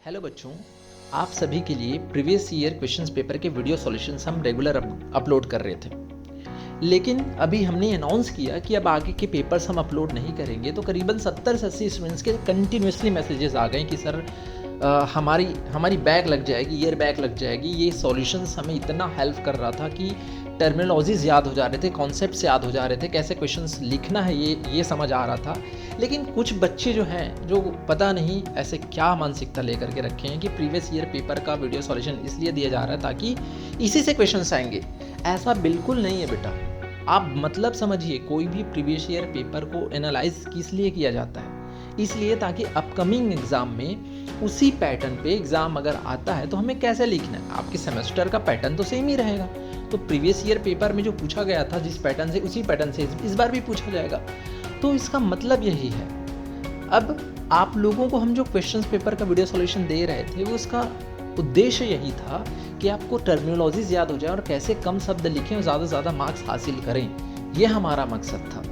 Hello बच्चों, आप सभी के लिए प्रीवियस ईयर क्वेश्चंस पेपर के वीडियो सॉल्यूशंस हम रेगुलर अपलोड कर रहे थे। लेकिन अभी हमने अनाउंस किया कि अब आगे के पेपर्स हम अपलोड नहीं करेंगे, तो करीबन 70 से 80 स्टूडेंट्स के कंटिन्यूसली मैसेजेस आ गए कि सर हमारी बैग लग जाएगी, ईयर बैग लग जाएगी। ये सॉल्यूशंस हमें इतना हेल्प कर रहा था कि टर्मिनोलॉजीज़ याद हो जा रहे थे, कॉन्सेप्ट्स याद हो जा रहे थे, कैसे क्वेश्चंस लिखना है ये समझ आ रहा था। लेकिन कुछ बच्चे जो हैं, जो पता नहीं ऐसे क्या मानसिकता लेकर के रखे हैं कि प्रीवियस ईयर पेपर का वीडियो सॉल्यूशन इसलिए दिया जा रहा है ताकि इसी से क्वेश्चंस आएंगे। ऐसा बिल्कुल नहीं है बेटा। आप मतलब समझिए, कोई भी प्रीवियस ईयर पेपर को एनालाइज किस लिए किया जाता है? इसलिए ताकि अपकमिंग एग्ज़ाम में उसी पैटर्न पे एग्ज़ाम अगर आता है तो हमें कैसे लिखना है। आपके सेमेस्टर का पैटर्न तो सेम ही रहेगा, तो प्रीवियस ईयर पेपर में जो पूछा गया था जिस पैटर्न से, उसी पैटर्न से इस बार भी पूछा जाएगा। तो इसका मतलब यही है। अब आप लोगों को हम जो क्वेश्चंस पेपर का वीडियो सॉल्यूशन दे रहे थे, वो उसका उद्देश्य यही था कि आपको टर्मिनोलॉजीज याद हो जाए और कैसे कम शब्द लिखें और ज़्यादा से ज़्यादा मार्क्स हासिल करें। ये हमारा मकसद था।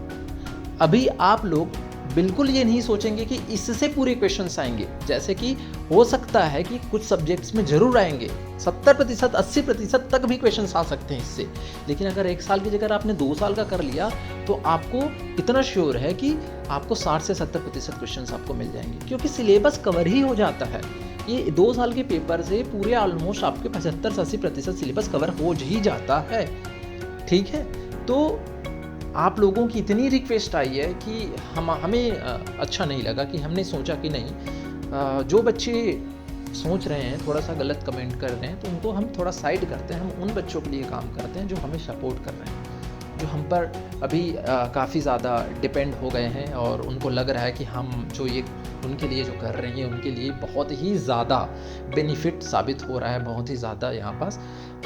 अभी आप लोग बिल्कुल ये नहीं सोचेंगे कि इससे पूरे क्वेश्चंस आएंगे। जैसे कि हो सकता है कि कुछ सब्जेक्ट्स में ज़रूर आएंगे, 70% 80% तक भी क्वेश्चंस आ सकते हैं इससे। लेकिन अगर 1 साल की जगह आपने 2 साल का कर लिया तो आपको इतना श्योर है कि आपको 60 से 70% क्वेश्चंस आपको मिल जाएंगे, क्योंकि सिलेबस कवर ही हो जाता है। ये 2 साल के पेपर से पूरे ऑलमोस्ट आपके 75 से 80% सिलेबस कवर हो ही जाता है। ठीक है, तो आप लोगों की इतनी रिक्वेस्ट आई है कि हमें अच्छा नहीं लगा, कि हमने सोचा कि नहीं, जो बच्चे सोच रहे हैं, थोड़ा सा गलत कमेंट कर रहे हैं, तो उनको हम थोड़ा साइड करते हैं। हम उन बच्चों के लिए काम करते हैं जो हमें सपोर्ट कर रहे हैं, जो हम पर अभी काफ़ी ज़्यादा डिपेंड हो गए हैं और उनको लग रहा है कि हम जो ये उनके लिए जो कर रहे हैं उनके लिए बहुत ही ज़्यादा बेनिफिट साबित हो रहा है, बहुत ही ज़्यादा यहाँ पास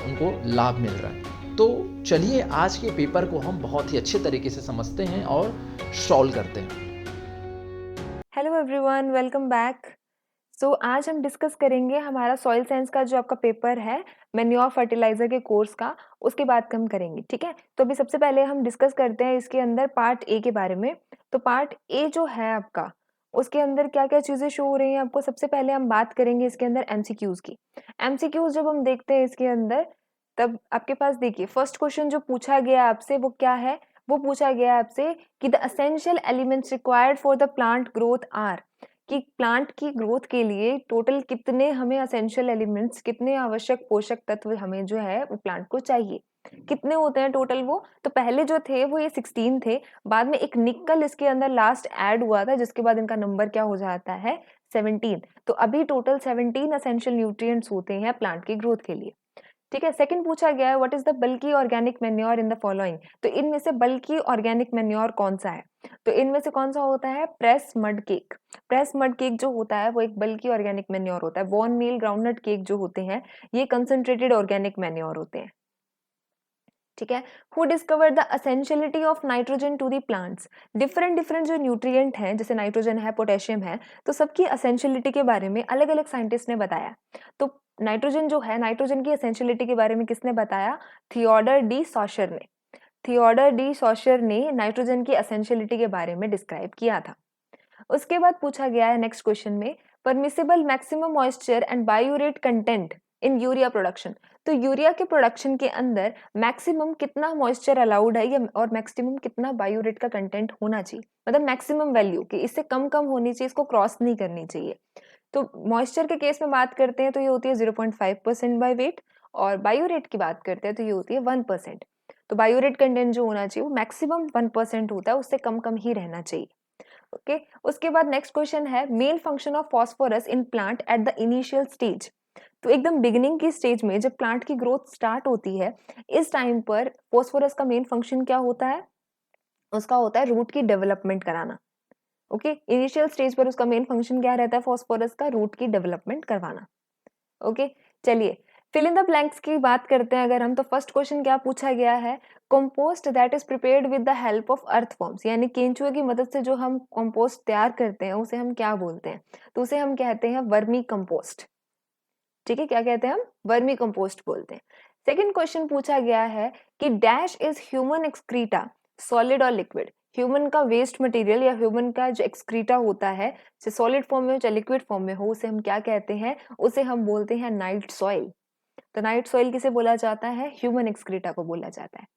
उनको लाभ मिल रहा है। तो चलिए आज के पेपर को हम बहुत ही अच्छे तरीके से समझते हैं और सॉल्व करते हैं। Hello everyone, welcome back. So आज हम डिस्कस करेंगे हमारा सॉइल साइंस का जो आपका पेपर है मैन्योर फर्टिलाइजर के कोर्स का, उसके बाद हम करेंगे। ठीक है, तो अभी सबसे पहले हम डिस्कस करते हैं इसके अंदर पार्ट ए के बारे में। तो पार्ट ए जो है आपका, उसके अंदर क्या क्या चीजें शो हो रही हैं आपको। सबसे पहले हम बात करेंगे इसके अंदर एमसीक्यूज की। एमसीक्यूज जब हम देखते हैं इसके अंदर, तब आपके पास देखिए फर्स्ट क्वेश्चन जो पूछा गया आपसे वो क्या है। वो पूछा गया आपसे कि the essential elements required for the plant growth are, कि प्लांट की ग्रोथ के लिए टोटल कितने हमें एसेंशियल एलिमेंट्स, कितने आवश्यक पोषक तत्व हमें जो है वो प्लांट को चाहिए। कितने होते हैं टोटल वो? तो पहले जो थे वो ये 16 थे, बाद में एक निकल इसके अंदर लास्ट ऐड हुआ था, जिसके बाद इनका नंबर क्या हो जाता है 17। तो अभी टोटल 17 एसेंशियल न्यूट्रिएंट्स होते हैं प्लांट की ग्रोथ के लिए। ठीक है, सेकंड पूछा गया है what is the bulky organic manure in the following. तो इनमें से बल्की ऑर्गेनिक मैन्योर कौन सा है? तो इनमें से कौन सा होता है? Press mud cake. Press mud cake जो होता है वो एक बल्की ऑर्गेनिक मैन्योर होता है। बॉर्न मील ग्राउंडनट केक जो होते हैं ये कंसंट्रेटेड ऑर्गेनिक मैन्योर होते हैं। ठीक है, who discover the essentiality of nitrogen to the plants. Different different जो न्यूट्रिएंट हैं, जैसे नाइट्रोजन है, पोटेशियम है, तो सबकी असेंशियलिटी के बारे में अलग अलग साइंटिस्ट ने बताया। तो नाइट्रोजन जो है, नाइट्रोजन की असेंशियलिटी के बारे में किसने बताया? थियोडर डी सॉशर ने। थियोडर डी सॉशर ने नाइट्रोजन की असेंशियलिटी के बारे में डिस्क्राइब किया था। उसके बाद पूछा गया है नेक्स्ट क्वेश्चन में, permissible maximum moisture and biuret content in urea production. तो यूरिया के प्रोडक्शन के अंदर मैक्सिमम कितना मॉइस्चर अलाउड है, या और मैक्सिमम कितना बायोरेट का कंटेंट होना चाहिए, मतलब मैक्सिमम वैल्यू कि इससे कम कम होनी चाहिए, इसको क्रॉस नहीं करनी चाहिए। तो मॉइस्चर के केस में बात करते हैं तो ये होती है 0.5% बाय वेट, और बायोरेट की बात करते हैं तो ये होती है 1%। तो बायोरेट कंटेंट जो होना चाहिए वो मैक्सिमम 1% होता है, उससे कम कम ही रहना चाहिए। ओके, उसके बाद नेक्स्ट क्वेश्चन है main function of phosphorus in plant at the initial stage. तो एकदम बिगिनिंग की स्टेज में जब प्लांट की ग्रोथ स्टार्ट होती है, इस टाइम पर फास्फोरस का मेन फंक्शन क्या होता है? उसका होता है रूट की डेवलपमेंट कराना। ओके, इनिशियल स्टेज पर उसका मेन फंक्शन क्या रहता है फास्फोरस का? रूट की डेवलपमेंट करवाना। ओके, चलिए फिल इन द ब्लैंक्स की बात करते हैं अगर हम, तो फर्स्ट क्वेश्चन क्या पूछा गया है? Compost that is prepared with the help of earthworms, यानी केंचुए की मदद से जो हम कंपोस्ट तैयार करते हैं उसे हम क्या बोलते हैं? तो उसे हम कहते हैं वर्मी कंपोस्ट। ठीक है, क्या कहते हैं हम? वर्मी कंपोस्ट बोलते हैं। सेकंड क्वेश्चन पूछा गया है कि dash is human excreta, solid और लिक्विड। ह्यूमन का वेस्ट मटेरियल या ह्यूमन का जो एक्सक्रीटा होता है, चाहे सॉलिड फॉर्म में हो चाहे लिक्विड फॉर्म में हो, उसे हम क्या कहते हैं? उसे हम बोलते हैं नाइट सॉइल। तो नाइट सॉइल किसे बोला जाता है? ह्यूमन एक्सक्रीटा को बोला जाता है।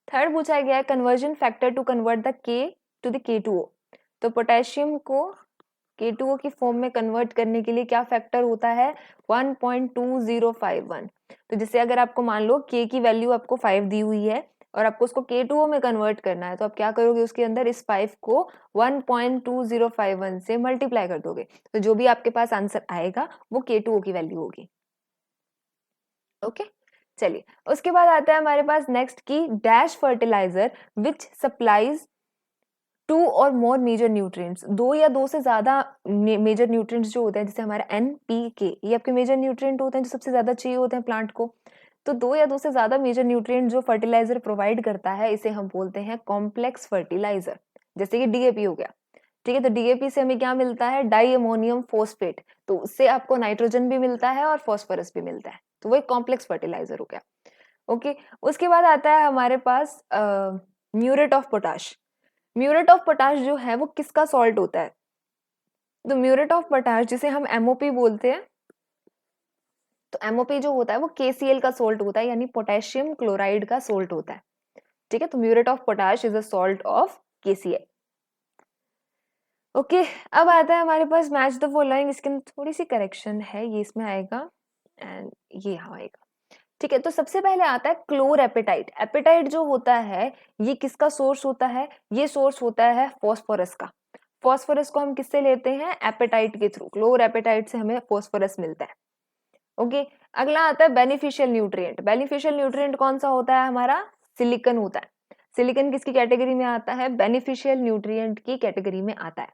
थर्ड पूछा गया है conversion factor to convert the K to the K2O। तो पोटेशियम को K2O की फॉर्म में कन्वर्ट करने के लिए क्या फैक्टर होता है? 1.2051। तो जैसे अगर आपको मान लो K की वैल्यू आपको 5 दी हुई है और आपको उसको K2O में कन्वर्ट करना है, तो आप क्या करोगे? उसके अंदर इस 5 को 1.2051 से मल्टीप्लाई कर दोगे, तो जो भी आपके पास आंसर आएगा वो K2O की वैल्यू होगी। ओके, चलिए उसके बाद आता है हमारे पास नेक्स्ट की डैश फर्टिलाइजर विच सप्लाइज 2 और मोर मेजर न्यूट्रिएंट्स। 2 या 2 से ज़्यादा मेजर न्यूट्रिएंट्स जो होते हैं, जैसे हमारा NPK, ये आपके मेजर न्यूट्रिएंट होते हैं जो सबसे ज़्यादा चाहिए होते हैं प्लांट को। तो 2 या 2 से ज़्यादा मेजर न्यूट्रिएंट जो फर्टिलाइजर प्रोवाइड करता है, इसे हम बोलते हैं कॉम्प्लेक्स फर्टिलाइजर। जैसे कि DAP हो गया, ठीक है? तो DAP से हमें क्या मिलता है? Di ammonium phosphate. तो उससे आपको नाइट्रोजन भी मिलता है और फास्फोरस भी मिलता है, तो वो एक कॉम्प्लेक्स फर्टिलाइजर हो गया। ओके, उसके बाद आता है हमारे पास muriate of potash. Muriate of potash जो है वो किसका सॉल्ट होता है? तो म्यूरेट ऑफ पोटाश जिसे हम MOP बोलते हैं, तो MOP जो होता है वो KCl का सोल्ट होता है, यानी पोटेशियम क्लोराइड का सोल्ट होता है। ठीक है, तो muriate of potash is a salt of KCl। Okay, अब आता है हमारे पास मैच द फॉलोइंग। इसके अंदर थोड़ी सी करेक्शन है, ये इसमें आएगा एंड ये यहाँ आएगा। ठीक है, तो सबसे पहले आता है क्लोर एपेटाइट। एपेटाइट जो होता है ये किसका सोर्स होता है? ये सोर्स होता है फॉस्फोरस का। फॉस्फोरस को हम किससे लेते हैं? एपेटाइट के थ्रू। क्लोर एपेटाइट से हमें फॉस्फोरस मिलता है। ओके, अगला आता है बेनिफिशियल न्यूट्रिएंट। बेनिफिशियल न्यूट्रिएंट कौन सा होता है हमारा? सिलिकन होता है। सिलिकन किसकी कैटेगरी में आता है? बेनिफिशियल न्यूट्रिएंट की कैटेगरी में आता है।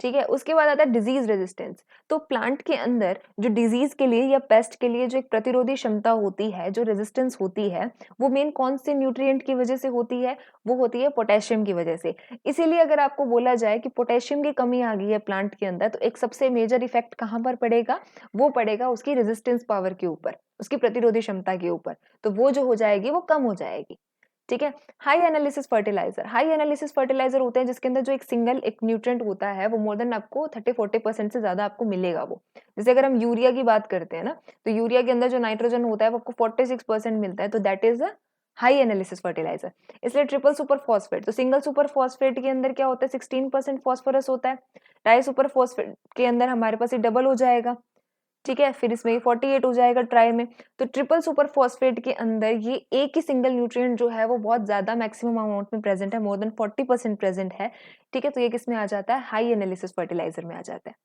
ठीक है, उसके बाद आता है डिजीज रेजिस्टेंस। तो प्लांट के अंदर जो डिजीज के लिए या पेस्ट के लिए जो एक प्रतिरोधी क्षमता होती है, जो रेजिस्टेंस होती है, वो मेन कौन से न्यूट्रिएंट की वजह से होती है? वो होती है पोटेशियम की वजह से। इसीलिए अगर आपको बोला जाए कि पोटेशियम की कमी आ गई है प्लांट के अंदर, तो एक सबसे मेजर इफेक्ट कहाँ पर पड़ेगा? वो पड़ेगा उसकी रेजिस्टेंस पावर के ऊपर, उसकी प्रतिरोधी क्षमता के ऊपर। तो वो जो हो जाएगी वो कम हो जाएगी। ठीक है, high analysis fertiliser. High analysis fertiliser होते हैं जिसके अंदर जो एक सिंगल एक न्यूट्रिएंट होता है वो मोर देन आपको 30-40% से ज्यादा आपको मिलेगा वो। जैसे अगर हम यूरिया की बात करते हैं ना, तो यूरिया के अंदर जो नाइट्रोजन होता है वो आपको 46% मिलता है, तो that is a high analysis fertiliser. इसलिए ट्रिपल सुपर फॉस्फेट, तो सिंगल सुपर फॉस्फेट के अंदर क्या होता है? 16% फॉस्फोरस होता है। ट्राई सुपर फॉस्फेट के अंदर हमारे पास ये डबल हो जाएगा। ठीक है, फिर इसमें 48 हो जाएगा ट्राई में। तो ट्रिपल सुपर फॉस्फेट के अंदर ये एक ही सिंगल न्यूट्रिएंट जो है वो बहुत ज्यादा मैक्सिमम अमाउंट में प्रेजेंट है, मोर देन 40% प्रेजेंट है। ठीक है, तो ये किस में आ जाता है? हाई एनालिसिस फर्टिलाइजर में आ जाता है।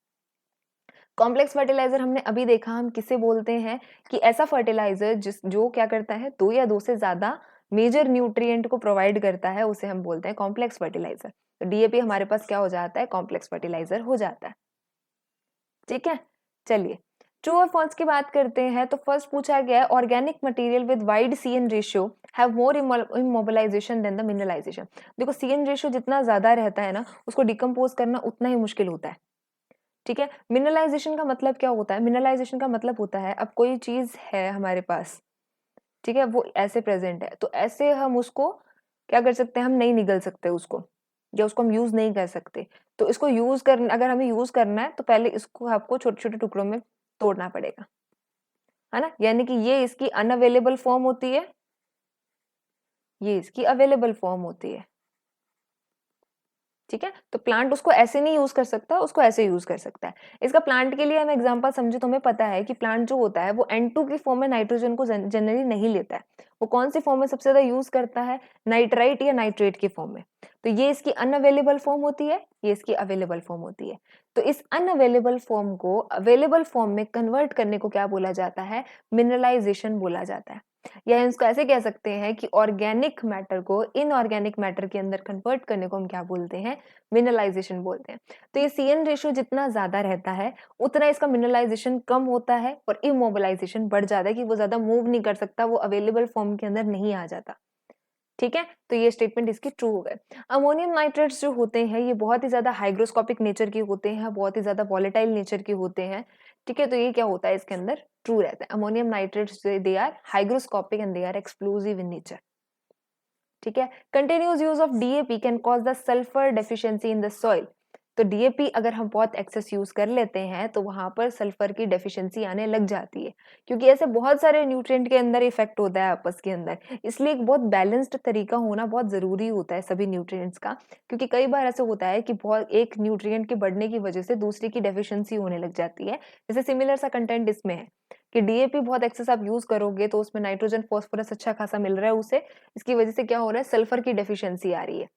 कॉम्प्लेक्स फर्टिलाइजर हमने अभी देखा, हम किसे बोलते हैं? कि ऐसा फर्टिलाइजर जो क्या करता है? 2 या 2 से ज्यादा मेजर न्यूट्रिएंट को प्रोवाइड करता है, उसे हम बोलते हैं कॉम्प्लेक्स फर्टिलाइजर। तो DAP हमारे पास क्या हो जाता है? कॉम्प्लेक्स फर्टिलाइजर हो जाता है। ठीक है, चलिए ट्रू और फॉल्स की बात करते हैं। तो फर्स्ट पूछा गया है organic material with wide CN ratio have more immobilisation than the mineralisation. देखो CN रेशियो जितना ज्यादा रहता है ना, उसको डिकम्पोज करना उतना ही मुश्किल होता है। ठीक है, मिनरलाइजेशन का मतलब क्या होता है? मिनरलाइजेशन का मतलब होता है अब कोई चीज है हमारे पास, ठीक है, वो ऐसे प्रेजेंट है, तो ऐसे हम उसको क्या कर सकते हैं? हम नहीं निगल सकते उसको, या उसको हम यूज नहीं कर सकते। तो इसको यूज कर अगर हमें यूज करना है तो पहले इसको आपको छोटे छोटे टुकड़ों में तोड़ना पड़ेगा, है ना? यानी कि ये इसकी अनअवेलेबल फॉर्म होती है, ये इसकी अवेलेबल फॉर्म होती है। ठीक है, तो प्लांट उसको ऐसे नहीं यूज कर सकता, उसको ऐसे यूज कर सकता है। इसका प्लांट के लिए हम एग्जांपल समझे तो हमें पता है कि प्लांट जो होता है वो N2 की फॉर्म में नाइट्रोजन को जनरली नहीं लेता है। वो कौन सी फॉर्म में सबसे ज्यादा यूज करता है? नाइट्राइट या नाइट्रेट की फॉर्म में। तो ये इसकी अनअवेलेबल फॉर्म होती है, ये इसकी अवेलेबल फॉर्म होती है। तो इस अनअवेलेबल फॉर्म को अवेलेबल फॉर्म में कन्वर्ट करने को क्या बोला जाता है? मिनरलाइजेशन बोला जाता है। या इसको ऐसे कह सकते हैं कि ऑर्गेनिक मैटर को इनऑर्गेनिक मैटर के अंदर कन्वर्ट करने को हम क्या बोलते हैं? मिनरलाइजेशन बोलते हैं। तो ये CN रेशियो जितना ज्यादा रहता है उतना इसका मिनरलाइजेशन कम होता है और इमोबिलाइजेशन बढ़ जाता है, कि वो ज्यादा मूव नहीं कर सकता, वो अवेलेबल फॉर्म के अंदर नहीं आ जाता। ठीक है, तो ये स्टेटमेंट इसकी ट्रू हो गए। अमोनियम नाइट्रेट्स जो होते हैं ये बहुत ही ज्यादा हाइग्रोस्कोपिक नेचर के होते हैं, बहुत ही ज्यादा वॉलेटाइल नेचर के होते हैं। ठीक है, तो ये क्या होता है? इसके अंदर ट्रू रहता है। Ammonium nitrates they are hygroscopic and they are explosive in nature. ठीक है। Continuous use of DAP can cause the sulphur deficiency in the soil. तो डीएपी अगर हम बहुत एक्सेस यूज कर लेते हैं तो वहां पर सल्फर की डेफिशिएंसी आने लग जाती है, क्योंकि ऐसे बहुत सारे न्यूट्रिएंट के अंदर इफेक्ट होता है आपस के अंदर। इसलिए एक बहुत बैलेंस्ड तरीका होना बहुत जरूरी होता है सभी न्यूट्रिएंट्स का, क्योंकि कई बार ऐसे होता है कि बहुत एक न्यूट्रिएंट के बढ़ने की वजह से दूसरे की डेफिशिएंसी होने लग जाती है। जैसे सिमिलर सा कंटेंट इसमें है कि डीएपी बहुत एक्सेस आप यूज करोगे तो उसमें नाइट्रोजन फास्फोरस अच्छा खासा मिल रहा है उसे, इसकी वजह से क्या हो रहा है, सल्फर की डेफिशिएंसी आ रही है।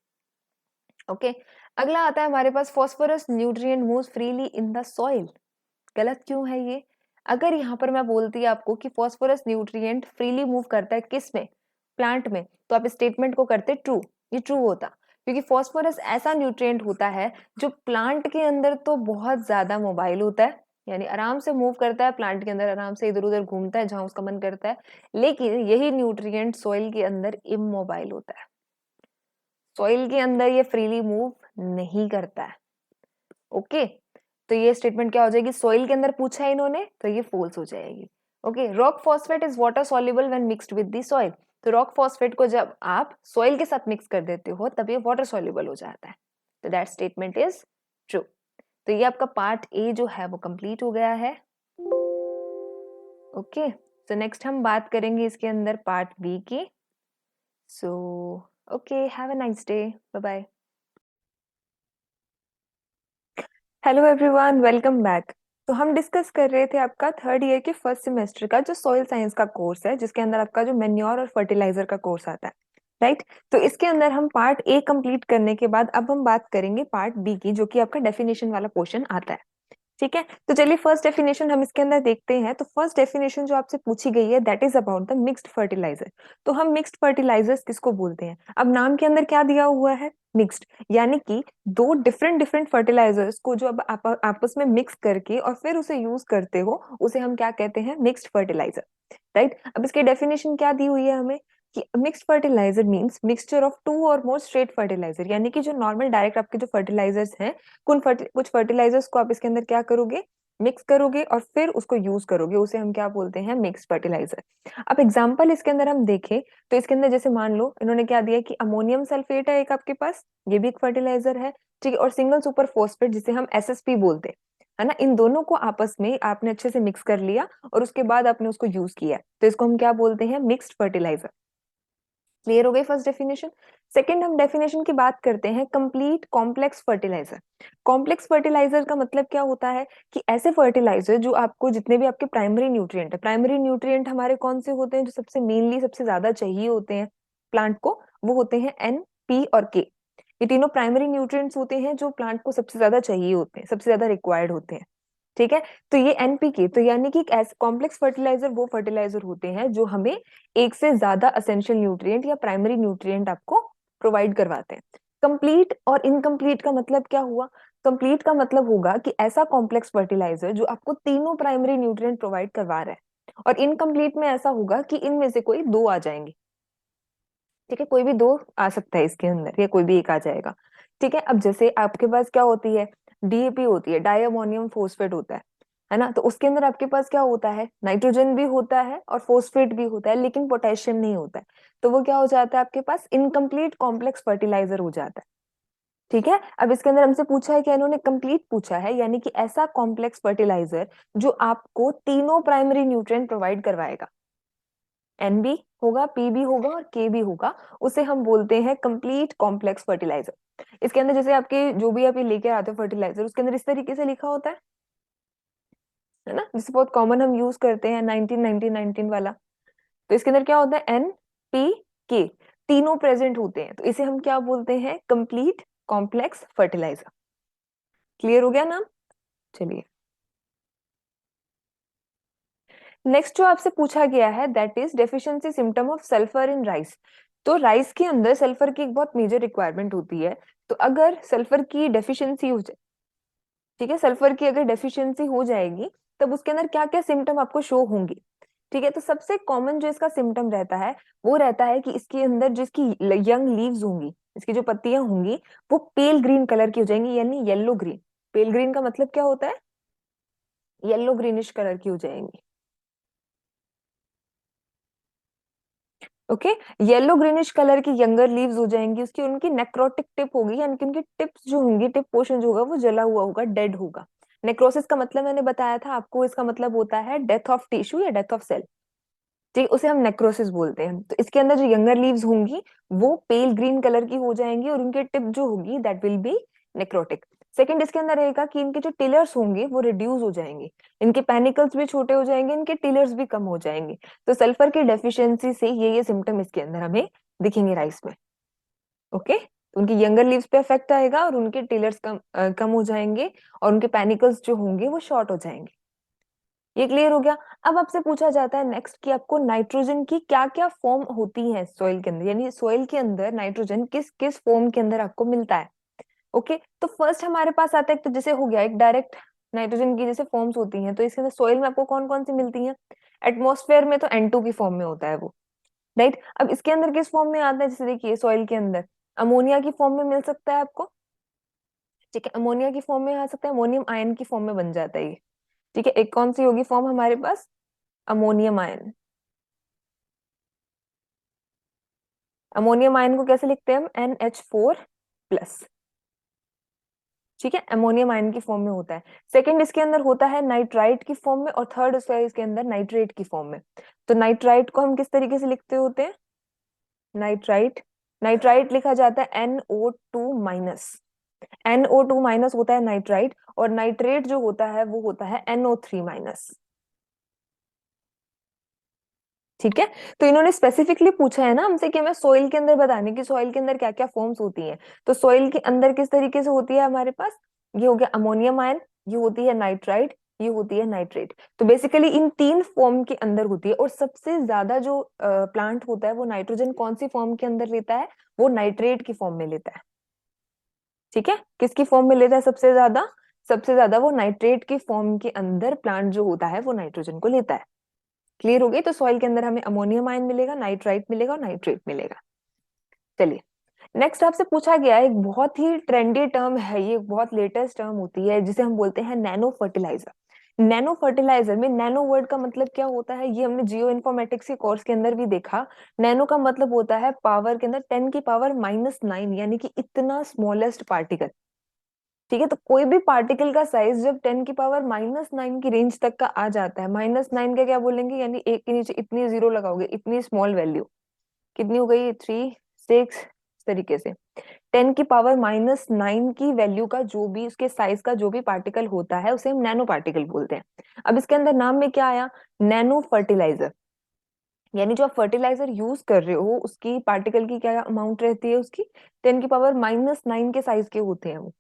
ओके। अगला आता है हमारे पास, phosphorus nutrient moves freely in the soil. गलत क्यों है ये? अगर यहाँ पर मैं बोलती आपको कि फास्फोरस न्यूट्रिएंट फ्रीली मूव करता है किस में, प्लांट में, तो आप स्टेटमेंट को करते ट्रू, ये ट्रू होता, क्योंकि फास्फोरस ऐसा न्यूट्रिएंट होता है जो प्लांट के अंदर तो बहुत ज्यादा मोबाइल होता है, यानी आराम से मूव करता है प्लांट के अंदर, आराम से इधर उधर घूमता है जहां उसका मन करता है। लेकिन यही न्यूट्रिएंट सॉइल के अंदर इमोबाइल होता है, सॉइल के अंदर ये फ्रीली मूव नहीं करता है। ओके। तो ये स्टेटमेंट क्या हो जाएगी, सॉइल के अंदर पूछा है इन्होंने तो ये फॉल्स हो जाएगी। Okay. Rock phosphate is water soluble when mixed with the soil. तो रॉक फॉस्फेट को जब आप सॉइल के साथ मिक्स कर देते हो तब ये वाटर सॉल्युबल हो जाता है। तो दैट स्टेटमेंट इज ट्रू। तो ये आपका पार्ट ए जो है वो कंप्लीट हो गया है। ओके। तो नेक्स्ट हम बात करेंगे इसके अंदर पार्ट बी की। So okay, have a nice day, bye bye. Hello everyone, welcome back. तो हम डिस्कस कर रहे थे आपका थर्ड ईयर के फर्स्ट सेमेस्टर का जो सॉइल साइंस का कोर्स है, जिसके अंदर आपका जो मेन्योर और फर्टिलाइजर का कोर्स आता है, राइट। तो इसके अंदर हम पार्ट ए कंप्लीट करने के बाद अब हम बात करेंगे पार्ट बी की, जो कि आपका डेफिनेशन वाला पोर्शन आता है। ठीक है। तो चलिए फर्स्ट डेफिनेशन हम इसके अंदर देखते हैं। तो फर्स्ट डेफिनेशन जो आपसे पूछी गई है that is about the mixed fertiliser. तो हम मिक्स्ड फर्टिलाइजर्स किसको बोलते हैं? अब नाम के अंदर क्या दिया हुआ है, मिक्स्ड, यानी कि दो डिफरेंट डिफरेंट फर्टिलाइजर्स को जो अब आप आपस में मिक्स करके और फिर उसे यूज करते हो, उसे हम क्या कहते हैं, मिक्स्ड फर्टिलाइजर, राइट। अब इसकी डेफिनेशन क्या दी हुई है हमें कि mixed fertiliser means mixture of two और मोर स्ट्रेट फर्टिलाइजर, यानी कि जो नॉर्मल डायरेक्ट आपके जो फर्टिलाइजर्स हैं, कुछ फर्टिलाइजर्स को आप इसके अंदर क्या करोगे, मिक्स करोगे और फिर उसको यूज करोगे, उसे हम क्या बोलते हैं, मिक्स फर्टिलाइजर। अब एग्जांपल इसके अंदर हम देखें तो इसके अंदर जैसे मान लो इन्होंने क्या दिया कि अमोनियम सल्फेट है एक आपके पास, ये भी एक फर्टिलाइजर है, ठीक है, और सिंगल सुपर फोस्फेट जिसे हम एसएसपी बोलते हैं, है ना, इन दोनों को आपस में आपने अच्छे से मिक्स कर लिया और उसके बाद आपने उसको यूज किया, तो इसको हम क्या बोलते हैं, मिक्स्ड फर्टिलाइजर। क्लियर हो गई फर्स्ट डेफिनेशन। सेकंड हम डेफिनेशन की बात करते हैं, complete complex fertiliser. Complex fertiliser का मतलब क्या होता है कि ऐसे फर्टिलाइजर जो आपको जितने भी आपके प्राइमरी न्यूट्रिएंट है, प्राइमरी न्यूट्रिएंट हमारे कौन से होते हैं जो सबसे मेनली सबसे ज्यादा चाहिए होते हैं प्लांट को, वो होते हैं एन, पी और के। ये तीनों प्राइमरी न्यूट्रिएंट्स होते हैं जो प्लांट को सबसे ज्यादा चाहिए होते हैं, सबसे ज्यादा रिक्वायर्ड होते हैं, ठीक है। तो ये एनपीके, तो यानी कि ऐसे कॉम्प्लेक्स फर्टिलाइजर वो फर्टिलाइजर होते हैं जो हमें एक से ज्यादा असेंशियल न्यूट्रिएंट या प्राइमरी न्यूट्रिएंट आपको प्रोवाइड करवाते हैं। कंप्लीट और इनकम्प्लीट का मतलब क्या हुआ? कंप्लीट का मतलब होगा कि ऐसा कॉम्प्लेक्स फर्टिलाइजर जो आपको तीनों प्राइमरी न्यूट्रिएंट प्रोवाइड करवा रहा है, और इनकम्प्लीट में ऐसा होगा कि इनमें से कोई दो आ जाएंगे, ठीक है, कोई भी दो आ सकता है इसके अंदर या कोई भी एक आ जाएगा, ठीक है। अब जैसे आपके पास क्या होती है, डीएपी होती है, डाई अमोनियम फोस्फेट होता है ना, तो उसके अंदर आपके पास क्या होता है, नाइट्रोजन भी होता है और फोस्फेट भी होता है, लेकिन पोटेशियम नहीं होता है, तो वो क्या हो जाता है आपके पास, इनकम्प्लीट कॉम्प्लेक्स फर्टिलाइजर हो जाता है, ठीक है। अब इसके अंदर हमसे पूछा है कि इन्होंने कंप्लीट पूछा है, यानी कि ऐसा कॉम्प्लेक्स फर्टिलाइजर जो आपको तीनों प्राइमरी न्यूट्रिएंट प्रोवाइड करवाएगा, एन भी होगा, पी भी होगा और के भी होगा, उसे हम बोलते हैं कंप्लीट कॉम्प्लेक्स फर्टिलाइजर। इसके अंदर जैसे आपके जो भी आप ये लेके आते हो फर्टिलाइजर, उसके अंदर इस तरीके से लिखा होता है ना, जिसे बहुत कॉमन हम यूज करते हैं 19 19 19 वाला। तो इसके अंदर क्या होता है, एन, पी, के, तीनों प्रेजेंट होते हैं, तो इसे हम क्या बोलते हैं, कंप्लीट कॉम्प्लेक्स फर्टिलाइजर। क्लियर हो गया नाम? चलिए नेक्स्ट जो आपसे पूछा गया है that is deficiency symptom of sulphur in rice. तो राइस के अंदर सल्फर की एक बहुत मेजर रिक्वायरमेंट होती है, तो अगर सल्फर की डेफिशिएंसी हो जाए, ठीक है, सल्फर की अगर डेफिशिएंसी हो जाएगी तब उसके अंदर क्या क्या सिम्टम आपको शो होंगे, ठीक है। तो सबसे कॉमन जो इसका सिम्टम रहता है वो रहता है कि इसके अंदर जिसकी यंग लीव्स होंगी, इसकी जो पत्तियां होंगी वो पेल ग्रीन कलर की हो जाएंगी, यानी येलो ग्रीन। पेल ग्रीन का मतलब क्या होता है, येलो ग्रीनिश कलर की हो जाएंगी। ओके। येलो ग्रीनिश कलर की यंगर लीव्स हो जाएंगी उसकी, उनकी नेक्रोटिक टिप होगी, यानी कि उनकी टिप्स जो होंगी, टिप पोर्शन जो होगा वो जला हुआ होगा, डेड होगा। नेक्रोसिस का मतलब मैंने बताया था आपको, इसका मतलब होता है डेथ ऑफ टिश्यू या डेथ ऑफ सेल। ठीक, उसे हम नेक्रोसिस बोलते हैं। तो इसके अंदर जो यंगर लीव्स होंगी वो पेल ग्रीन कलर की हो जाएंगी और उनकी टिप जो होगी that will be necrotic. Second इसके अंदर रहेगा कि इनके जो टिलर्स होंगे वो रिड्यूस हो जाएंगे, इनके पेनिकल्स भी छोटे हो जाएंगे, इनके टिलर्स भी कम हो जाएंगे। तो सल्फर की डेफिशिएंसी से ये सिम्टम इसके अंदर हमें दिखेंगे राइस में। ओके, तो उनकी यंगर लीव्स पे इफेक्ट आएगा और उनके टिलर्स कम हो जाएंगे और उनके पेनिकल्स जो होंगे वो शॉर्ट हो जाएंगे। ये क्लियर हो गया। अब आपसे पूछा जाता है नेक्स्ट कि आपको नाइट्रोजन की क्या क्या फॉर्म होती है सॉइल के अंदर, यानी सॉइल के अंदर नाइट्रोजन किस किस फॉर्म के अंदर आपको मिलता है। ओके, तो फर्स्ट हमारे पास आता है, तो जैसे हो गया एक डायरेक्ट नाइट्रोजन की जैसे फॉर्म्स होती हैं, तो इसके अंदर सॉइल में आपको कौन कौन सी मिलती हैं। एटमॉस्फेयर में तो N2 की फॉर्म में होता है वो, राइट। अब इसके अंदर किस फॉर्म में आता है, जैसे देखिए सॉइल के अंदर अमोनिया की फॉर्म में मिल सकता है आपको। ठीक है, अमोनिया की फॉर्म में आ सकता है, अमोनियम आयन की फॉर्म में बन जाता है ये। ठीक है, एक कौन सी होगी फॉर्म हमारे पास, अमोनियम आयन। अमोनियम आयन को कैसे लिखते हैं हम, NH4+। ठीक है, अमोनियम आयन की फॉर्म में होता है। सेकंड इसके अंदर होता है नाइट्राइट की फॉर्म में, और थर्ड इसके अंदर नाइट्रेट की फॉर्म में। तो नाइट्राइट को हम किस तरीके से लिखते होते हैं, नाइट्राइट, नाइट्राइट लिखा जाता है NO2-। NO2- होता है नाइट्राइट, और नाइट्रेट जो होता है वो होता है NO3-। ठीक है, तो इन्होंने स्पेसिफिकली पूछा है ना हमसे कि हमें सोइल के अंदर बताने की सोइल के अंदर क्या क्या फॉर्म्स होती हैं। तो सोइल के अंदर किस तरीके से होती है हमारे पास, ये हो गया अमोनियम आयन, ये होती है नाइट्राइट, ये होती है नाइट्रेट। तो बेसिकली इन तीन फॉर्म के अंदर होती है, और सबसे ज्यादा जो प्लांट होता है वो नाइट्रोजन कौन सी फॉर्म के अंदर लेता है, वो नाइट्रेट की फॉर्म में लेता है। ठीक है, किसकी फॉर्म में लेता है सबसे ज्यादा, सबसे ज्यादा वो नाइट्रेट की फॉर्म के अंदर प्लांट जो होता है वो नाइट्रोजन को लेता है। क्लियर हो गई, तो सॉइल के अंदर हमें अमोनियम आयन मिलेगा, नाइट्राइट मिलेगा और नाइट्रेट मिलेगा। चलिए, नेक्स्ट आपसे पूछा गया एक बहुत ही ट्रेंडी टर्म है, ये बहुत लेटेस्ट टर्म होती है जिसे हम बोलते हैं नैनो फर्टिलाइजर। नैनो फर्टिलाइजर में नैनो वर्ड का मतलब क्या होता है, ये हमने जियो इन्फॉर्मेटिक्स के कोर्स के अंदर भी देखा। नैनो का मतलब होता है पावर के अंदर 10⁻⁹, यानी कि इतना स्मॉलेस्ट पार्टिकल। ठीक है, तो कोई भी पार्टिकल का साइज जब 10⁻⁹ की रेंज तक का आ जाता है, -9 का क्या बोलेंगे, यानी एक के नीचे इतनी जीरो लगाओगे, इतनी स्मॉल वैल्यू कितनी हो गई, 3, 6, इस तरीके से 10⁻⁹ की वैल्यू का जो भी उसके साइज का जो भी पार्टिकल होता है उसे हम नैनो पार्टिकल बोलते हैं। अब इसके अंदर नाम में क्या आया, नैनो फर्टिलाइजर, यानी जो आप फर्टिलाइजर यूज कर रहे हो उसकी पार्टिकल की क्या अमाउंट रहती है उसकी, 10⁻⁹ के साइज के होते हैं वो।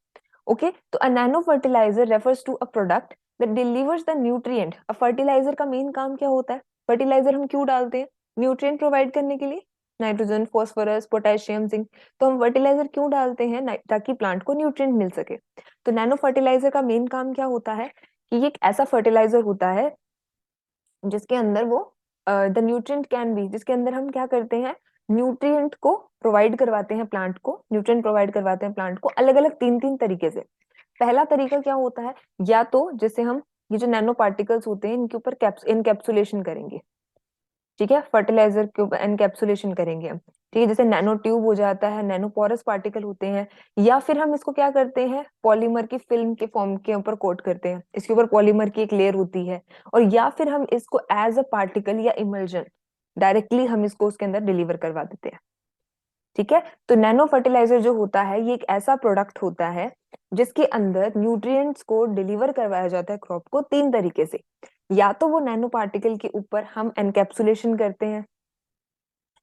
ओके, तो a nano fertiliser refers to a product that delivers the nutrient. अब फर्टिलाइजर का मेन काम क्या होता है, फर्टिलाइजर हम क्यों डालते हैं, न्यूट्रिएंट प्रोवाइड करने के लिए, नाइट्रोजन, फास्फोरस, पोटेशियम, जिंक। तो हम फर्टिलाइजर क्यों डालते हैं, ताकि प्लांट को न्यूट्रिएंट मिल सके। तो नैनो फर्टिलाइजर का मेन काम क्या होता है कि ये एक ऐसा फर्टिलाइजर होता है जिसके अंदर वो द न्यूट्रिएंट कैन बी, जिसके अंदर हम क्या करते हैं, न्यूट्रिएंट को प्रोवाइड करवाते हैं प्लांट को, न्यूट्रिएंट प्रोवाइड करवाते हैं प्लांट को अलग अलग तीन तीन तरीके से। पहला तरीका क्या होता है, या तो जैसे हम ये जो नैनो पार्टिकल्स होते हैं इनके ऊपर इनकैप्सुलेशन करेंगे। ठीक है, फर्टिलाइजर के ऊपर एनकैप्सुलेशन करेंगे हम। ठीक है, जैसे नैनो ट्यूब हो जाता है, नैनो पोरस पार्टिकल होते हैं, या फिर हम इसको क्या करते हैं, पॉलीमर की फिल्म के फॉर्म के ऊपर कोट करते हैं, इसके ऊपर पॉलीमर की एक लेयर होती है। और या फिर हम इसको एज अ पार्टिकल या इमल्जन डायरेक्टली हम इसको उसके अंदर डिलीवर करवा देते हैं। ठीक है, तो नैनो फर्टिलाइजर जो होता है ये एक ऐसा प्रोडक्ट होता है जिसके अंदर न्यूट्रिएंट्स को डिलीवर करवाया जाता है क्रॉप को तीन तरीके से। या तो वो नैनो पार्टिकल के ऊपर हम एनकैप्सुलेशन करते हैं,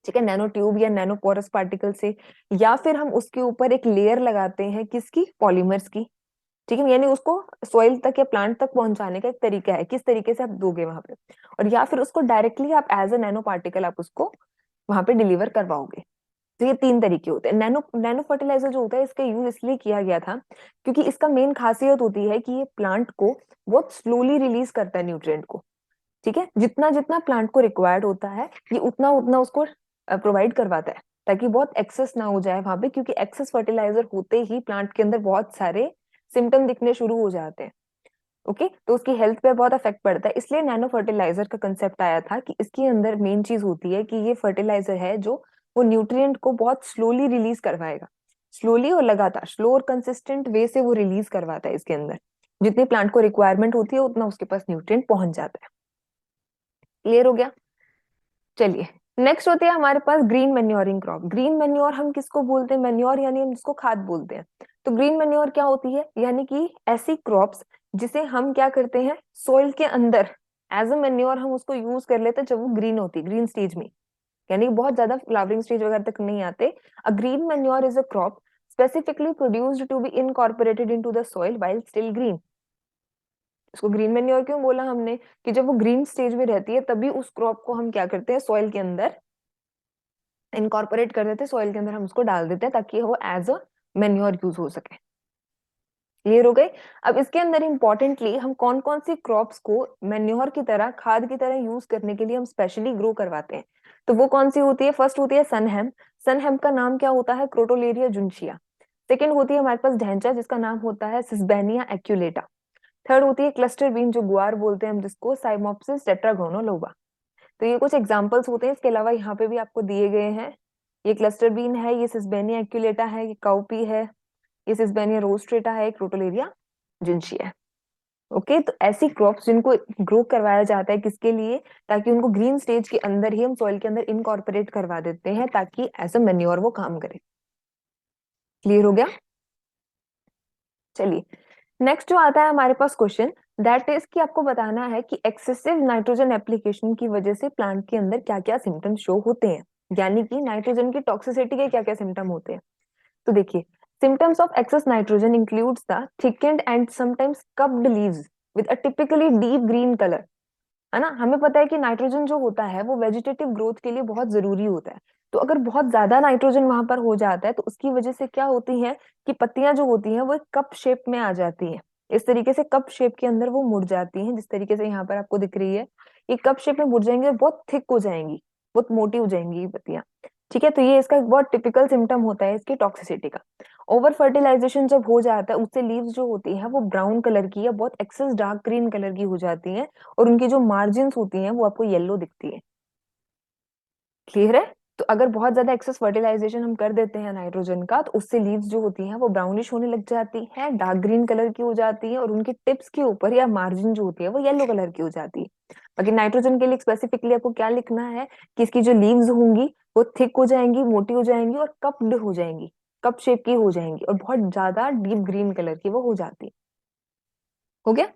ठीक है, नैनो ट्यूब या नैनो पोरस पार्टिकल से, या फिर हम उसके ऊपर एक लेयर लगाते हैं किसकी, पॉलीमर्स की। ठीक है, यानी उसको सॉइल तक या प्लांट तक पहुंचाने का एक तरीका है, किस तरीके से आप दोगे वहां पे। और या फिर उसको डायरेक्टली आप एज अ नैनो पार्टिकल आप उसको वहां पे डिलीवर करवाओगे। तो ये तीन तरीके होते हैं। नैनो नैनो फर्टिलाइजर जो होता है इसका यूज इसलिए किया गया था क्योंकि इसका मेन खासियत होती है कि ये प्लांट को बहुत स्लोली रिलीज करता है न्यूट्रिएंट को। ठीक है, जितना जितना प्लांट को रिक्वायर्ड होता है ये उतना उतना उसको प्रोवाइड करवाता है, ताकि बहुत एक्सेस ना हो जाए वहां पे, क्योंकि एक्सेस फर्टिलाइजर होते ही प्लांट के अंदर बहुत सारे सिम्टम दिखने शुरू हो जाते हैं। ओके तो उसकी हेल्थ पे बहुत अफेक्ट पड़ता है, इसलिए नैनो फर्टिलाइजर का कंसेप्ट आया था कि इसके अंदर मेन चीज होती है कि ये फर्टिलाइजर है जो वो न्यूट्रिएंट को बहुत स्लोली रिलीज करवाएगा, स्लोली और लगातार, स्लो और कंसिस्टेंट वे से वो रिलीज करवाता है इसके अंदर, जितनी प्लांट को रिक्वायरमेंट होती है उतना उसके पास न्यूट्रिएंट पहुंच जाता है। क्लियर हो गया? चलिए नेक्स्ट होती है हमारे पास green manuring crop. Green manure हम किसको बोलते हैं? मैन्योर यानी हम जिसको खाद बोलते हैं। तो ग्रीन मैन्योर क्या होती है? यानी कि ऐसी क्रॉप्स जिसे हम क्या करते हैं, सोइल के अंदर एज अ मैन्योर हम उसको यूज कर लेते हैं जब वो ग्रीन होती है, ग्रीन स्टेज में, यानी कि बहुत ज्यादा फ्लावरिंग स्टेज वगैरह तक नहीं आते। A green manure is a crop specifically produced to be incorporated into the soil while still green. इसको ग्रीन मैन्योर क्यों बोला हमने? कि जब वो ग्रीन स्टेज में रहती है तभी उस क्रॉप को हम क्या करते हैं, सॉइल के अंदर इनकॉर्पोरेट कर देते हैं, सॉइल के अंदर हम उसको डाल देते हैं ताकि वो एज अ मैन्योर यूज हो सके। क्लियर हो गए? अब इसके अंदर इंपॉर्टेंटली हम कौन कौन सी क्रॉप्स को मैन्योर की तरह, खाद की तरह यूज करने के लिए हम स्पेशली ग्रो करवाते हैं, तो वो कौन सी होती है? फर्स्ट होती है सनहेम। सनहेम का नाम क्या होता है? क्रोटोलेरिया जुनशिया। सेकेंड होती है हमारे पास ढैंचा, जिसका नाम होता है सिसबेनिया एक्यूलेटा। थर्ड होती है क्लस्टर बीन, जो गुआर बोलते हैं हम जिसको, साइमोप्सिस टेट्रागोनोलोबा। तो ये कुछ एग्जांपल्स होते हैं, इसके अलावा यहाँ पे भी आपको दिए गए हैं। ये क्लस्टर बीन है, ये सिसबेनिया एक्यूलेटा है, ये काउपी है, ये सिसबेनिया रोस्ट्रेटा है, क्रोटोलेरिया जिंची है। ओके तो ऐसी क्रॉप्स जिनको ग्रो करवाया जाता है किसके लिए? ताकि उनको ग्रीन स्टेज के अंदर ही हम सॉइल के अंदर इनकॉर्पोरेट करवा देते हैं ताकि एज अ मैन्योर वो काम करे। क्लियर हो गया? चलिए नेक्स्ट जो आता है हमारे पास क्वेश्चन, दैट इज कि आपको बताना है कि एक्सेसिव नाइट्रोजन एप्लीकेशन की वजह से प्लांट के अंदर क्या क्या सिम्टम शो होते हैं, यानी कि नाइट्रोजन की टॉक्सिसिटी के क्या क्या सिम्टम होते हैं। तो देखिए, symptoms of excess nitrogen includes the thickened and sometimes cupped leaves with a typically deep green color। है ना, हमें पता है कि नाइट्रोजन जो होता है वो वेजिटेटिव ग्रोथ के लिए बहुत जरूरी होता है। तो अगर बहुत ज्यादा नाइट्रोजन वहां पर हो जाता है तो उसकी वजह से क्या होती है कि पत्तियां जो होती हैं वो एक कप शेप में आ जाती हैं। इस तरीके से कप शेप के अंदर वो मुड़ जाती हैं, जिस तरीके से यहाँ पर आपको दिख रही है। ये कप शेप में मुड़ जाएंगे और बहुत थिक हो जाएंगी, बहुत मोटी हो जाएंगी ये पत्तियां। ठीक है, तो ये इसका एक बहुत टिपिकल सिम्टम होता है इसकी टॉक्सिसिटी का। ओवर फर्टिलाइजेशन जब हो जाता है उससे लीव्स जो होती है वो ब्राउन कलर की या बहुत एक्सेस डार्क ग्रीन कलर की हो जाती है, और उनकी जो मार्जिन्स होती हैं वो आपको येलो दिखती है। क्लियर है? तो अगर बहुत ज्यादा एक्सेस फर्टिलाइजेशन हम कर देते हैं नाइट्रोजन का तो उससे लीव्स जो होती हैं वो ब्राउनिश होने लग जाती है, डार्क ग्रीन कलर की हो जाती है, और उनके टिप्स के ऊपर या मार्जिन जो होती है वो येलो कलर की हो जाती है। बाकी नाइट्रोजन के लिए स्पेसिफिकली आपको क्या लिखना है कि इसकी जो लीव्स होंगी वो थिक हो जाएंगी, मोटी हो जाएंगी और कप्ड हो जाएंगी, कप शेप की हो जाएंगी, और बहुत ज्यादा डीप ग्रीन कलर की वो हो जाती है। हो गया?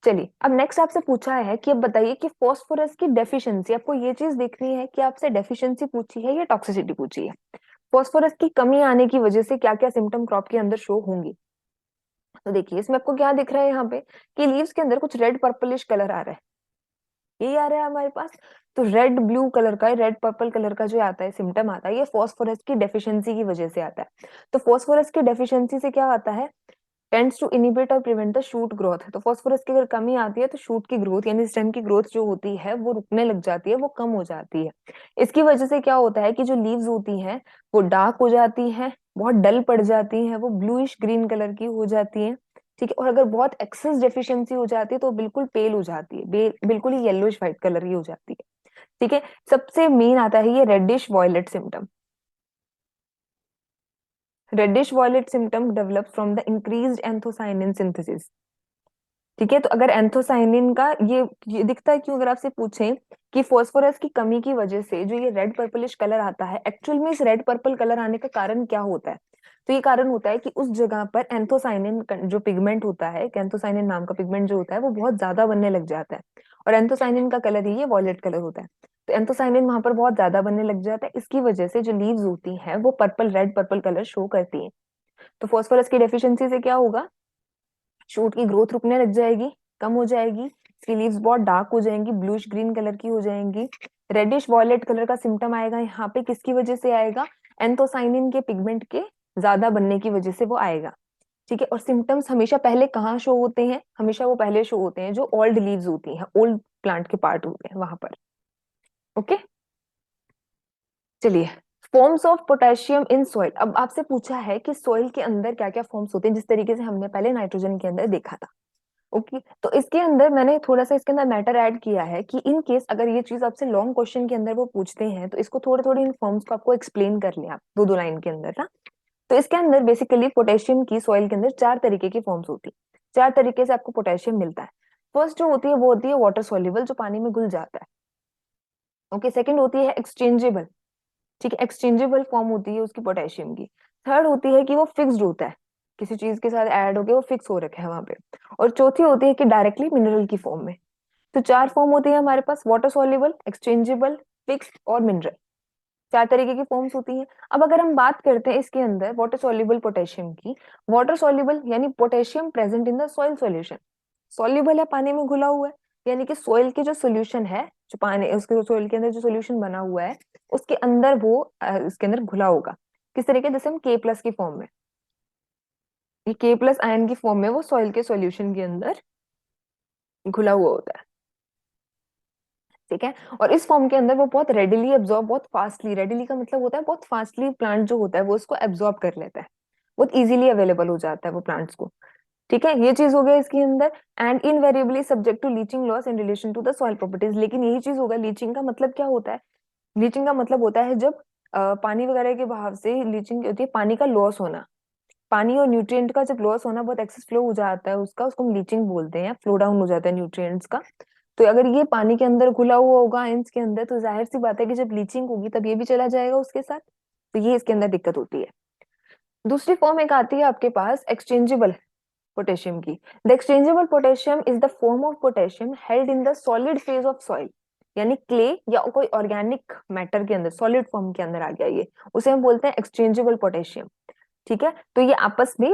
चलिए अब नेक्स्ट आपसे पूछा है कि अब बताइए कि फॉस्फोरस की डेफिशिएंसी, आपको ये चीज देखनी है कि आपसे डेफिशिएंसी पूछी है या टॉक्सिसिटी पूछी है। फॉस्फोरस की कमी आने की वजह से क्या क्या सिम्टम क्रॉप के अंदर शो होंगी। तो देखिए इसमें आपको क्या दिख रहा है यहाँ पे कि लीव्स के अंदर कुछ रेड पर्पलिश कलर आ रहा है, ये आ रहा है हमारे पास। तो रेड ब्लू कलर का, रेड पर्पल कलर का जो आता है सिम्टम आता है, ये फॉस्फोरस की डेफिशिएंसी की वजह से आता है। तो फॉस्फोरस की डेफिशिएंसी से क्या आता है, टेंड्स टू इनिबिट और प्रिवेंट द शूट ग्रोथ। तो फास्फोरस की अगर कमी आती है तो शूट की ग्रोथ यानी स्टेम की ग्रोथ जो होती है वो रुकने लग जाती है, वो कम हो जाती है। इसकी वजह से क्या होता है कि जो लीव्स होती हैं वो डार्क हो जाती हैं, बहुत डल पड़ जाती हैं, वो ब्लूइश ग्रीन कलर की हो जाती हैं। ठीक है, और अगर बहुत एक्सेस डेफिशिएंसी हो जाती है तो बिल्कुल पेल हो जाती है, बिल्कुल ही येलोइश व्हाइट कलर की हो जाती है। ठीक है, सबसे मेन आता है ये reddish violet symptom. Reddish violet symptom develop from the increased anthocyanin synthesis. ठीक है, तो अगर एंथोसाइनिन का ये दिखता है क्यों, अगर आपसे पूछें कि फास्फोरस की कमी की वजह से जो ये रेड पर्पलिश कलर आता है, एक्चुअल में इस रेड पर्पल कलर आने का कारण क्या होता है? तो ये कारण होता है कि उस जगह पर एंथोसाइनिन जो पिगमेंट होता है, एंथोसाइनिन नाम का पिगमेंट जो होता है वो बहुत ज्यादा बनने लग जाता है, और एंथोसाइनिन का कलर ही ये वॉयलेट कलर होता है। तो एंथोसाइनिन वहां पर बहुत ज्यादा बनने लग जाता है, इसकी वजह से जो लीव्स होती हैं वो purple, red purple colour show करती है। तो फास्फोरस की डेफिशिएंसी से क्या होगा, शूट की ग्रोथ रुकने लग जाएगी, कम हो जाएगी, इसकी लीव्स बहुत डार्क हो जाएंगी, ब्लूइश ग्रीन कलर की हो जाएंगी। रेडिश वॉयलेट कलर का सिम्टम आएगा यहाँ पे, किसकी वजह से आएगा, एंथोसाइनिन के पिगमेंट के ज्यादा बनने की वजह से वो आएगा। ठीक है, और सिम्टम्स हमेशा पहले कहाँ शो होते हैं, हमेशा वो पहले शो होते हैं जो ओल्ड लीव्स होती हैं, ओल्ड प्लांट के पार्ट होते हैं वहां पर। ओके, चलिए forms of potassium in soil. अब आपसे पूछा है कि सॉइल के अंदर क्या क्या फॉर्म्स होते हैं, जिस तरीके से हमने पहले नाइट्रोजन के अंदर देखा था। ओके, तो इसके अंदर मैंने थोड़ा सा इसके अंदर मैटर ऐड किया है कि इन केस अगर ये चीज आपसे लॉन्ग क्वेश्चन के अंदर वो पूछते हैं तो इसको थोड़े थोड़े इन फॉर्म्स को आपको एक्सप्लेन कर लें आप दो दो लाइन के अंदर ना। तो इसके अंदर बेसिकली पोटेशियम की सॉइल के अंदर चार तरीके की फॉर्म्स होती है, चार तरीके से आपको पोटेशियम मिलता है। फर्स्ट जो होती है वो होती है वाटर सॉल्युबल, जो पानी में घुल जाता है। ओके, सेकंड होती है एक्सचेंजेबल। ठीक है, एक्सचेंजेबल फॉर्म होती है उसकी पोटेशियम की। थर्ड होती है कि वो फिक्स्ड होता है, किसी चीज के साथ ऐड होके वो फिक्स हो रखा है वहां पे। और चौथी होती है कि डायरेक्टली मिनरल की फॉर्म में। तो चार फॉर्म होती है हमारे पास, वाटर सॉल्युबल, एक्सचेंजेबल, फिक्स्ड और मिनरल। चार तरीके की फॉर्म्स होती हैं। अब अगर हम बात करते हैं इसके अंदर वाटर सॉल्युबल पोटेशियम की, वाटर सॉल्युबल यानी potassium present in the soil solution. Soluble है, पानी में घुला हुआ है, यानी कि सॉइल के जो सोल्यूशन है, जो पानी उसके सॉइल के अंदर जो सोल्यूशन बना हुआ है उसके अंदर वो इसके अंदर घुला होगा। किस तरीके, जैसे हम के प्लस की फॉर्म में, ये के प्लस आयन की फॉर्म में वो सॉइल के सॉल्यूशन के अंदर घुला हुआ होता है। ठीक है, और इस फॉर्म के अंदर वो बहुत रेडिली एब्जॉर्ब, बहुत फास्टली, रेडिली का मतलब होता है बहुत फास्टली प्लांट जो होता है वो इसको एब्जॉर्ब कर लेता है, बहुत इजीली अवेलेबल हो जाता है वो प्लांट्स को। ठीक है, ये चीज हो गया इसके अंदर। And invariably subject to leaching loss in relation to the soil properties. लेकिन यही चीज होगा, लीचिंग का मतलब क्या होता है, लीचिंग का मतलब होता है जब पानी वगैरह के बहाव से लीचिंग होती है, पानी का लॉस होना। पानी और न्यूट्रिएंट का जब लॉस होना, बहुत एक्सेस फ्लो हो जाता है उसका, उसको हम लीचिंग बोलते हैं, फ्लो डाउन हो जाता है न्यूट्रिएंट्स का। तो अगर ये पानी के अंदर घुला हुआ होगा आयंस के अंदर, तो जाहिर सी बात है कि जब लीचिंग होगी तब ये भी चला जाएगा उसके साथ। तो ये इसके अंदर दिक्कत होती है। दूसरी फॉर्म एक आती है आपके पास एक्सचेंजेबल पोटेशियम की। The exchangeable potassium is the form of potassium held in the solid phase of soil, यानी क्ले या कोई ऑर्गेनिक मैटर के अंदर सॉलिड फॉर्म के अंदर आ गया ये, उसे हम बोलते हैं एक्सचेंजेबल पोटेशियम। ठीक है, तो ये आपस में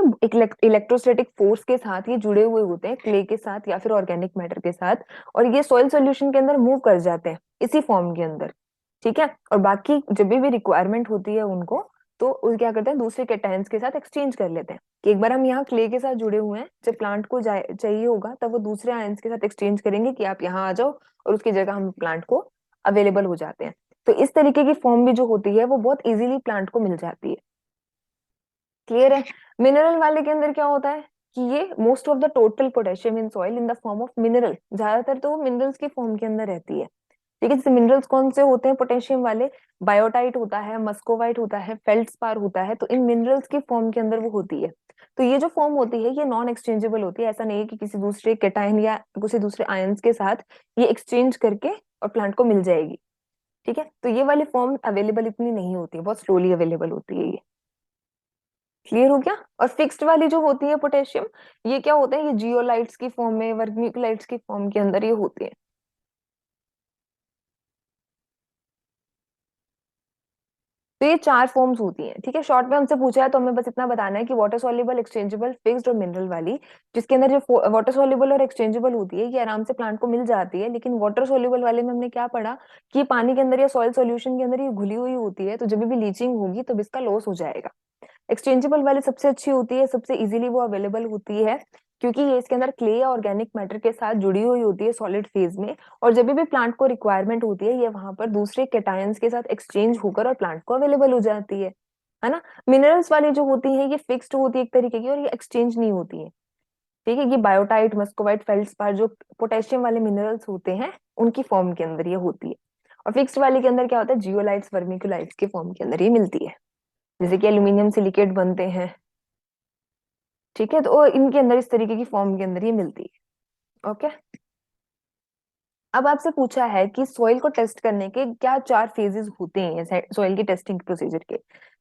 इलेक्ट्रोस्टैटिक फोर्स के साथ ये जुड़े हुए होते हैं, क्ले के साथ या फिर ऑर्गेनिक मैटर के साथ, और ये सॉइल सॉल्यूशन के अंदर मूव कर जाते हैं इसी फॉर्म के अंदर। ठीक है, और बाकी जब भी रिक्वायरमेंट होती है उनको, तो वो क्या करते हैं, दूसरे कैटायंस के साथ एक्सचेंज कर लेते हैं। कि एक बार हम यहाँ क्ले के साथ जुड़े हुए हैं, जब प्लांट को चाहिए होगा तब वो दूसरे आयंस के साथ एक्सचेंज करेंगे कि आप यहाँ आ जाओ, और उसकी जगह हम प्लांट को अवेलेबल हो जाते हैं। तो इस तरीके की फॉर्म भी जो होती है वो बहुत इजीली प्लांट को मिल जाती है। क्लियर है। मिनरल वाले के अंदर क्या होता है कि ये most of the total potassium in soil in the form of mineral, ज्यादातर तो वो मिनरल्स की फॉर्म के अंदर रहती है। ठीक है, जैसे मिनरल्स कौन से होते हैं पोटेशियम वाले, बायोटाइट होता है, मस्कोवाइट होता है, फेल्ड्स्पार होता है, तो इन मिनरल्स की फॉर्म के अंदर वो होती है। तो ये जो फॉर्म होती है ये नॉन एक्सचेंजेबल होती है, ऐसा नहीं है कि किसी दूसरे केटायन या किसी दूसरे आयंस के साथ ये एक्सचेंज करके और प्लांट को मिल जाएगी। ठीक है, तो ये वाली फॉर्म अवेलेबल इतनी नहीं होती है, बहुत स्लोली अवेलेबल होती है ये। क्लियर हो गया। और फिक्स्ड वाली जो होती है पोटेशियम, ये क्या होते हैं, ये जियोलाइट्स की फॉर्म में, वर्मिकुलाइट्स की फॉर्म के अंदर ये होते हैं। तो ये चार फॉर्म्स होती हैं। ठीक है, शॉर्ट में हमसे पूछा है तो हमें बस इतना बताना है कि वाटर सॉल्युबल, एक्सचेंजेबल, फिक्स्ड और मिनरल वाली। जिसके अंदर जो वाटर सॉल्युबल और एक्सचेंजेबल होती है ये आराम से प्लांट को मिल जाती है, लेकिन वाटर सॉल्युबल वाले में हमने क्या पढ़ा कि पानी के अंदर या सॉइल सॉल्यूशन के अंदर ये घुली हुई होती है, तो जब भी लीचिंग होगी तो इसका लॉस हो जाएगा। एक्सचेंजेबल वाली सबसे अच्छी होती है, सबसे इजीली वो अवेलेबल होती है, क्योंकि ये इसके अंदर क्ले या ऑर्गेनिक मैटर के साथ जुड़ी हुई होती है सॉलिड फेज में। और जब भी प्लांट को रिक्वायरमेंट होती है ये वहां पर दूसरे केटायंस के साथ एक्सचेंज होकर और प्लांट को अवेलेबल हो जाती है ना। मिनरल्स वाली जो होती है ये फिक्स्ड होती है एक तरीके की, और ये एक्सचेंज नहीं होती है। ठीक है, ये बायोटाइट, मस्कोवाइट, फेल्ड्स्पार जो पोटेशियम वाले मिनरल्स होते हैं उनकी फॉर्म के अंदर ये होती है। और फिक्स्ड वाले के अंदर क्या होता है, जियोलाइट्स, वर्मिकुलाइट्स के फॉर्म के अंदर ये मिलती है, जैसे कि एल्यूमिनियम सिलिकेट बनते हैं। ठीक है, तो इनके अंदर इस तरीके की फॉर्म के अंदर ये मिलती है। ओके, अब आपसे पूछा है कि सॉइल को टेस्ट करने के क्या चार फेजेस होते हैं सॉइल की टेस्टिंग प्रोसीजर के।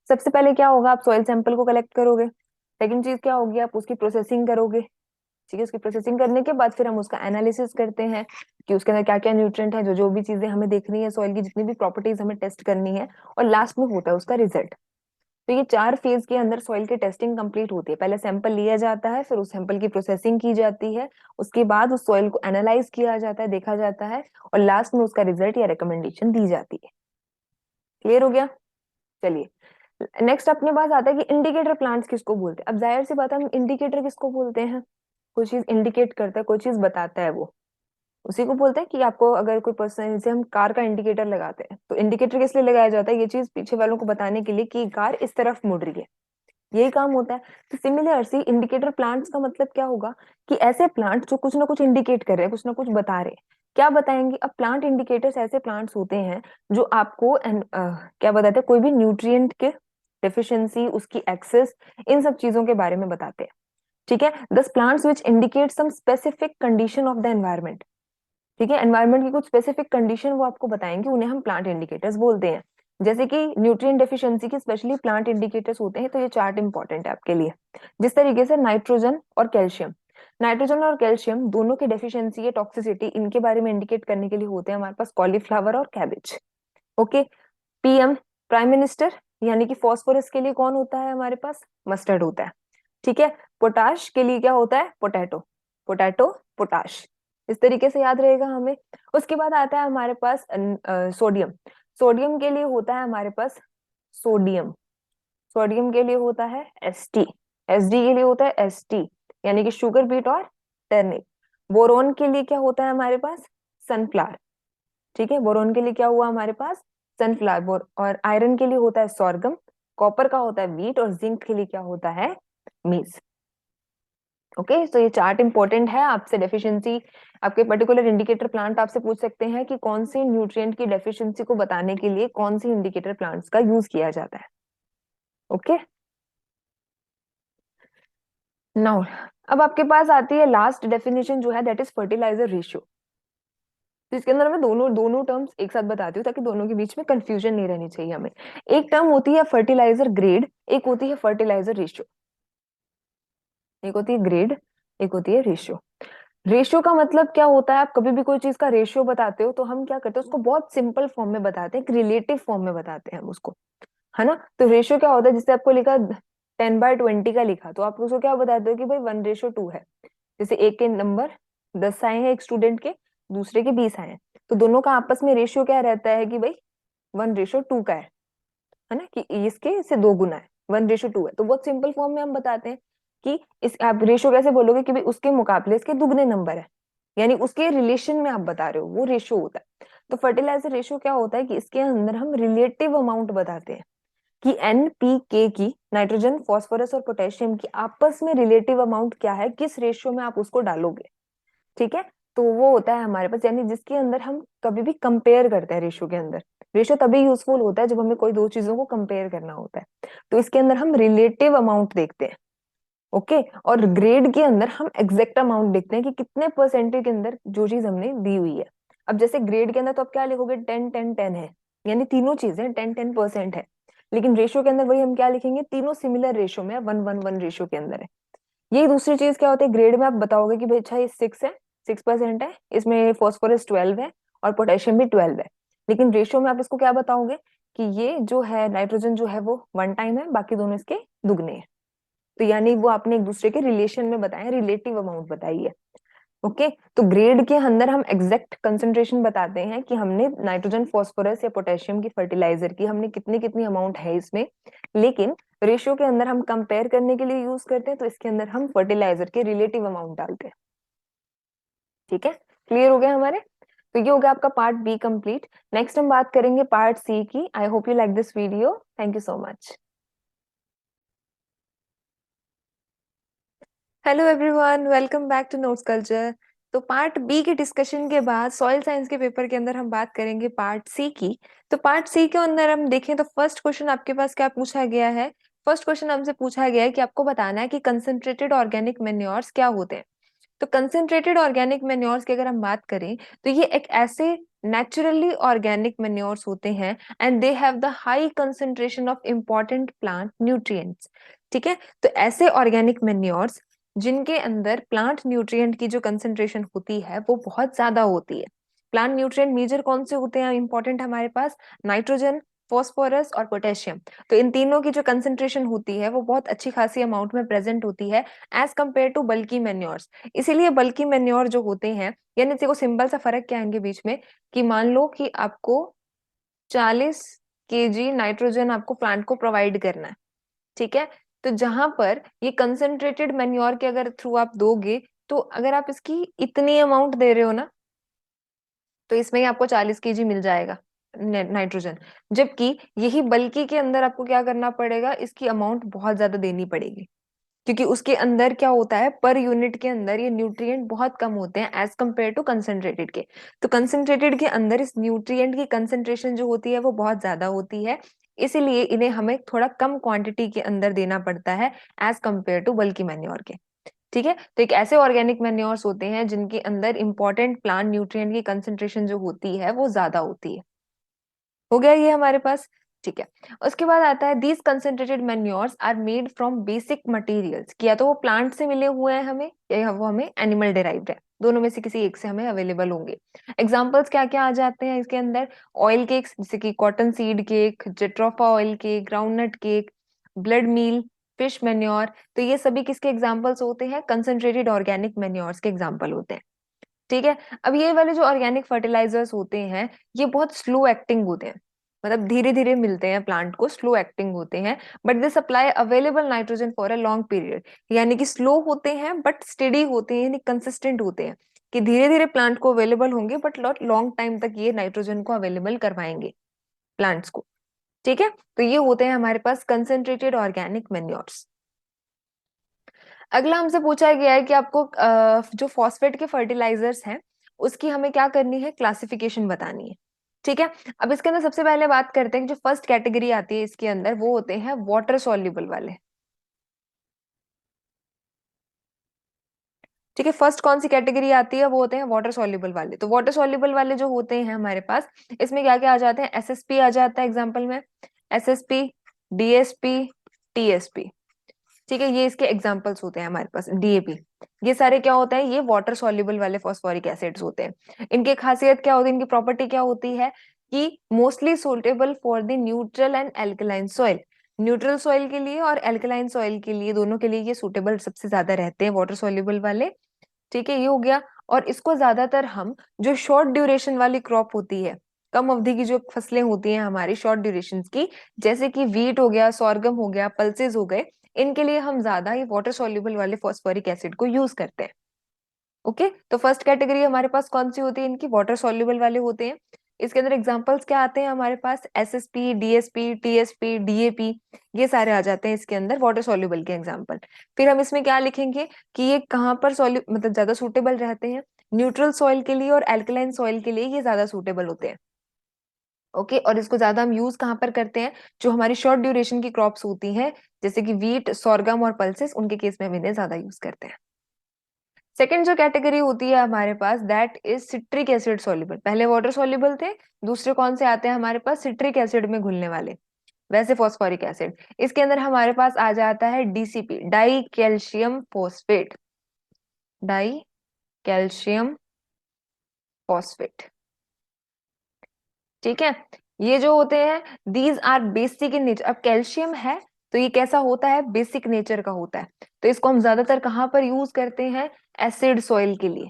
सबसे पहले क्या होगा, आप सॉइल सैंपल को कलेक्ट करोगे। सेकंड चीज क्या होगी, आप उसकी प्रोसेसिंग करोगे। ठीक है, उसकी प्रोसेसिंग करने के बाद फिर हम उसका एनालिसिस करते हैं कि उसके अंदर क्या क्या न्यूट्रिएंट है, जो जो भी चीजें हमें देखनी है, सॉइल की जितनी भी प्रॉपर्टीज हमें टेस्ट करनी है, और लास्ट में होता है उसका रिजल्ट। तो ये चार फेज के अंदर सॉइल की टेस्टिंग कंप्लीट होती है। पहले सैंपल लिया जाता है, फिर उस सैंपल की प्रोसेसिंग की जाती है, उसके बाद उस सॉइल को एनालाइज किया जाता है, देखा जाता है, और लास्ट में उसका रिजल्ट या रिकमेंडेशन दी जाती है। क्लियर हो गया। चलिए, नेक्स्ट अपने पास आता है कि इंडिकेटर प्लांट्स किसको बोलते हैं। अब जाहिर सी बात है, हम इंडिकेटर किसको बोलते हैं, कोई चीज इंडिकेट करता है, कोई चीज बताता है, वो उसी को बोलते हैं। कि आपको अगर कोई पर्सन, जैसे हम कार का इंडिकेटर लगाते हैं, तो इंडिकेटर किस लिए लगाया जाता है, ये चीज पीछे वालों को बताने के लिए कि कार इस तरफ मुड़ रही है। यही काम होता है। तो सिमिलरली इंडिकेटर प्लांट्स का मतलब क्या होगा कि ऐसे प्लांट जो कुछ ना कुछ इंडिकेट कर रहे हैं, कुछ ना कुछ बता रहे हैं। क्या बताएंगे? अब प्लांट इंडिकेटर्स ऐसे प्लांट्स होते हैं जो आपको क्या बताते हैं, कोई भी न्यूट्रिएंट के डेफिशिएंसी, उसकी एक्सेस, इन सब चीजों के बारे में बताते हैं। ठीक है, these plants which indicate some specific condition of the environment. ठीक है, एनवायरमेंट की कुछ स्पेसिफिक कंडीशन वो आपको बताएंगे, उन्हें हम प्लांट इंडिकेटर्स बोलते हैं। जैसे कि न्यूट्रिएंट डेफिशिएंसी के स्पेशली प्लांट इंडिकेटर्स होते हैं, तो ये चार्ट इंपॉर्टेंट है आपके लिए। जिस तरीके से नाइट्रोजन और कैल्शियम, नाइट्रोजन और कैल्शियम दोनों की डेफिशिएंसी या टॉक्सिसिटी, इनके बारे में इंडिकेट करने के लिए होते हैं हमारे पास कॉलीफ्लावर और cabbage. Okay. PM, prime minister, यानी कि फॉस्फोरस के लिए कौन होता है हमारे पास? मस्टर्ड होता है। ठीक है। पोटाश के लिए क्या होता है? पोटैटो। Potato, potash. इस तरीके से याद रहेगा हमें। उसके बाद आता है हमारे पास सोडियम। सोडियम के लिए होता है हमारे पास सोडियम। सोडियम के लिए होता है एसटी। एसडी के लिए होता है एसटी, यानी कि शुगर बीट और टर्निप। बोरोन के लिए क्या होता है हमारे पास? सनफ्लावर। ठीक है, बोरोन के लिए क्या हुआ हमारे पास? सनफ्लावर। और आयरन के लिए होता है सोर्गम। कॉपर का होता है वीट, और जिंक के लिए क्या होता है? मीज। ओके, तो ये चार्ट इंपॉर्टेंट है। आपसे डेफिशिएंसी, आपके पर्टिकुलर इंडिकेटर प्लांट आपसे पूछ सकते हैं कि कौन से न्यूट्रिएंट की डेफिशिएंसी को बताने के लिए कौन सी इंडिकेटर प्लांट्स का यूज किया जाता है। ओके, नाउ अब आपके पास आती है लास्ट डेफिनेशन जो है, दैट इज फर्टिलाइजर रेशियो। तो इसके अंदर मैं दोनों दोनों टर्म्स एक साथ बताती हूँ ताकि दोनों के बीच में कंफ्यूजन नहीं रहनी चाहिए हमें। एक टर्म होती है फर्टिलाइजर ग्रेड, एक होती है फर्टिलाइजर रेशियो। एक होती है ग्रेड, एक होती है रेशियो। रेशियो का मतलब क्या होता है? आप कभी भी कोई चीज का रेशियो बताते हो तो हम क्या करते हैं, उसको बहुत सिंपल फॉर्म में बताते हैं, एक रिलेटिव फॉर्म में बताते हैं हम उसको, है ना। तो रेशियो क्या होता है? जिससे आपको लिखा 10/20 का लिखा, तो आप उसको क्या बताते हो कि भाई 1:2 है। जैसे एक के नंबर 10 आए हैं एक स्टूडेंट के, दूसरे के 20 आए हैं, तो दोनों का आपस में रेशियो क्या रहता है कि भाई 1:2 का है ना, कि इसके इससे 2 गुना है, 1:2 है। तो बहुत सिंपल फॉर्म में हम बताते हैं कि इस, आप रेशियो कैसे बोलोगे कि भाई उसके मुकाबले इसके दुगने नंबर है, यानी उसके रिलेशन में आप बता रहे हो, वो रेशियो होता है। तो फर्टिलाइजर रेशियो क्या होता है कि इसके अंदर हम रिलेटिव अमाउंट बताते हैं कि एनपीके की, नाइट्रोजन, फास्फोरस और पोटेशियम की आपस में रिलेटिव अमाउंट क्या है, किस रेशियो में आप उसको डालोगे। ठीक है, तो वो होता है हमारे पास, यानी जिसके अंदर हम कभी भी कंपेयर करते हैं रेशियो के अंदर। रेशियो तभी यूजफुल होता है जब हमें कोई दो चीजों को कंपेयर करना होता है, तो इसके अंदर हम रिलेटिव अमाउंट देखते हैं। ओके, और ग्रेड के अंदर हम एग्जैक्ट अमाउंट देखते हैं कि कितने परसेंटेज के अंदर जो चीज हमने दी हुई है। अब जैसे ग्रेड के अंदर तो आप क्या लिखोगे? 10-10-10 है, यानी तीनों चीजें 10-10% है। लेकिन रेशियो के अंदर वही हम क्या लिखेंगे? तीनों सिमिलर रेशियो में 1:1:1 रेशियो के अंदर है। यही दूसरी चीज क्या होती है, ग्रेड में आप बताओगे कि भाई अच्छा ये 6 है, 6% है, इसमें फॉस्फोरस 12 है और पोटेशियम भी 12 है। लेकिन रेशियो में आप इसको क्या बताओगे कि ये जो है नाइट्रोजन जो है वो 1 टाइम है, बाकी दोनों इसके दुगने हैं। तो यानी वो आपने एक दूसरे के रिलेशन में बताया, रिलेटिव अमाउंट बताई है। ओके, तो ग्रेड के अंदर हम एग्जैक्ट कंसंट्रेशन बताते हैं कि हमने नाइट्रोजन, फास्फोरस या पोटेशियम की फर्टिलाइजर की हमने कितनी कितनी अमाउंट है इसमें। लेकिन रेशियो के अंदर हम कंपेयर करने के लिए यूज करते हैं, तो इसके अंदर हम फर्टिलाइजर के रिलेटिव अमाउंट डालते हैं। ठीक है, क्लियर हो गया हमारे? तो ये हो गया आपका पार्ट बी कंप्लीट। नेक्स्ट हम बात करेंगे पार्ट सी की। I hope you like this video. Thank you so much. Hello everyone, welcome back to notes culture. तो पार्ट बी के डिस्कशन के बाद सॉइल साइंस के पेपर के अंदर हम बात करेंगे पार्ट सी की। तो पार्ट सी के अंदर हम देखें तो फर्स्ट क्वेश्चन आपके पास क्या पूछा गया है? फर्स्ट क्वेश्चन हमसे पूछा गया है कि आपको बताना है कि कंसंट्रेटेड ऑर्गेनिक मैन्योर्स क्या होते हैं। तो कंसंट्रेटेड ऑर्गेनिक मैन्योर्स की अगर हम बात करें तो ये एक ऐसे नेचुरली ऑर्गेनिक मैन्योर्स होते हैं and they have the high concentration of important plant nutrients. ठीक है, तो ऐसे ऑर्गेनिक मैन्योर्स जिनके अंदर प्लांट न्यूट्रिएंट की जो कंसंट्रेशन होती है वो बहुत ज्यादा होती है। प्लांट न्यूट्रिएंट मेजर कौन से होते हैं इंपॉर्टेंट हमारे पास? नाइट्रोजन, फॉस्फोरस और पोटेशियम। तो इन तीनों की जो कंसंट्रेशन होती है वो बहुत अच्छी खासी अमाउंट में प्रेजेंट होती है as compare to bulky manures. इसीलिए बल्की मैन्योर जो होते हैं, यानी देखो सिंपल सा फर्क क्या है इनके बीच में, कि मान लो कि आपको 40 kg नाइट्रोजन आपको प्लांट को प्रोवाइड करना है। ठीक है, तो जहां पर ये कंसंट्रेटेड मैन्योर के अगर थ्रू आप दोगे, तो अगर आप इसकी इतनी अमाउंट दे रहे हो ना, तो इसमें ही आपको 40 kg मिल जाएगा। नाइट्रोजन, जबकि यही बल्कि के अंदर आपको क्या करना पड़ेगा, इसकी अमाउंट बहुत ज्यादा देनी पड़ेगी, क्योंकि उसके अंदर क्या होता है, पर यूनिट के अंदर ये न्यूट्रिएंट बहुत कम होते हैं एज कंपेयर टू कंसंट्रेटेड के। तो कंसंट्रेटेड के अंदर इस न्यूट्रिएंट की कंसंट्रेशन जो होती है वो बहुत ज्यादा होती है, इसीलिए इन्हें हमें थोड़ा कम क्वांटिटी के अंदर देना पड़ता है as compare to bulky manure के। ठीक है, तो एक ऐसे ऑर्गेनिक मैन्योर्स होते हैं जिनके अंदर इंपॉर्टेंट प्लांट न्यूट्रिएंट की कंसंट्रेशन जो होती है वो ज्यादा होती है। हो गया ये हमारे पास। ठीक है, उसके बाद आता है these concentrated manures are made from basic materials, या तो वो प्लांट से मिले हुए हैं हमें, या वो हमें एनिमल डिराइव्ड है, दोनों में से किसी एक से हमें अवेलेबल होंगे। एग्जांपल्स क्या क्या आ जाते हैं इसके अंदर, ऑयल केक्स जैसे कि cotton seed cake, jatropha oil cake, groundnut cake, blood meal, fish manure. तो ये सभी किसके एग्जाम्पल्स होते हैं, कंसेंट्रेटेड ऑर्गेनिक मैन्योर्स के एग्जाम्पल होते हैं। ठीक है, अब ये वाले जो ऑर्गेनिक फर्टिलाइजर्स होते हैं ये बहुत स्लो एक्टिंग होते हैं, मतलब धीरे धीरे मिलते हैं प्लांट को, स्लो एक्टिंग होते हैं, but they supply available nitrogen for a long period. यानी कि स्लो होते हैं बट स्टेडी होते हैं, यानी कंसिस्टेंट होते हैं, कि धीरे धीरे प्लांट को अवेलेबल होंगे बट लॉन्ग टाइम तक ये नाइट्रोजन को अवेलेबल करवाएंगे प्लांट्स को। ठीक है, तो ये होते हैं हमारे पास कंसेंट्रेटेड ऑर्गेनिक मैन्योर्स। अगला हमसे पूछा गया है कि आपको जो फॉस्फेट के फर्टिलाइजर्स हैं उसकी हमें क्या करनी है, क्लासिफिकेशन बतानी है। ठीक है, अब इसके अंदर सबसे पहले बात करते हैं कि जो फर्स्ट कैटेगरी आती है इसके अंदर वो होते हैं वाटर सॉल्युबल वाले। ठीक है, फर्स्ट कौन सी कैटेगरी आती है, वो होते हैं वाटर सॉल्युबल वाले। तो वाटर सॉल्युबल वाले जो होते हैं हमारे पास, इसमें क्या क्या आ जाते हैं, एसएसपी आ जाता है एग्जाम्पल में, एसएसपी, डीएसपी, टीएसपी। ठीक है, ये इसके एग्जाम्पल्स होते हैं हमारे पास, डीएपी। ये सारे क्या होते हैं, ये वाटर सॉल्युबल वाले फॉस्फोरिक एसिड्स होते हैं। इनकी खासियत क्या होती है, इनकी प्रॉपर्टी क्या होती है, कि mostly suitable for the neutral and alkaline soil. Neutral soil के लिए और एल्कलाइन सॉइल के लिए, दोनों के लिए ये सुटेबल सबसे ज्यादा रहते हैं वाटर सॉल्युबल वाले। ठीक है, ये हो गया। और इसको ज्यादातर हम, जो शॉर्ट ड्यूरेशन वाली क्रॉप होती है, कम अवधि की जो फसलें होती हैं हमारी शॉर्ट ड्यूरेशन की, जैसे कि वीट हो गया, सॉर्गम हो गया, पल्सेस हो गए, इनके लिए हम ज्यादा ये वाटर सॉल्युबल वाले फॉस्फोरिक एसिड को यूज करते हैं। ओके, तो फर्स्ट कैटेगरी हमारे पास कौन सी होती है, इनकी वाटर सॉल्युबल वाले होते हैं। इसके अंदर एग्जांपल्स क्या आते हैं हमारे पास, एसएसपी, डीएसपी, टीएसपी, डीएपी, ये सारे आ जाते हैं इसके अंदर वाटर सॉल्युबल के एग्जांपल। फिर हम इसमें क्या लिखेंगे कि ये कहाँ पर सॉल्यू मतलब ज्यादा सूटेबल रहते हैं, न्यूट्रल सॉइल के लिए और एल्कलाइन सॉइल के लिए ये ज्यादा सूटेबल होते हैं। ओके, और इसको ज्यादा हम यूज कहाँ पर करते हैं, जो हमारी शॉर्ट ड्यूरेशन की क्रॉप्स होती हैं, जैसे कि वीट, सोरगम और पल्सेस, उनके केस में हम इन्हें ज्यादा यूज करते हैं। सेकेंड जो कैटेगरी होती है हमारे पास, that is citric acid soluble. पहले वाटर सॉल्युबल थे, दूसरे कौन से आते हैं हमारे पास, सिट्रिक एसिड में घुलने वाले, वैसे फॉस्फोरिक एसिड। इसके अंदर हमारे पास आ जाता है DCP, di calcium phosphate, di calcium phosphate. ठीक है, ये जो होते हैं, these are basic in nature. अब कैल्शियम है तो ये कैसा होता है, बेसिक नेचर का होता है, तो इसको हम ज्यादातर कहाँ पर यूज करते हैं, एसिड सॉइल के लिए।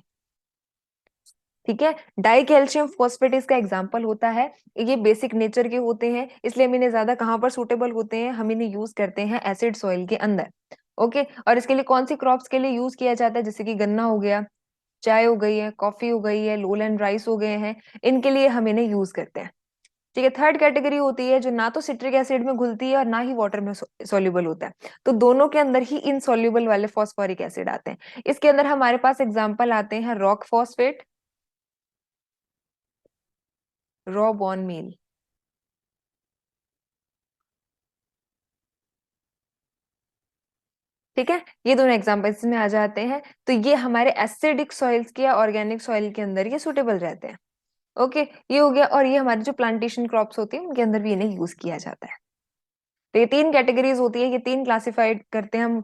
ठीक है, डाई कैल्शियम फॉस्फेट इसका एग्जाम्पल होता है, ये बेसिक नेचर के होते हैं, इसलिए हम इन्हें ज्यादा कहाँ पर सुटेबल होते हैं, हम इन्हें यूज करते हैं एसिड सॉइल के अंदर। ओके, और इसके लिए कौन सी क्रॉप्स के लिए यूज किया जाता है, जैसे कि गन्ना हो गया, चाय हो गई है, कॉफी हो गई है, लोलैंड राइस हो गए हैं, इनके लिए हम इन्हें यूज करते हैं। ठीक है, थर्ड कैटेगरी होती है जो ना तो सिट्रिक एसिड में घुलती है और ना ही वाटर में सॉल्युबल होता है, तो दोनों के अंदर ही इनसॉल्युबल वाले फॉस्फोरिक एसिड आते हैं। इसके अंदर हमारे पास एग्जांपल आते हैं रॉक फॉस्फेट, रॉ बॉन मील। ठीक है, ये दोनों एग्जांपल्स में आ जाते हैं, तो ये हमारे एसिडिक सॉइल्स के या ऑर्गेनिक सॉइल के अंदर ये सुटेबल रहते हैं। ओके, ये हो गया। और ये हमारी जो प्लांटेशन क्रॉप्स होती है उनके अंदर भी इन्हें यूज किया जाता है। तो ये तीन कैटेगरीज होती है, ये तीन क्लासिफाइड करते हैं हम,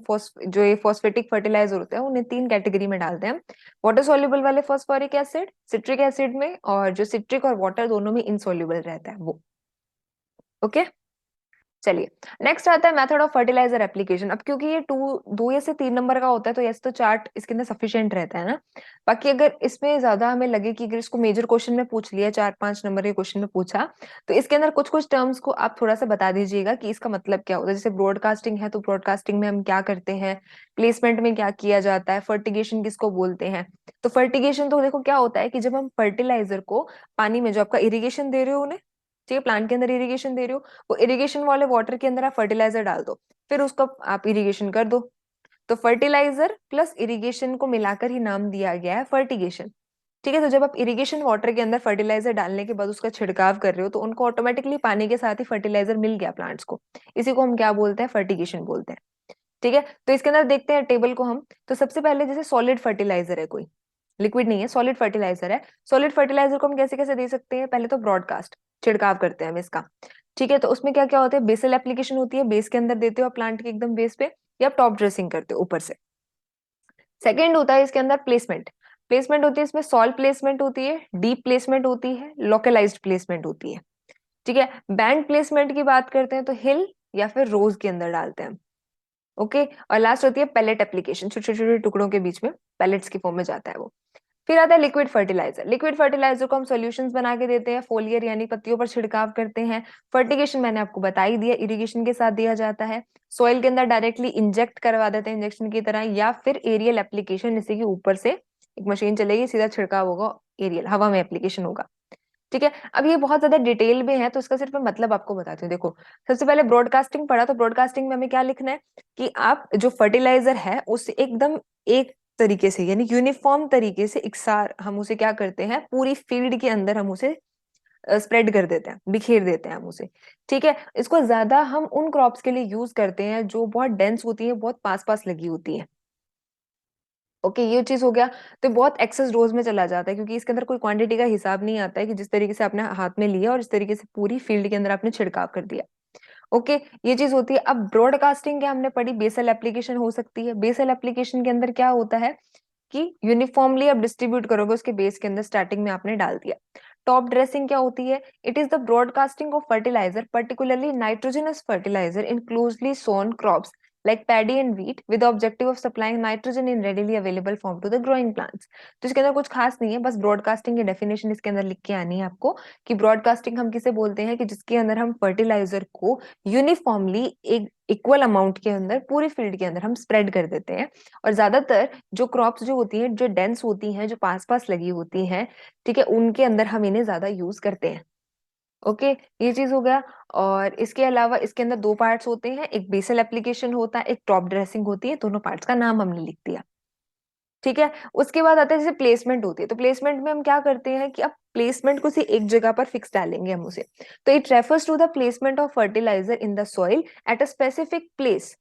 जो ये फॉस्फेटिक फर्टिलाइजर होते हैं उन्हें तीन कैटेगरी में डालते हैं। वाटर सॉल्युबल वाले फॉस्फोरिक एसिड, सिट्रिक एसिड में, और जो सिट्रिक और वाटर दोनों में इनसॉल्युबल रहता है वो। ओके, चलिए, नेक्स्ट आता है मेथड ऑफ फर्टिलाइजर एप्लीकेशन। अब क्योंकि ये 2 या से 3 नंबर का होता है तो ऐसे तो चार्ट इसके अंदर सफिशिएंट रहता है ना। बाकी अगर इसमें ज्यादा हमें लगे कि अगर इसको मेजर क्वेश्चन में पूछ लिया, 4-5 नंबर के क्वेश्चन में पूछा, तो इसके अंदर कुछ कुछ टर्म्स को आप थोड़ा सा बता दीजिएगा कि इसका मतलब क्या होता है। जैसे ब्रॉडकास्टिंग है तो ब्रॉडकास्टिंग में हम क्या करते हैं, प्लेसमेंट में क्या किया जाता है, फर्टिगेशन किसको बोलते हैं। तो फर्टिगेशन तो देखो क्या होता है कि जब हम फर्टिलाइजर को पानी में, जो आपका इरिगेशन दे रहे हो उन्हें, ठीक है, प्लांट के अंदर इरिगेशन दे रहे हो, वो इरिगेशन वाले वाटर के अंदर आप फर्टिलाइजर डाल दो, फिर उसको आप इरिगेशन कर दो। तो फर्टिलाइजर प्लस इरिगेशन को मिलाकर ही नाम दिया गया है फर्टिगेशन। ठीक है, तो जब आप इरिगेशन वाटर के अंदर फर्टिलाइजर डालने के बाद उसका छिड़काव कर रहे हो तो उनको ऑटोमेटिकली पानी के साथ ही फर्टिलाइजर मिल गया प्लांट्स को। इसी को हम क्या बोलते हैं, फर्टिगेशन बोलते हैं। ठीक है, तो इसके अंदर देखते हैं टेबल को हम। तो सबसे पहले जैसे सॉलिड फर्टिलाइजर है, कोई लिक्विड नहीं है, सॉलिड फर्टिलाइजर है। सॉलिड फर्टिलाइजर को हम कैसे कैसे दे सकते हैं, पहले तो ब्रॉडकास्ट छिड़काव करते हैं हम इसका। ठीक है, तो उसमें क्या क्या होता है, बेसल एप्लीकेशन होती है, बेस के अंदर देते हो प्लांट के एकदम बेस पे, या टॉप ड्रेसिंग करते हो ऊपर से। सेकेंड होता है इसके अंदर प्लेसमेंट। प्लेसमेंट होती है इसमें, सॉल प्लेसमेंट होती है, डीप प्लेसमेंट होती है, लोकलाइज्ड प्लेसमेंट होती है। ठीक है, बैंड प्लेसमेंट की बात करते हैं तो हिल या फिर रोज के अंदर डालते हैं। ओके, और लास्ट होती है पैलेट एप्लीकेशन, छोटे छोटे टुकड़ों के बीच में पैलेट्स की फॉर्म में जाता है वो। फिर आता है लिक्विड फर्टिलाइजर। लिक्विड फर्टिलाइजर को हम सॉल्यूशंस बना के देते हैं, फोलियर यानी पत्तियों पर छिड़काव करते हैं। फर्टिगेशन मैंने आपको बता ही दिया, इरिगेशन के साथ दिया जाता है। सॉइल के अंदर डायरेक्टली इंजेक्ट करवा देते हैं इंजेक्शन की तरह, या फिर एरियल एप्लीकेशन, जैसे कि ऊपर से एक मशीन चलेगी, सीधा छिड़काव होगा, एरियल हवा में एप्लीकेशन होगा। ठीक है, अब ये बहुत ज्यादा डिटेल में है तो इसका सिर्फ मैं मतलब आपको बताती हूँ। देखो, सबसे पहले ब्रॉडकास्टिंग पढ़ा, तो ब्रॉडकास्टिंग में हमें क्या लिखना है कि आप जो फर्टिलाइजर है उसे एकदम एक तरीके से, यानी यूनिफॉर्म तरीके से इकसार हम उसे क्या करते हैं, पूरी फील्ड के अंदर हम उसे स्प्रेड कर देते हैं, बिखेर देते हैं हम उसे। ठीक है, इसको ज्यादा हम उन क्रॉप्स के लिए यूज करते हैं जो बहुत डेंस होती है, बहुत पास पास लगी होती है। ओके, ये चीज हो गया। तो बहुत एक्सेस डोज में चला जाता है, क्योंकि इसके अंदर कोई क्वांटिटी का हिसाब नहीं आता है कि जिस तरीके से आपने हाथ में लिया और इस तरीके से पूरी फील्ड के अंदर आपने छिड़काव कर दिया। ओके, ये चीज होती है। अब ब्रॉडकास्टिंग क्या हमने पढ़ी, बेसल एप्लीकेशन हो सकती है। बेसल एप्लीकेशन के अंदर क्या होता है कि यूनिफॉर्मली आप डिस्ट्रीब्यूट करोगे उसके बेस के अंदर, स्टार्टिंग में आपने डाल दिया। टॉप ड्रेसिंग क्या होती है, it is the broadcasting of fertiliser, particularly nitrogenous fertiliser in closely sown crops like paddy and wheat with the objective of supplying nitrogen in readily available form to the growing plants। तो इसके अंदर कुछ खास नहीं है, बस broadcasting की definition इसके अंदर लिख के आनी है आपको कि ब्रॉडकास्टिंग हम किसे बोलते हैं, कि जिसके अंदर हम फर्टिलाइजर को यूनिफॉर्मली एक इक्वल अमाउंट के अंदर पूरी फील्ड के अंदर हम स्प्रेड कर देते हैं। और ज्यादातर जो क्रॉप्स जो होती हैं, जो डेंस होती हैं, जो पास पास लगी होती हैं, ठीक है, उनके अंदर हम इन्हें ज्यादा यूज करते हैं। ओके, ये चीज हो गया। और इसके अलावा इसके अंदर दो पार्ट्स होते हैं, एक बेसल एप्लीकेशन होता है, एक टॉप ड्रेसिंग होती है, दोनों पार्ट्स का नाम हमने लिख दिया। ठीक है, उसके बाद आता है जैसे प्लेसमेंट होती है। तो प्लेसमेंट में हम क्या करते हैं कि अब प्लेसमेंट को सिर्फ एक जगह पर फिक्स डालेंगे हम उसे। तो it refers to the placement of fertiliser in the soil at a specific place.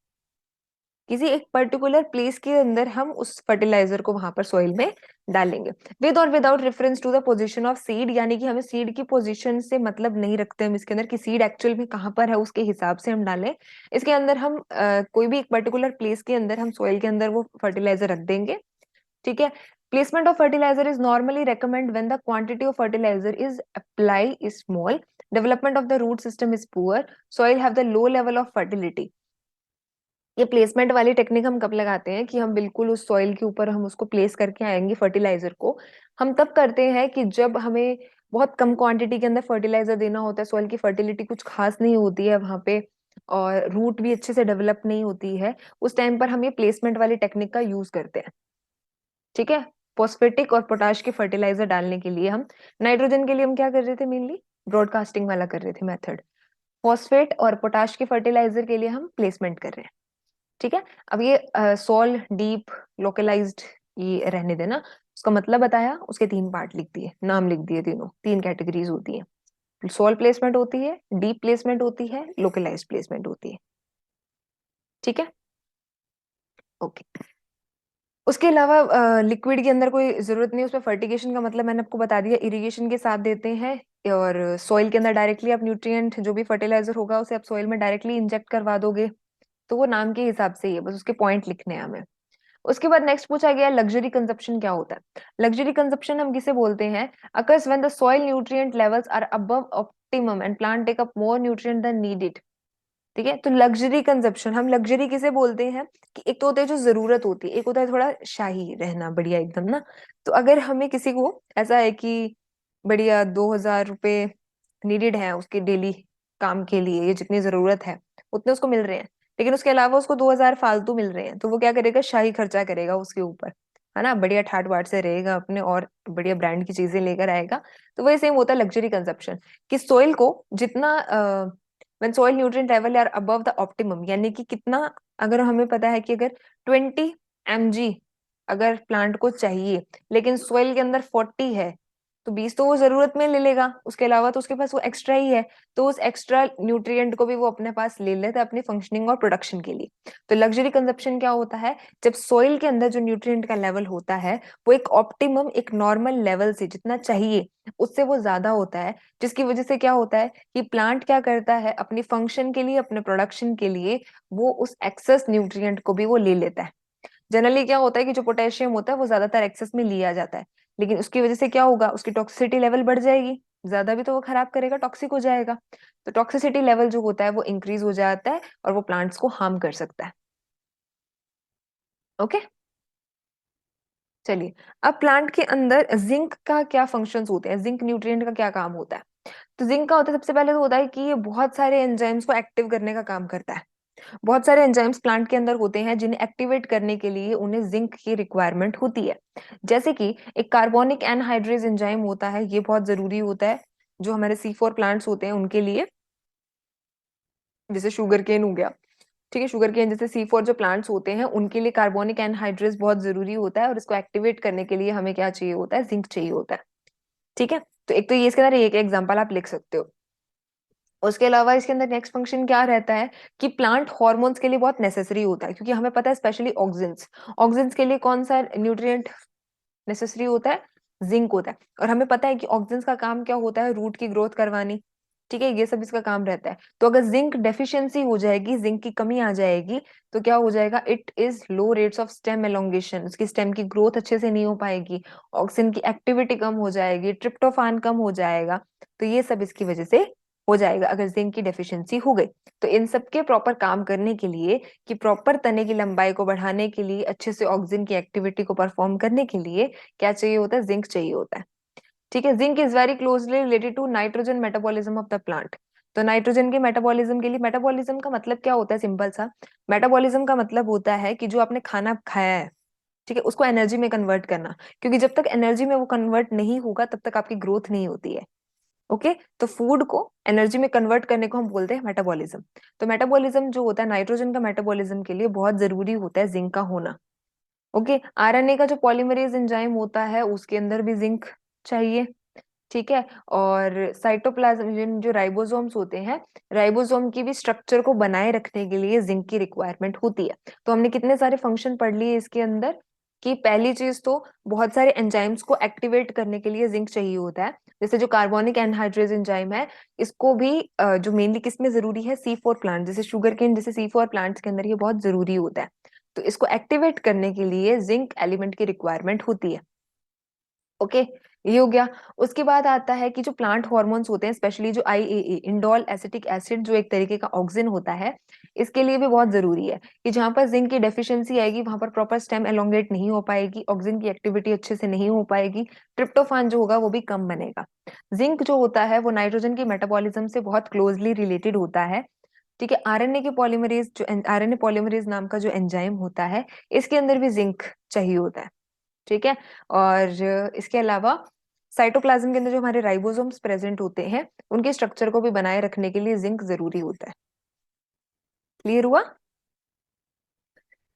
किसी एक पर्टिकुलर प्लेस के अंदर हम उस फर्टिलाइजर को वहां पर सॉइल में डालेंगे, विद और without reference to the position of seed, यानी कि हमें सीड की पोजीशन से मतलब नहीं रखते हम इसके अंदर कि सीड एक्चुअल में कहाँ पर है, उसके हिसाब से हम डालें। इसके अंदर हम कोई भी एक पर्टिकुलर प्लेस के अंदर हम सॉइल के अंदर वो फर्टिलाइजर रख देंगे। ठीक है, placement of fertiliser is normally recommend when the quantity of fertiliser is apply is small, development of the root system is poor, soil have the low level of fertility. ये placement वाली technique हम कब लगाते हैं कि हम बिल्कुल उस सॉइल के ऊपर हम उसको प्लेस करके आएंगे फर्टिलाइजर को। हम तब करते हैं कि जब हमें बहुत कम क्वांटिटी के अंदर फर्टिलाइजर देना होता है, सॉइल की फर्टिलिटी कुछ खास नहीं होती है वहां पे, और रूट भी अच्छे से डेवलप नहीं होती है, उस टाइम पर हम ये प्लेसमेंट वाली टेक्निक का यूज करते हैं। ठीक है, फॉस्फेटिक और पोटाश के फर्टिलाइजर डालने के लिए हम, नाइट्रोजन के लिए हम क्या कर रहे थे, मेनली ब्रॉडकास्टिंग वाला कर रहे थे मेथड। फॉस्फेट और पोटाश के फर्टिलाइजर के लिए हम प्लेसमेंट कर रहे हैं। ठीक है, अब ये सॉल, डीप, लोकलाइज्ड, ये रहने देना। उसका मतलब बताया, उसके तीन पार्ट लिख दिए, नाम लिख दिए, तीनों तीन कैटेगरीज होती है। सॉल प्लेसमेंट होती है, डीप प्लेसमेंट होती है, लोकलाइज्ड प्लेसमेंट होती है। ठीक है, ओके। उसके अलावा लिक्विड के अंदर कोई जरूरत नहीं, उसमें फर्टिगेशन का मतलब मैंने आपको बता दिया, इरिगेशन के साथ देते हैं। और सॉइल के अंदर डायरेक्टली आप न्यूट्रिएंट जो भी फर्टिलाइजर होगा उसे आप सॉइल में डायरेक्टली इंजेक्ट करवा दोगे। तो वो नाम के हिसाब से ही है, बस उसके पॉइंट लिखने हैं हमें। उसके बाद नेक्स्ट पूछा गया लग्जरी कंजप्शन क्या होता है। लग्जरी कंजप्शन हम किसे बोलते हैं, occurs when the soil nutrient levels are above optimum and plant take up more nutrient than needed. ठीक है, तो लग्जरी कंजप्शन, हम लग्जरी किसे बोलते हैं कि एक तो होता है जो जरूरत होती है, एक होता है थोड़ा शाही रहना, बढ़िया एकदम ना। तो अगर हमें किसी को ऐसा है कि बढ़िया 2,000 रुपए नीडेड है उसके डेली काम के लिए, ये जितनी जरूरत है उतने उसको मिल रहे हैं, लेकिन उसके अलावा उसको 2,000 फालतू मिल रहे हैं, तो वो क्या करेगा, शाही खर्चा करेगा उसके ऊपर। है ना, बढ़िया ठाट बाट से रहेगा अपने और बढ़िया ब्रांड की चीजें लेकर आएगा। तो वही सेम होता है लग्जरी कंजप्शन, कि सोइल को जितना when soil nutrient level are above the optimum, यानी कि कितना, अगर हमें पता है कि अगर 20 mg अगर प्लांट को चाहिए, लेकिन सोइल के अंदर 40 है, तो 20 तो वो जरूरत में ले लेगा, उसके अलावा तो उसके पास वो एक्स्ट्रा ही है, तो उस एक्स्ट्रा न्यूट्रिएंट को भी वो अपने पास ले लेता है अपनी फंक्शनिंग और प्रोडक्शन के लिए। तो लग्जरी कंजप्शन क्या होता है, जब सोइल के अंदर जो न्यूट्रिएंट का लेवल होता है वो एक ऑप्टिमम, एक नॉर्मल लेवल से जितना चाहिए उससे वो ज्यादा होता है, जिसकी वजह से क्या होता है कि प्लांट क्या करता है अपनी फंक्शन के लिए, अपने प्रोडक्शन के लिए, वो उस एक्सेस न्यूट्रिएंट को भी वो ले लेता है। जनरली क्या होता है कि जो पोटेशियम होता है वो ज्यादातर एक्सेस में लिया जाता है, लेकिन उसकी वजह से क्या होगा, उसकी टॉक्सिसिटी लेवल बढ़ जाएगी, ज्यादा भी तो वो खराब करेगा, टॉक्सिक हो जाएगा। तो टॉक्सिसिटी लेवल जो होता है वो इंक्रीज हो जाता है और वो प्लांट्स को हार्म कर सकता है। ओके, चलिए, अब प्लांट के अंदर जिंक का क्या फंक्शंस होते हैं, जिंक न्यूट्रिएंट का क्या काम होता है। तो जिंक का होता है, सबसे पहले तो होता है कि ये बहुत सारे एंजाइम्स को एक्टिव करने का काम करता है। बहुत सारे एंजाइम्स प्लांट के अंदर होते हैं जिन्हें एक्टिवेट करने के लिए उन्हें जिंक की रिक्वायरमेंट होती है। जैसे कि एक कार्बोनिक एनहाइड्रेज एंजाइम होता है, ये बहुत जरूरी होता है जो हमारे C4 प्लांट्स होते हैं उनके लिए, जैसे शुगर केन हो गया। ठीक है, शुगर केन जैसे C4 जो प्लांट्स होते हैं उनके लिए कार्बोनिक एनहाइड्रेज बहुत जरूरी होता है, और इसको एक्टिवेट करने के लिए हमें क्या चाहिए होता है, जिंक चाहिए होता है। ठीक है, तो एक तो ये इसके अंदर एक एग्जांपल आप लिख सकते हो। उसके अलावा इसके अंदर नेक्स्ट फंक्शन क्या रहता है कि प्लांट हॉर्मोन्स के लिए बहुत नेसेसरी होता है, क्योंकि हमें पता है स्पेशली ऑक्सिन्स, ऑक्सिन्स के लिए कौन सा न्यूट्रिएंट नेसेसरी होता है, जिंक होता है। और हमें पता है कि ऑक्सिन्स का काम क्या होता है, रूट की ग्रोथ करवानी। ठीक है, ये सब इसका काम रहता है। तो अगर जिंक डेफिशिएंसी हो जाएगी, जिंक की कमी आ जाएगी, तो क्या हो जाएगा, it is low rates of stem elongation, उसकी स्टेम की ग्रोथ अच्छे से नहीं हो पाएगी, ऑक्सिन की एक्टिविटी कम हो जाएगी, ट्रिप्टोफान कम हो जाएगा। तो ये सब इसकी वजह से हो जाएगा अगर जिंक की डेफिशिएंसी हो गई। तो इन सब के प्रॉपर काम करने के लिए, कि प्रॉपर तने की लंबाई को बढ़ाने के लिए, अच्छे से ऑक्सिन की एक्टिविटी को परफॉर्म करने के लिए क्या चाहिए होता है, जिंक चाहिए होता है। ठीक है, zinc is very closely related to nitrogen metabolism of the plant. तो नाइट्रोजन के मेटाबॉलिज्म के लिए, मेटाबॉलिज्म का मतलब क्या होता है, सिंपल सा, मेटाबॉलिज्म का मतलब होता है कि जो आपने खाना खाया है, ठीक है, उसको एनर्जी में कन्वर्ट करना। क्योंकि जब तक एनर्जी में वो कन्वर्ट नहीं होगा तब तक आपकी ग्रोथ नहीं होती है। ओके, तो फूड को एनर्जी में कन्वर्ट करने को हम बोलते हैं मेटाबॉलिज्म। तो मेटाबॉलिज्म जो होता है नाइट्रोजन का मेटाबॉलिज्म के लिए बहुत जरूरी होता है जिंक का होना। ओके, आरएनए का जो पॉलीमरेज एंजाइम होता है उसके अंदर भी जिंक चाहिए। ठीक है, और साइटोप्लाज्म जो राइबोसोम्स होते हैं, राइबोसोम की भी स्ट्रक्चर को बनाए रखने के लिए जिंक की रिक्वायरमेंट होती है। तो हमने कितने सारे फंक्शन पढ़ लिए इसके अंदर, कि पहली चीज तो बहुत सारे एंजाइम्स को एक्टिवेट करने के लिए जिंक चाहिए होता है। जैसे जो कार्बोनिक एनहाइड्रेज एंजाइम है, इसको भी जो मेनली किस में जरूरी है, C4 प्लांट, जैसे शुगर केन जैसे C4 प्लांट्स के अंदर ये बहुत जरूरी होता है। तो इसको एक्टिवेट करने के लिए जिंक एलिमेंट की रिक्वायरमेंट होती है। ओके, ये हो गया। उसके बाद आता है कि जो प्लांट हॉर्मोन्स होते हैं, स्पेशली जो IAA, इंडोल एसिटिक एसिड, जो एक तरीके का ऑक्सिन होता है, इसके लिए भी बहुत जरूरी है कि जहां पर जिंक की डेफिशिएंसी आएगी वहां पर प्रॉपर स्टेम एलोंगेट नहीं हो पाएगी, ऑक्सिन की एक्टिविटी अच्छे से नहीं हो पाएगी, ट्रिप्टोफान जो होगा वो भी कम बनेगा। जिंक जो होता है वो नाइट्रोजन की मेटाबॉलिज्म से बहुत क्लोजली रिलेटेड होता है। ठीक है, आरएनए के पॉलीमरेज, जो आरएनए पॉलीमरेज नाम का जो एंजाइम होता है, इसके अंदर भी जिंक चाहिए होता है। ठीक है, और इसके अलावा साइटोप्लाज्म के अंदर जो हमारे राइबोसोम्स प्रेजेंट होते हैं, उनके स्ट्रक्चर को भी बनाए रखने के लिए जिंक जरूरी होता है। क्लियर हुआ?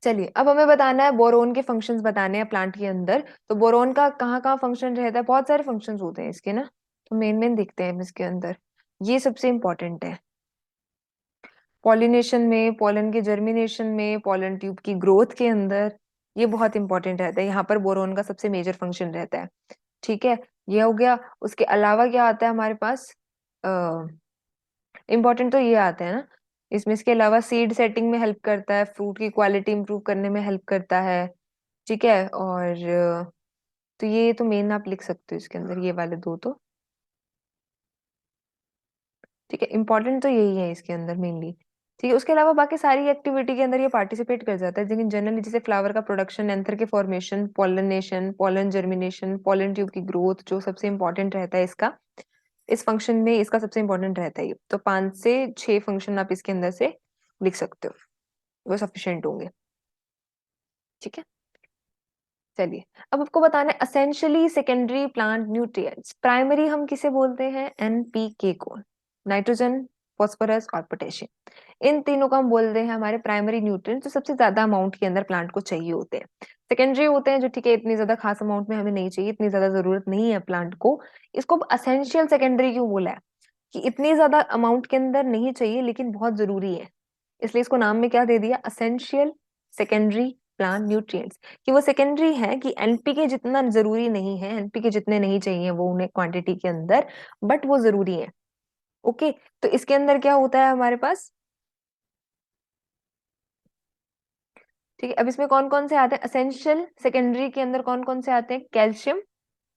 चलिए, अब हमें बताना है बोरोन के फंक्शंस बताने हैं प्लांट के अंदर। तो बोरोन का कहाँ कहाँ फंक्शन रहता है, बहुत सारे फंक्शंस होते हैं इसके ना, तो मेन मेन दिखते हैं इसके अंदर। ये सबसे इंपॉर्टेंट है, पॉलिनेशन में, पॉलन के जर्मिनेशन में, पॉलन ट्यूब की ग्रोथ के अंदर, ये बहुत इंपॉर्टेंट रहता है, यहाँ पर बोरोन का सबसे मेजर फंक्शन रहता है। ठीक है, ये हो गया। उसके अलावा क्या आता है हमारे पास, इम्पोर्टेंट तो ये आते हैं ना इसमें। इसके अलावा सीड सेटिंग में हेल्प करता है, फ्रूट की क्वालिटी इंप्रूव करने में हेल्प करता है। ठीक है, और तो ये तो मेन आप लिख सकते हो इसके अंदर, ये वाले दो तो। ठीक है, इंपॉर्टेंट तो यही है इसके अंदर मेनली। ठीक है, उसके अलावा बाकी सारी एक्टिविटी के अंदर ये पार्टिसिपेट कर जाता है, लेकिन जनरली जैसे फ्लावर का प्रोडक्शन, एंथर के formation, pollination, pollen germination, pollen tube की ग्रोथ, जो सबसे इंपॉर्टेंट रहता है इसका, इस फंक्शन में इसका सबसे इंपॉर्टेंट रहता है ये। तो 5 से 6 फंक्शन आप इसके अंदर से लिख सकते हो, वो सफिशिएंट होंगे। ठीक है, चलिए, अब आपको बताना है essentially secondary plant nutrients. Primary हम किसे बोलते हैं? एनपीके को, नाइट्रोजन, फास्फोरस और पोटेशियम। इन तीनों को हम बोलते हैं हमारे प्राइमरी न्यूट्रिएंट्स, जो सबसे ज्यादा अमाउंट के अंदर प्लांट को चाहिए होते हैं। सेकेंडरी होते हैं जो ठीक है इतनी ज्यादा खास अमाउंट में हमें नहीं चाहिए, इतनी ज्यादा जरूरत नहीं है प्लांट को। इसको असेंशियल सेकेंडरी क्यों बोला है? कि इतनी ज्यादा अमाउंट के अंदर नहीं चाहिए लेकिन बहुत जरूरी है, इसलिए इसको नाम में क्या दे दिया? Essential secondary plant nutrients. कि वो सेकेंडरी है, कि एनपीके जितना जरूरी नहीं है, एनपीके जितने नहीं चाहिए वो उन्हें क्वांटिटी के अंदर, बट वो जरूरी है। ओके, तो इसके अंदर क्या होता है हमारे पास? ठीक है, अब इसमें कौन कौन से आते हैं असेंशियल सेकेंडरी के अंदर? कौन कौन से आते हैं? कैल्शियम,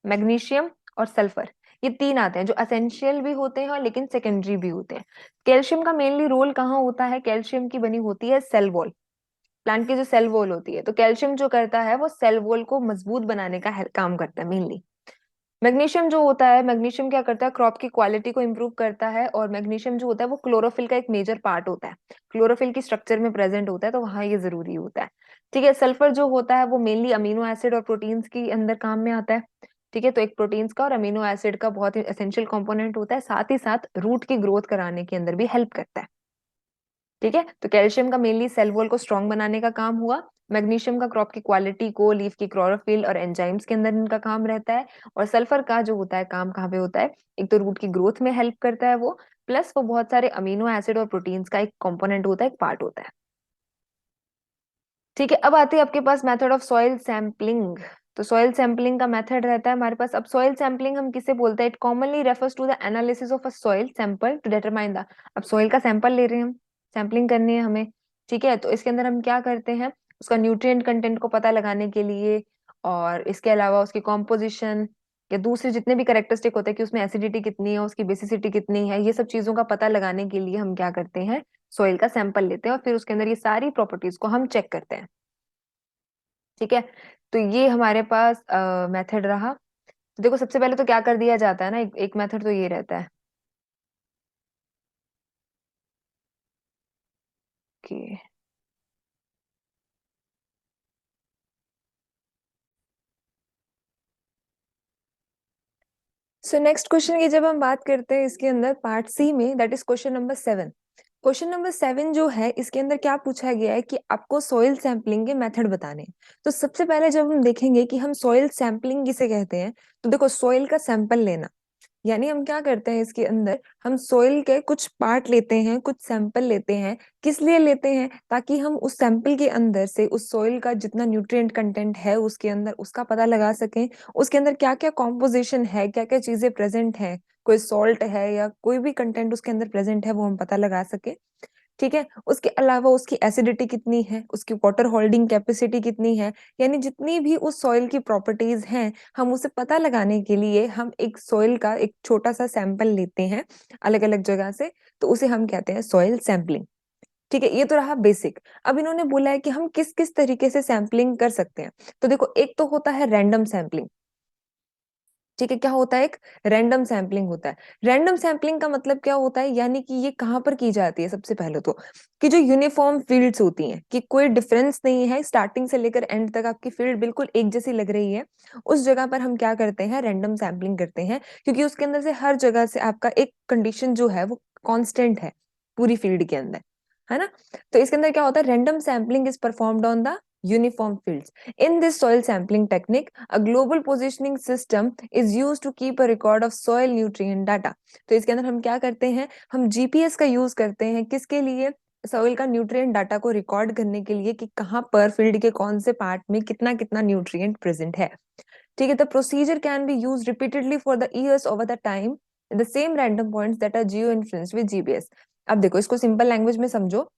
मैग्नीशियम और सल्फर। ये तीन आते हैं जो असेंशियल भी होते हैं लेकिन सेकेंडरी भी होते हैं। कैल्शियम का मेनली रोल कहाँ होता है? कैल्शियम की बनी होती है सेल वॉल, प्लांट की जो सेल वॉल होती है। तो कैल्शियम जो करता है वो सेल वॉल को मजबूत बनाने का काम करता है मेनली। मैग्नीशियम जो होता है, मैग्नीशियम क्या करता है? क्रॉप की क्वालिटी को इंप्रूव करता है। और मैग्नीशियम जो होता है वो क्लोरोफिल का एक मेजर पार्ट होता है, क्लोरोफिल की स्ट्रक्चर में प्रेजेंट होता है, तो वहां ये जरूरी होता है। ठीक है, सल्फर जो होता है वो मेनली अमीनो एसिड और प्रोटीन्स के अंदर काम में आता है। ठीक है, तो एक प्रोटीन्स का और अमीनो एसिड का बहुत ही एसेंशियल कंपोनेंट होता है, साथ ही साथ रूट की ग्रोथ कराने के अंदर भी हेल्प करता है। ठीक है, तो कैल्शियम का मेनली सेल वॉल को स्ट्रॉन्ग बनाने का काम हुआ। मैग्नीशियम का क्रॉप की क्वालिटी को, लीफ की क्लोरोफिल और एंजाइम्स के अंदर इनका काम रहता है। और सल्फर का जो होता है काम कहाँ पे होता है? एक तो रूट की ग्रोथ में हेल्प करता है वो, प्लस वो बहुत सारे अमीनो एसिड और प्रोटीन्स का एक कंपोनेंट होता है, एक पार्ट होता है। ठीक है, अब आती है आपके पास मेथड ऑफ सॉइल सैंपलिंग। तो सॉइल सैंपलिंग का मेथड रहता है हमारे पास। अब सॉइल सैंपलिंग हम किसे बोलते हैं? It commonly refers to the analysis of a soil sample to determine the. अब सॉइल का सैंपल ले रहे हैं हम, सैंपलिंग करनी है हमें। ठीक है, तो इसके अंदर हम क्या करते हैं? उसका न्यूट्रिएंट कंटेंट को पता लगाने के लिए, और इसके अलावा उसकी कॉम्पोजिशन या दूसरे जितने भी करेक्टरिस्टिक होते हैं कि उसमें एसिडिटी कितनी है, उसकी बेसिसिटी कितनी है, ये सब चीजों का पता लगाने के लिए हम क्या करते हैं? सॉइल का सैंपल लेते हैं और फिर उसके अंदर ये सारी प्रॉपर्टीज को हम चेक करते हैं। ठीक है, तो ये हमारे पास मेथड रहा। तो देखो सबसे पहले तो क्या कर दिया जाता है ना, एक मेथड तो ये रहता है कि सो नेक्स्ट क्वेश्चन की जब हम बात करते हैं इसके अंदर पार्ट सी में, that is question number 7। Question number 7 जो है इसके अंदर क्या पूछा गया है कि आपको सॉइल सैंपलिंग के मेथड बताने हैं। तो सबसे पहले जब हम देखेंगे कि हम सॉइल सैंपलिंग किसे कहते हैं, तो देखो सॉइल का सैंपल लेना, यानी हम क्या करते हैं इसके अंदर? हम सोइल के कुछ पार्ट लेते हैं, कुछ सैंपल लेते हैं। किस लिए लेते हैं? ताकि हम उस सैंपल के अंदर से उस सोइल का जितना न्यूट्रिएंट कंटेंट है उसके अंदर उसका पता लगा सकें। उसके अंदर क्या क्या कॉम्पोजिशन है, क्या क्या चीजें प्रेजेंट है, कोई सॉल्ट है या कोई भी कंटेंट उसके अंदर प्रेजेंट है वो हम पता लगा सके। ठीक है, उसके अलावा उसकी एसिडिटी कितनी है, उसकी वाटर होल्डिंग कैपेसिटी कितनी है, यानी जितनी भी उस सॉइल की प्रॉपर्टीज हैं, हम उसे पता लगाने के लिए हम एक सॉइल का एक छोटा सा सैंपल लेते हैं अलग अलग जगह से, तो उसे हम कहते हैं सॉइल सैंपलिंग। ठीक है, ये तो रहा बेसिक। अब इन्होंने बोला है कि हम किस किस तरीके से सैंपलिंग कर सकते हैं। तो देखो एक तो होता है रैंडम सैंपलिंग। ठीक है, क्या होता है? एक रैंडम सैम्पलिंग होता है। रैंडम सैम्पलिंग का मतलब क्या होता है, यानी कि ये कहाँ पर की जाती है? सबसे पहले तो कि जो यूनिफॉर्म फील्ड्स होती हैं, कि कोई डिफरेंस नहीं है, स्टार्टिंग से लेकर एंड तक आपकी फील्ड बिल्कुल एक जैसी लग रही है, उस जगह पर हम क्या करते हैं? रैंडम सैम्पलिंग करते हैं, क्योंकि उसके अंदर से हर जगह से आपका एक कंडीशन जो है वो कॉन्स्टेंट है पूरी फील्ड के अंदर, है ना? तो इसके अंदर क्या होता है? Random sampling is performed on the uniform fields. In this soil sampling technique, a global positioning system is used to keep a record of soil nutrient data. तो इसके अंदर हम क्या करते हैं? हम जीपीएस का यूज करते हैं किसके लिए? सॉइल का न्यूट्रिएंट डाटा को रिकॉर्ड करने के लिए कि कहाँ पर फील्ड के कौन से पार्ट में कितना कितना न्यूट्रिएंट प्रेजेंट है। ठीक है, the procedure can be use repeatedly for the years over the time the same random points that are geo influenced with GPS. अब देखो इसको सिंपल लैंग्वेज में समझो।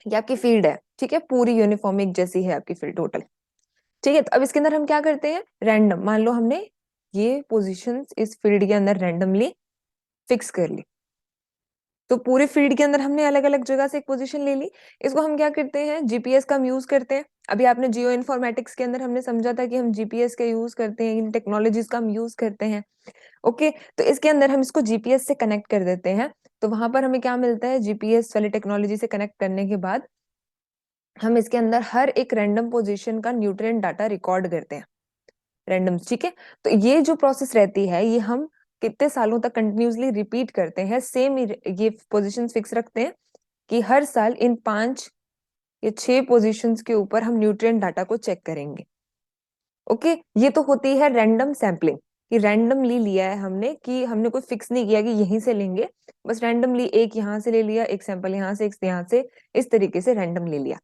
ये आपकी फील्ड है, ठीक है, पूरी यूनिफॉर्म एक जैसी है आपकी फील्ड टोटल। ठीक है, तो अब इसके अंदर हम क्या करते हैं? रैंडम, मान लो हमने ये पोजीशंस इस फील्ड के अंदर रैंडमली फिक्स कर ली, तो पूरे फील्ड के अंदर हमने अलग अलग जगह से एक पोजीशन ले ली। इसको हम क्या करते हैं? जीपीएस का हम यूज करते हैं। अभी आपने जियो इन्फॉर्मेटिक्स के अंदर हमने समझा था कि हम जीपीएस का यूज करते हैं, इन टेक्नोलॉजीज का हम यूज करते हैं। ओके, तो इसके अंदर हम इसको जीपीएस से कनेक्ट कर देते हैं। तो वहां पर हमें क्या मिलता है? जीपीएस वाली टेक्नोलॉजी से कनेक्ट करने के बाद हम इसके अंदर हर एक रैंडम पोजीशन का न्यूट्रिएंट डाटा रिकॉर्ड करते हैं, रैंडम, ठीक है। तो ये जो प्रोसेस रहती है ये हम कितने सालों तक कंटिन्यूसली रिपीट करते हैं, सेम ये पोजीशन फिक्स रखते हैं कि हर साल इन 5 या 6 पोजीशंस के ऊपर हम न्यूट्रिएंट डाटा को चेक करेंगे। ओके, ये तो होती है रैंडम सैम्पलिंग, कि रैंडमली लिया है हमने, कि हमने कोई फिक्स नहीं किया कि यहीं से लेंगे, बस रैंडमली एक यहाँ से ले लिया, एक सैंपल यहाँ से, एक यहाँ से, इस तरीके से रैंडम ले लिया,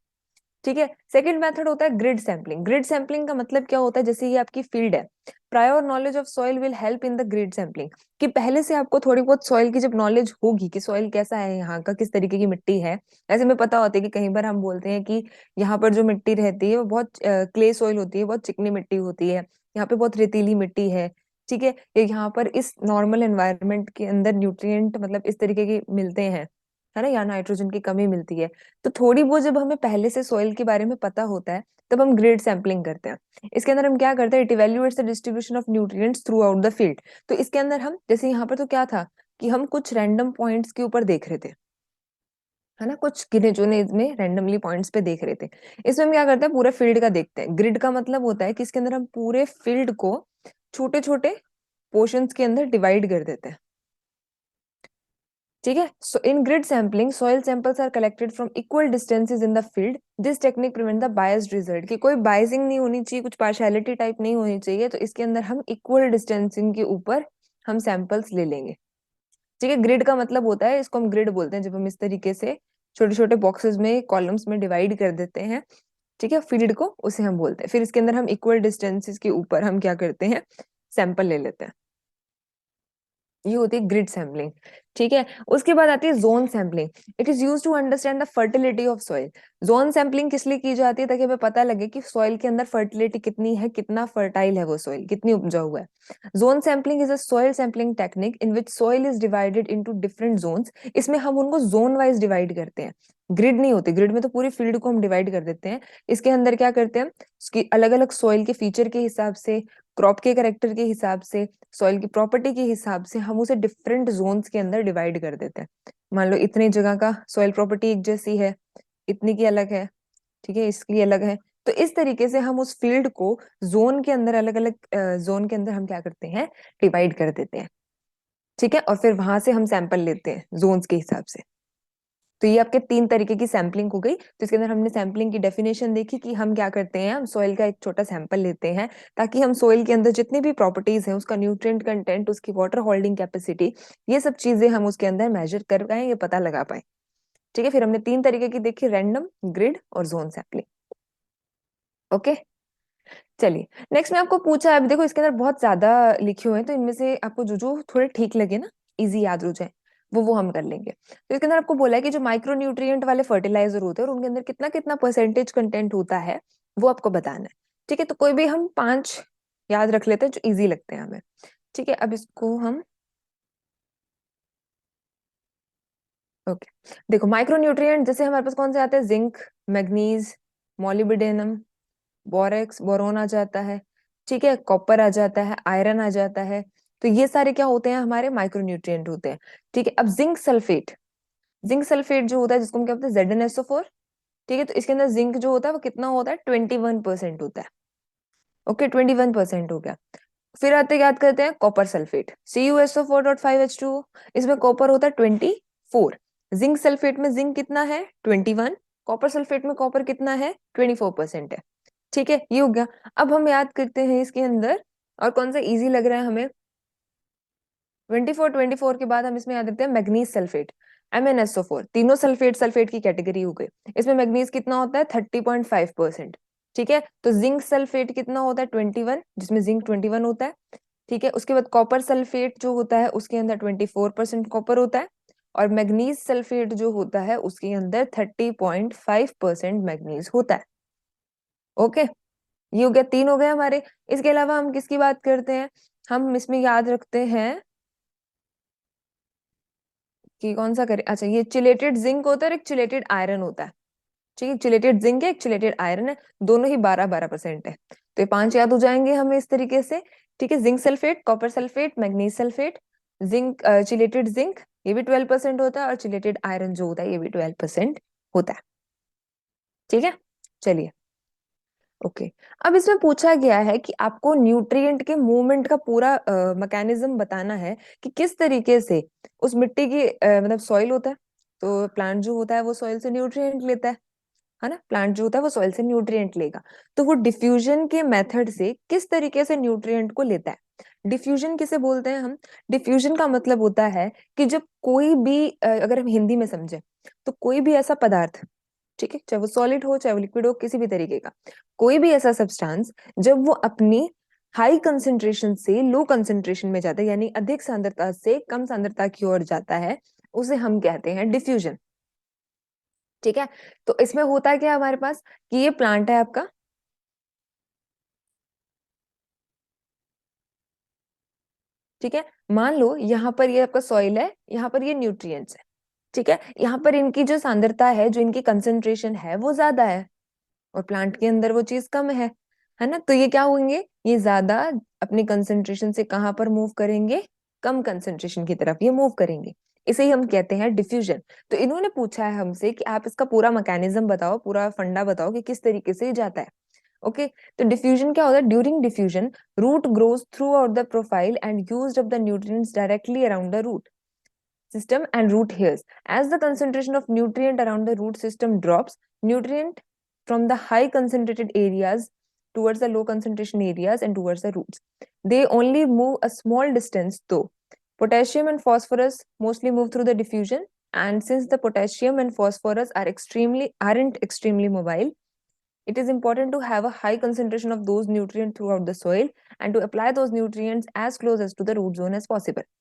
ठीक है। सेकंड मेथड होता है ग्रिड सैंपलिंग। ग्रिड सैंपलिंग का मतलब क्या होता है, जैसे ये आपकी फील्ड है, prior knowledge of soil will help in the grid sampling, कि पहले से आपको थोड़ी बहुत सॉइल की जब नॉलेज होगी कि सॉइल कैसा है, यहाँ का किस तरीके की मिट्टी है। ऐसे में पता होता है कि कई बार हम बोलते हैं कि यहाँ पर जो मिट्टी रहती है वो बहुत क्ले सॉइल होती है, बहुत चिकनी मिट्टी होती है, यहाँ पे बहुत रेतीली मिट्टी है, ठीक है, या यहाँ पर इस नॉर्मल एनवायरनमेंट के अंदर न्यूट्रिएंट मतलब इस तरीके के मिलते हैं, है ना, या नाइट्रोजन की कमी मिलती है। तो थोड़ी बहुत जब हमें पहले से सॉइल के बारे में पता होता है तब हम ग्रिड सैंपलिंग करते हैं। इसके अंदर हम क्या करते हैं, it evaluates the distribution of nutrients throughout the field. तो इसके अंदर हम जैसे यहाँ पर तो क्या था कि हम कुछ रैंडम पॉइंट्स के ऊपर देख रहे थे, है ना, कुछ गिने चुने इसमें रैंडमली पॉइंट्स पे देख रहे थे। इसमें हम क्या करते हैं, पूरे फील्ड का देखते हैं। ग्रिड का मतलब होता है कि इसके अंदर हम पूरे फील्ड को छोटे छोटे पोर्शंस के अंदर डिवाइड कर देते हैं, ठीक है। So in grid sampling soil samples are collected from equal distances in the field. This technique prevent the biased result, कि कोई बाइजिंग नहीं होनी चाहिए, कुछ पार्शियलिटी टाइप नहीं होनी चाहिए। तो इसके अंदर हम इक्वल डिस्टेंसिंग के ऊपर हम सैंपल्स ले लेंगे, ठीक है। ग्रिड का मतलब होता है, इसको हम ग्रिड बोलते हैं, जब हम इस तरीके से छोटे छोटे बॉक्सेस में कॉलम्स में डिवाइड कर देते हैं, ठीक है, फील्ड को, उसे हम बोलते हैं। फिर इसके अंदर हम इक्वल डिस्टेंसेस के ऊपर हम क्या करते हैं, सैंपल ले लेते हैं। ये होती है ग्रिड सैम्पलिंग, ठीक है। उसके बाद आती है zone sampling. It is used to understand the fertility of soil. Zone sampling किस लिए की जाती है, ताकि हमें पता लगे कि सॉइल के अंदर फर्टिलिटी कितनी है, कितना फर्टाइल है वो सॉइल, कितनी उपजाऊ है। Zone sampling is a soil sampling technique in which soil is divided into different zones. इसमें हम उनको जोन वाइज डिवाइड करते हैं। ग्रिड नहीं होती, ग्रिड में तो पूरी फील्ड को हम डिवाइड कर देते हैं। इसके अंदर क्या करते हैं, उसकी अलग अलग सॉइल के फीचर के हिसाब से, क्रॉप के करेक्टर के हिसाब से, सॉइल की प्रॉपर्टी के हिसाब से हम उसे डिफरेंट जोन्स के अंदर डिवाइड कर देते हैं। मान लो इतनी जगह का सॉइल प्रॉपर्टी एक जैसी है, इतनी की अलग है, ठीक है, इसकी अलग है। तो इस तरीके से हम उस फील्ड को जोन के अंदर, अलग अलग जोन के अंदर हम क्या करते हैं, डिवाइड कर देते हैं, ठीक है। और फिर वहां से हम सैंपल लेते हैं जोन्स के हिसाब से। तो ये आपके 3 तरीके की सैम्पलिंग हो गई। तो इसके अंदर हमने सैम्पलिंग की डेफिनेशन देखी कि हम क्या करते हैं, हम सॉइल का एक छोटा सैंपल लेते हैं, ताकि हम सॉइल के अंदर जितनी भी प्रॉपर्टीज हैं, उसका न्यूट्रिएंट कंटेंट, उसकी वाटर होल्डिंग कैपेसिटी, ये सब चीजें हम उसके अंदर मेजर कर पाए, ये पता लगा पाए, ठीक है। फिर हमने 3 तरीके की देखी, रैंडम, ग्रिड और जोन सैम्पलिंग। ओके, चलिए नेक्स्ट मैं आपको पूछा है, अभी देखो इसके अंदर बहुत ज्यादा लिखे हुए हैं, तो इनमें से आपको जो जो थोड़े ठीक लगे ना, इजी याद हो जाए, वो हम कर लेंगे। तो इसके अंदर आपको बोला है कि जो माइक्रो न्यूट्रिएंट वाले फर्टिलाइजर होते हैं और उनके अंदर कितना कितना परसेंटेज कंटेंट होता है, वो आपको बताना है, ठीक है। तो कोई भी हम 5 याद रख लेते हैं जो इजी लगते हैं हमें, ठीक है। अब इसको हम, ओके, देखो माइक्रो न्यूट्रिएंट जैसे हमारे पास कौन से आते हैं, zinc, manganese, molybdenum, borax, boron आ जाता है, ठीक है, कॉपर आ जाता है, आयरन आ जाता है। तो ये सारे क्या होते हैं, हमारे माइक्रोन्यूट्रिएंट होते हैं, ठीक है। अब जिंक सल्फेट जो होता है, जिसको हम क्या बोलते हैं, ZnSO4, ठीक है। तो इसके अंदर जिंक जो होता है वो कितना होता है, 21% होता है, ओके, 21% हो गया। फिर आते याद करते हैं कॉपर सल्फेट, CuSO4.5H2O, इसमें कॉपर होता है 24। जिंक सल्फेट में जिंक कितना है, 21। कॉपर सल्फेट में कॉपर कितना है, 24% है, ठीक है, ये हो गया। अब हम याद करते हैं इसके अंदर, और कौन सा इजी लग रहा है हमें, 24 के बाद हम इसमें याद रखते हैं मैग्नीज सल्फेट, MnSO4। तीनों सल्फेट सल्फेट की कैटेगरी हो गई। इसमें मैग्नीज कितना होता है, 30.5%, ठीक है। तो जिंक सल्फेट कितना होता है, 21, जिसमें जिंक 21 होता है, ठीक है। उसके बाद कॉपर सल्फेट जो होता है उसके अंदर 24% कॉपर होता है, और मैग्नीज सल्फेट जो होता है उसके अंदर 30.5% मैग्नीज होता है, ओके। ये हो गया, 3 हो गए हमारे। इसके अलावा हम किसकी बात करते हैं, हम इसमें याद रखते हैं कि कौन सा करें, अच्छा, ये चिलेटेड जिंक होता है और एक चिलेटेड आयरन होता है, ठीक है। चिलेटेड जिंक है, एक चिलेटेड आयरन है, दोनों ही 12-12% है। तो ये 5 याद हो जाएंगे हमें इस तरीके से, ठीक है। Zinc sulphate, copper sulphate, manganese sulphate, zinc, chelated zinc, ये भी 12% होता है, और चिलेटेड आयरन जो होता है ये भी 12% होता है। ठीक है, चलिए ओके। अब इसमें पूछा गया है कि आपको न्यूट्रिएंट के मूवमेंट का पूरा मैकेनिज्म बताना है कि किस तरीके से उस मिट्टी की मतलब सॉइल होता है, तो प्लांट जो होता है वो सॉइल से न्यूट्रिएंट लेता है ना, प्लांट जो होता है वो सॉइल से न्यूट्रिएंट लेगा, तो वो डिफ्यूजन के मेथड से किस तरीके से न्यूट्रिएंट को लेता है। डिफ्यूजन किसे बोलते हैं हम? डिफ्यूजन का मतलब होता है कि जब कोई भी अगर हम हिंदी में समझे तो कोई भी ऐसा पदार्थ, ठीक है, चाहे वो सॉलिड हो चाहे वो लिक्विड हो, किसी भी तरीके का कोई भी ऐसा सब्सटेंस जब वो अपनी हाई कंसेंट्रेशन से लो कंसेंट्रेशन में जाता है, यानी अधिक सांद्रता से कम सांद्रता की ओर जाता है, उसे हम कहते हैं डिफ्यूजन। ठीक है, तो इसमें होता है क्या हमारे पास कि ये प्लांट है आपका, ठीक है, मान लो यहाँ पर ये आपका सॉइल है, यहाँ पर ये न्यूट्रिएंट्स है, ठीक है, यहाँ पर इनकी जो सांद्रता है, जो इनकी कंसेंट्रेशन है वो ज्यादा है और प्लांट के अंदर वो चीज कम है ना, तो ये क्या होंगे, ये ज्यादा अपनी कंसेंट्रेशन से कहाँ पर मूव करेंगे, कम कंसेंट्रेशन की तरफ ये मूव करेंगे, इसे ही हम कहते हैं डिफ्यूजन। तो इन्होंने पूछा है हमसे कि आप इसका पूरा मैकेनिज्म बताओ, पूरा फंडा बताओ कि किस तरीके से ये जाता है। ओके, तो डिफ्यूजन क्या होता है? During diffusion root grows throughout the profile and used up the nutrients directly around the root system and root hairs. As the concentration of nutrient around the root system drops, nutrient from the high concentrated areas towards the low concentration areas and towards the roots. They only move a small distance though. Potassium and phosphorus mostly move through the diffusion, and since the potassium and phosphorus aren't extremely mobile, it is important to have a high concentration of those nutrients throughout the soil and to apply those nutrients as close as to the root zone as possible.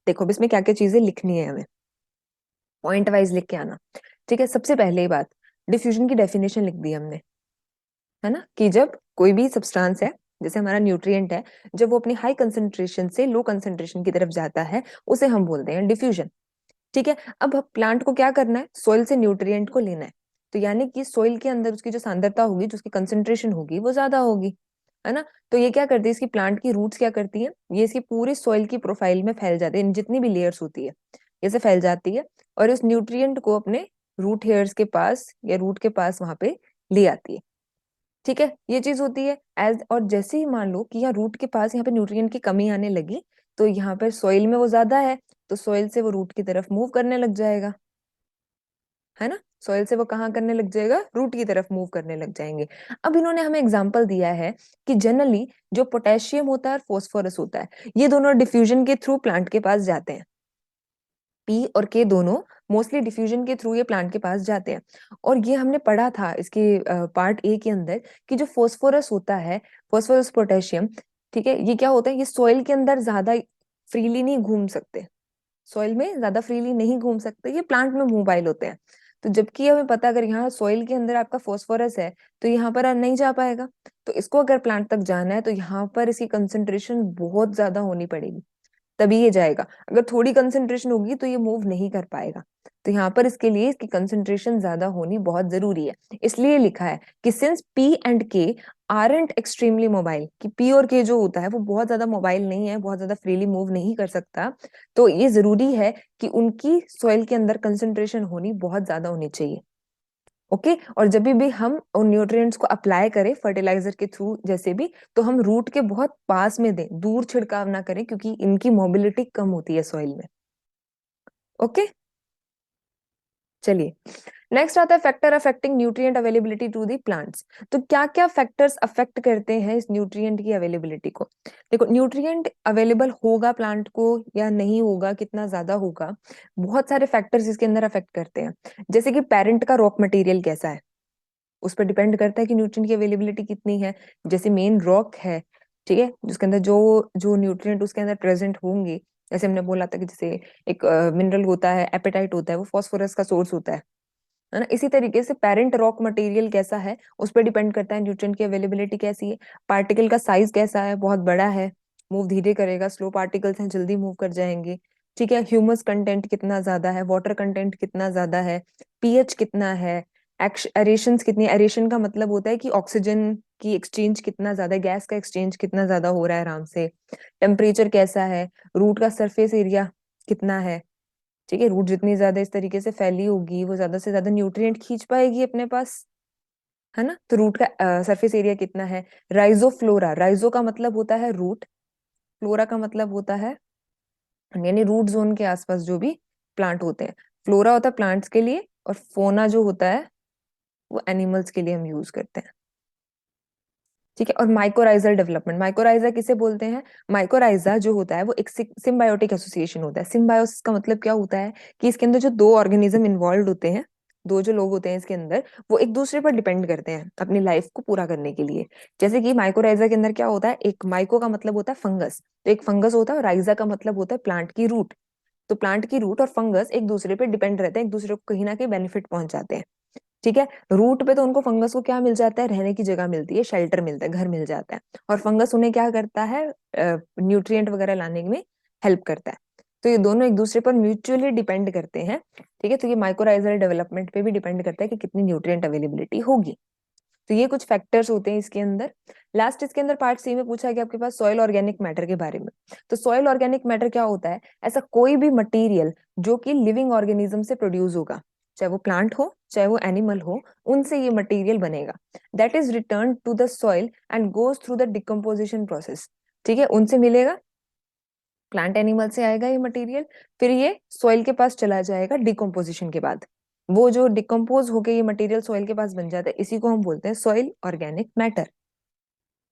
देखो अब इसमें क्या क्या चीजें लिखनी है हमें, point wise लिख के आना। ठीक है, सबसे पहले ही बात, डिफ्यूजन की डेफिनेशन लिख दी हमने, है ना, कि जब कोई भी सब्सटेंस है, जैसे हमारा न्यूट्रिएंट है, जब वो अपनी हाई कंसेंट्रेशन से लो कंसेंट्रेशन की तरफ जाता है, उसे हम बोलते हैं डिफ्यूजन। ठीक है, अब प्लांट को क्या करना है, सोइल से न्यूट्रिएंट को लेना है, तो यानी कि सोइल के अंदर उसकी जो सांद्रता होगी, जो उसकी कंसेंट्रेशन होगी वो ज्यादा होगी, है ना, तो ये क्या करती है, इसकी प्लांट की रूट्स क्या करती है, ये इसकी पूरी सोइल की प्रोफाइल में फैल जाती है, जितनी भी लेयर्स होती है ये से फैल जाती है और उस न्यूट्रिएंट को अपने रूट हेयर्स के पास या रूट के पास वहां पे ले आती है। ठीक है, ये चीज होती है एज, और जैसे ही मान लो कि यहाँ रूट के पास यहाँ पे न्यूट्रिएंट की कमी आने लगी, तो यहाँ पर सॉइल में वो ज्यादा है, तो सॉइल से वो रूट की तरफ मूव करने लग जाएगा, है ना, सॉइल से वो कहाँ करने लग जाएगा, रूट की तरफ मूव करने लग जाएंगे। अब इन्होंने हमें एग्जांपल दिया है कि जनरली जो पोटेशियम होता है और फोस्फोरस होता है, ये दोनों डिफ्यूजन के थ्रू प्लांट के पास जाते हैं, पी और के दोनों मोस्टली डिफ्यूजन के थ्रू ये प्लांट के पास जाते हैं। और ये हमने पढ़ा था इसके पार्ट ए के अंदर कि जो फोस्फोरस होता है, फोस्फोरस पोटेशियम, ठीक है, ये क्या होता है, ये सॉइल के अंदर ज्यादा फ्रीली नहीं घूम सकते, सॉइल में ज्यादा फ्रीली नहीं घूम सकते, ये प्लांट में मोबाइल होते हैं। तो जबकि हमें पता अगर यहाँ सॉइल के अंदर आपका फोस्फोरस है तो यहाँ पर नहीं जा पाएगा, तो इसको अगर प्लांट तक जाना है तो यहाँ पर इसकी कंसेंट्रेशन बहुत ज्यादा होनी पड़ेगी, तभी ये जाएगा, अगर थोड़ी कंसेंट्रेशन होगी तो ये मूव नहीं कर पाएगा। तो यहाँ पर इसके लिए इसकी कंसेंट्रेशन ज्यादा होनी बहुत जरूरी है, इसलिए लिखा है कि सिंस पी एंड के आरंट एक्सट्रीमली मोबाइल, कि पी और के जो होता है वो बहुत ज्यादा मोबाइल नहीं है, बहुत ज्यादा फ्रीली मूव नहीं कर सकता, तो ये जरूरी है कि उनकी सॉइल के अंदर कंसेंट्रेशन होनी बहुत ज्यादा होनी चाहिए। ओके, और जब भी हम उन न्यूट्रिएंट्स को अप्लाई करें फर्टिलाइजर के थ्रू जैसे भी, तो हम रूट के बहुत पास में दें, दूर छिड़काव ना करें, क्योंकि इनकी मोबिलिटी कम होती है सॉइल में। ओके, चलिए नेक्स्ट आता है factor affecting nutrient availability to the plants. तो क्या क्या फैक्टर्स अफेक्ट करते हैं इस न्यूट्रिएंट की अवेलेबिलिटी को? देखो, न्यूट्रिएंट अवेलेबल होगा प्लांट को या नहीं होगा, कितना ज्यादा होगा, बहुत सारे फैक्टर्स इसके अंदर अफेक्ट करते हैं। जैसे कि पेरेंट का रॉक मटेरियल कैसा है, उस पर डिपेंड करता है कि न्यूट्रिएंट की अवेलेबिलिटी कितनी है। जैसे मेन रॉक है, ठीक है, जिसके अंदर जो जो न्यूट्रिएंट उसके अंदर प्रेजेंट होंगे, जैसे हमने बोला था कि जैसे एक मिनरल होता है, एपेटाइट होता है, वो फास्फोरस का सोर्स होता है ना, इसी तरीके से पेरेंट रॉक मटेरियल कैसा है उस पर डिपेंड करता है न्यूट्रिएंट की अवेलेबिलिटी कैसी है। पार्टिकल का साइज कैसा है, बहुत बड़ा है, मूव धीरे करेगा, स्लो पार्टिकल्स हैं जल्दी मूव कर जाएंगे। ठीक है, ह्यूमस कंटेंट कितना ज्यादा है, वाटर कंटेंट कितना ज्यादा है, पीएच कितना है, एरेशंस कितनी, एरेशन का मतलब होता है कि ऑक्सीजन की एक्सचेंज कितना ज्यादा है, गैस का एक्सचेंज कितना ज्यादा हो रहा है आराम से, टेम्परेचर कैसा है, रूट का सरफेस एरिया कितना है। ठीक है, रूट जितनी ज्यादा इस तरीके से फैली होगी वो ज्यादा से ज्यादा न्यूट्रिएंट खींच पाएगी अपने पास। है ना। तो रूट का सरफेस एरिया कितना है। राइजोफ्लोरा, राइजो का मतलब होता है रूट, फ्लोरा का मतलब होता है यानी रूट जोन के आसपास जो भी प्लांट होते हैं। फ्लोरा होता है प्लांट्स के लिए और फोना जो होता है वो एनिमल्स के लिए हम यूज करते हैं। ठीक है। और माइकोराइजल डेवलपमेंट, माइकोराइजा किसे बोलते हैं। माइकोराइजा जो होता है वो एक सिम्बायोटिक एसोसिएशन होता है। सिम्बायोसिस का मतलब क्या होता है कि इसके अंदर जो दो ऑर्गेनिज्म इन्वॉल्व होते हैं, दो जो लोग होते हैं इसके अंदर, वो एक दूसरे पर डिपेंड करते हैं अपनी लाइफ को पूरा करने के लिए। जैसे कि माइकोराइजा के अंदर क्या होता है, एक माइको का मतलब होता है फंगस, तो एक फंगस होता है, और राइजा का मतलब होता है प्लांट की रूट। तो प्लांट की रूट और फंगस एक दूसरे पे डिपेंड रहते हैं, एक दूसरे को कहीं ना कहीं बेनिफिट पहुंचाते हैं। ठीक है। रूट पे तो उनको फंगस को क्या मिल जाता है, रहने की जगह मिलती है, शेल्टर मिलता है, घर मिल जाता है। और फंगस उन्हें क्या करता है, न्यूट्रिएंट वगैरह लाने में हेल्प करता है। तो ये दोनों एक दूसरे पर म्यूचुअली डिपेंड करते हैं। ठीक है। तो ये माइक्रोराइजल डेवलपमेंट पे भी डिपेंड करता है कि कितनी न्यूट्रिएंट अवेलेबिलिटी होगी। तो ये कुछ फैक्टर्स होते हैं इसके अंदर। लास्ट इसके अंदर पार्ट सी में पूछा गया आपके पास सॉइल ऑर्गेनिक मैटर के बारे में। तो सॉइल ऑर्गेनिक मैटर क्या होता है, ऐसा कोई भी मटेरियल जो कि लिविंग ऑर्गेनिज्म से प्रोड्यूस होगा, चाहे वो प्लांट हो चाहे वो एनिमल हो, उनसे ये मटेरियल बनेगा। That is return to the soil and goes through the decomposition process. ठीक है। उनसे मिलेगा, प्लांट एनिमल से आएगा ये मटेरियल, फिर ये सॉइल के पास चला जाएगा डिकम्पोजिशन के बाद। वो जो डिकम्पोज होके ये मटेरियल सॉइल के पास बन जाता है, इसी को हम बोलते हैं सॉइल ऑर्गेनिक मैटर।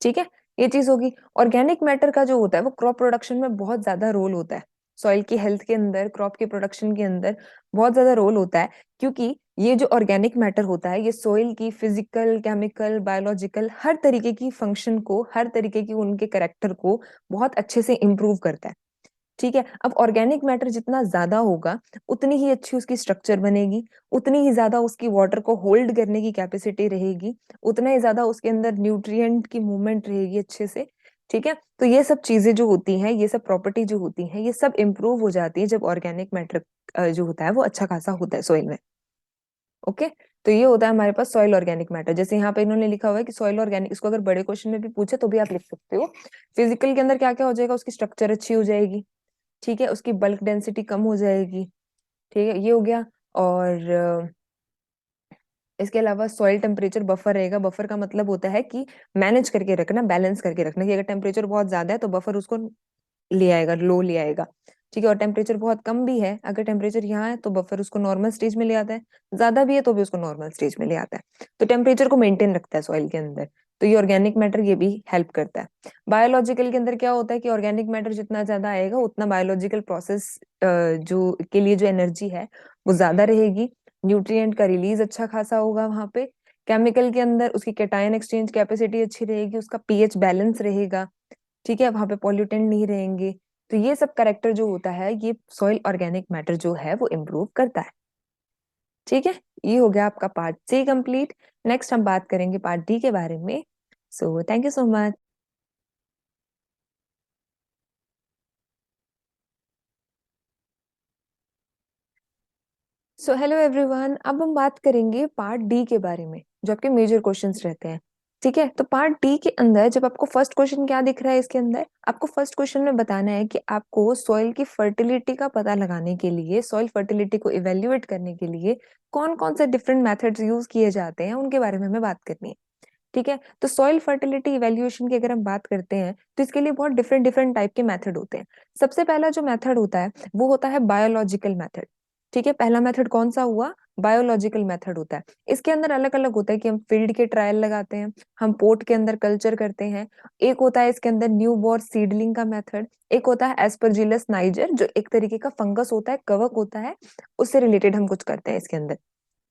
ठीक है। ये चीज होगी। ऑर्गेनिक मैटर का जो होता है वो क्रॉप प्रोडक्शन में बहुत ज्यादा रोल होता है। सॉइल की हेल्थ के अंदर, क्रॉप के प्रोडक्शन के अंदर बहुत ज्यादा रोल होता है, क्योंकि ये जो ऑर्गेनिक मैटर होता है ये सॉइल की फिजिकल, केमिकल, बायोलॉजिकल हर तरीके की फंक्शन को, हर तरीके की उनके कैरेक्टर को बहुत अच्छे से इम्प्रूव करता है। ठीक है। अब ऑर्गेनिक मैटर जितना ज्यादा होगा उतनी ही अच्छी उसकी स्ट्रक्चर बनेगी, उतनी ही ज्यादा उसकी वाटर को होल्ड करने की कैपेसिटी रहेगी, उतना ही ज्यादा उसके अंदर न्यूट्रिएंट की मूवमेंट रहेगी अच्छे से। ठीक है। तो ये सब चीजें जो होती हैं, ये सब प्रॉपर्टी जो होती हैं, ये सब इम्प्रूव हो जाती है जब ऑर्गेनिक मैटर जो होता है वो अच्छा खासा होता है सॉइल में। ओके। तो ये होता है हमारे पास सॉइल ऑर्गेनिक मैटर। जैसे यहाँ पे इन्होंने लिखा हुआ है कि सॉइल ऑर्गेनिक, इसको अगर बड़े क्वेश्चन में भी पूछे तो भी आप लिख सकते हो। फिजिकल के अंदर क्या क्या हो जाएगा, उसकी स्ट्रक्चर अच्छी हो जाएगी। ठीक है। उसकी बल्क डेंसिटी कम हो जाएगी। ठीक है, ये हो गया। और इसके अलावा सॉइल टेम्परेचर बफर रहेगा। बफर का मतलब होता है कि मैनेज करके रखना, बैलेंस करके रखना, कि अगर टेम्परेचर बहुत ज्यादा है तो बफर उसको ले आएगा, लो ले आएगा। ठीक है। और टेम्परेचर बहुत कम भी है, अगर टेम्परेचर यहाँ है तो बफर उसको नॉर्मल स्टेज में ले आता है, ज्यादा भी है तो भी उसको नॉर्मल स्टेज में ले आता है। तो टेम्परेचर को मेंटेन रखता है सॉइल के अंदर। तो ये ऑर्गेनिक मैटर ये भी हेल्प करता है। बायोलॉजिकल के अंदर क्या होता है कि ऑर्गेनिक मैटर जितना ज्यादा आएगा उतना बायोलॉजिकल प्रोसेस जो के लिए जो एनर्जी है वो ज्यादा रहेगी, न्यूट्रिएंट का रिलीज अच्छा खासा होगा वहां पे। केमिकल के अंदर उसकी कैटायन एक्सचेंज कैपेसिटी अच्छी रहेगी, उसका पीएच बैलेंस रहेगा। ठीक है। वहां पे पॉल्यूटेंट नहीं रहेंगे। तो ये सब करेक्टर जो होता है ये सॉइल ऑर्गेनिक मैटर जो है वो इम्प्रूव करता है। ठीक है। ये हो गया आपका पार्ट सी कंप्लीट। नेक्स्ट हम बात करेंगे पार्ट डी के बारे में। So thank you so much. So hello everyone, अब हम बात करेंगे पार्ट डी के बारे में, जो आपके मेजर क्वेश्चंस रहते हैं। ठीक है। तो पार्ट डी के अंदर जब आपको फर्स्ट क्वेश्चन क्या दिख रहा है, इसके अंदर आपको फर्स्ट क्वेश्चन में बताना है कि आपको सॉइल की फर्टिलिटी का पता लगाने के लिए, सॉइल फर्टिलिटी को इवेल्युएट करने के लिए कौन कौन से डिफरेंट मेथड्स यूज किए जाते हैं उनके बारे में हमें बात करनी है। ठीक है। तो सॉइल फर्टिलिटी इवेल्युएशन की अगर हम बात करते हैं तो इसके लिए बहुत डिफरेंट डिफरेंट टाइप के मेथड होते हैं। सबसे पहला जो मेथड होता है वो होता है बायोलॉजिकल मेथड। ठीक है। पहला मेथड कौन सा हुआ, बायोलॉजिकल मेथड होता है। इसके अंदर अलग अलग होता है कि हम फील्ड के ट्रायल लगाते हैं, हम पोर्ट के अंदर कल्चर करते हैं। एक होता है इसके अंदर न्यू बॉर्न सीडलिंग का मेथड। एक होता है एस्परजिलस नाइजर, जो एक तरीके का फंगस होता है, कवक होता है, उससे रिलेटेड हम कुछ करते हैं इसके अंदर।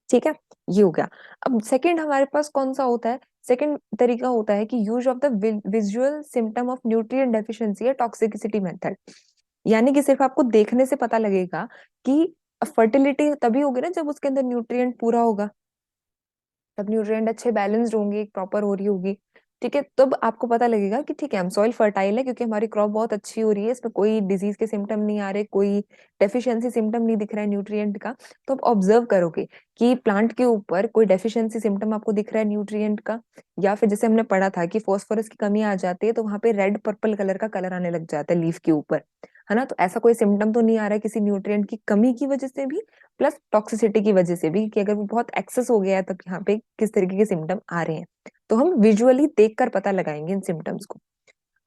ठीक है। ये हो गया। अब सेकंड हमारे पास कौन सा होता है, सेकंड तरीका होता है कि use of the visual symptom of nutrient deficiency या टॉक्सिसिटी मेथड। यानी कि सिर्फ आपको देखने से पता लगेगा कि फर्टिलिटी तभी होगी ना जब उसके अंदर न्यूट्रिएंट पूरा होगा, तब न्यूट्रिएंट अच्छे बैलेंस्ड होंगे, एक प्रॉपर हो रही होगी। ठीक है। तब आपको पता लगेगा कि ठीक है हम सॉइल फर्टाइल है क्योंकि हमारी क्रॉप बहुत अच्छी हो रही है, इसमें कोई डिजीज के सिम्टम नहीं आ रहे, कोई डेफिशिएंसी सिम्टम नहीं दिख रहा है न्यूट्रिएंट का। तो आप ऑब्जर्व करोगे कि प्लांट के ऊपर कोई डेफिशिएंसी सिम्टम आपको दिख रहा है न्यूट्रिएंट का, या फिर जैसे हमने पढ़ा था कि फॉस्फोरस की कमी आ जाती है तो वहां पे रेड पर्पल कलर का कलर आने लग जाता है लीफ के ऊपर। है ना। तो ऐसा कोई सिम्टम तो नहीं आ रहा है किसी न्यूट्रिएंट की कमी की वजह से भी, प्लस टॉक्सिसिटी की वजह से भी, कि अगर वो बहुत एक्सेस हो गया है तब यहाँ पे किस तरीके के सिम्टम आ रहे हैं। तो हम विजुअली देख कर पता लगाएंगे इन सिम्टम्स को।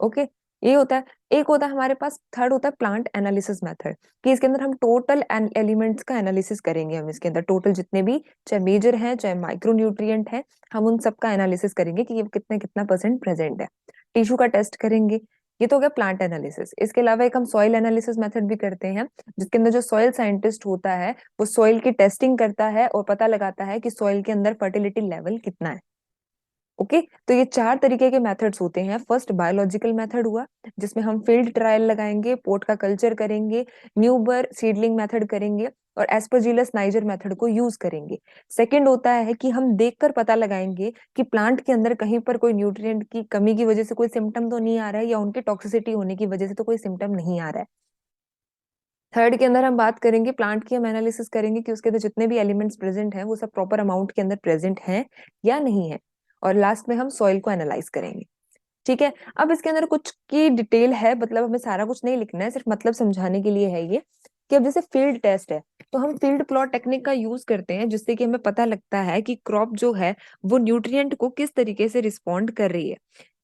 ओके, ये होता है। एक होता है हमारे पास, थर्ड होता है प्लांट एनालिसिस मेथड, कि इसके अंदर हम टोटल एलिमेंट्स का एनालिसिस करेंगे। हम इसके अंदर टोटल जितने भी, चाहे मेजर हैं चाहे माइक्रो न्यूट्रिएंट हैं, हम उन सबका एनालिसिस करेंगे कि ये कितना कितना परसेंट प्रेजेंट है। टिश्यू का टेस्ट करेंगे। ये तो हो गया प्लांट एनालिसिस। इसके अलावा एक हम सॉइल एनालिसिस मेथड भी करते हैं, जिसके अंदर जो सॉइल साइंटिस्ट होता है वो सॉइल की टेस्टिंग करता है और पता लगाता है कि सॉइल के अंदर फर्टिलिटी लेवल कितना है। ओके, तो ये चार तरीके के मेथड्स होते हैं। फर्स्ट बायोलॉजिकल मेथड हुआ, जिसमें हम फील्ड ट्रायल लगाएंगे, पोट का कल्चर करेंगे, न्यूबर सीडलिंग मेथड करेंगे और एस्परजिलस नाइजर मेथड को यूज करेंगे। सेकंड होता है कि हम देखकर पता लगाएंगे कि प्लांट के अंदर कहीं पर कोई न्यूट्रिएंट की कमी की वजह से कोई सिम्टम तो नहीं आ रहा है, या उनके टॉक्सिसिटी होने की वजह से तो कोई सिम्टम नहीं आ रहा है। थर्ड के अंदर हम बात करेंगे, प्लांट की हम एनालिसिस करेंगे कि उसके अंदर जितने भी एलिमेंट्स प्रेजेंट हैं वो सब प्रॉपर अमाउंट के अंदर प्रेजेंट हैं या नहीं है। और लास्ट में हम सॉइल को एनालाइज करेंगे। ठीक है, अब इसके अंदर कुछ की डिटेल है, मतलब हमें सारा कुछ नहीं लिखना है, सिर्फ मतलब समझाने के लिए है ये, कि अब जैसे फील्ड टेस्ट है तो हम फील्ड प्लॉट टेक्निक का यूज करते हैं, जिससे कि हमें पता लगता है कि क्रॉप जो है वो न्यूट्रिएंट को किस तरीके से रिस्पॉन्ड कर रही है।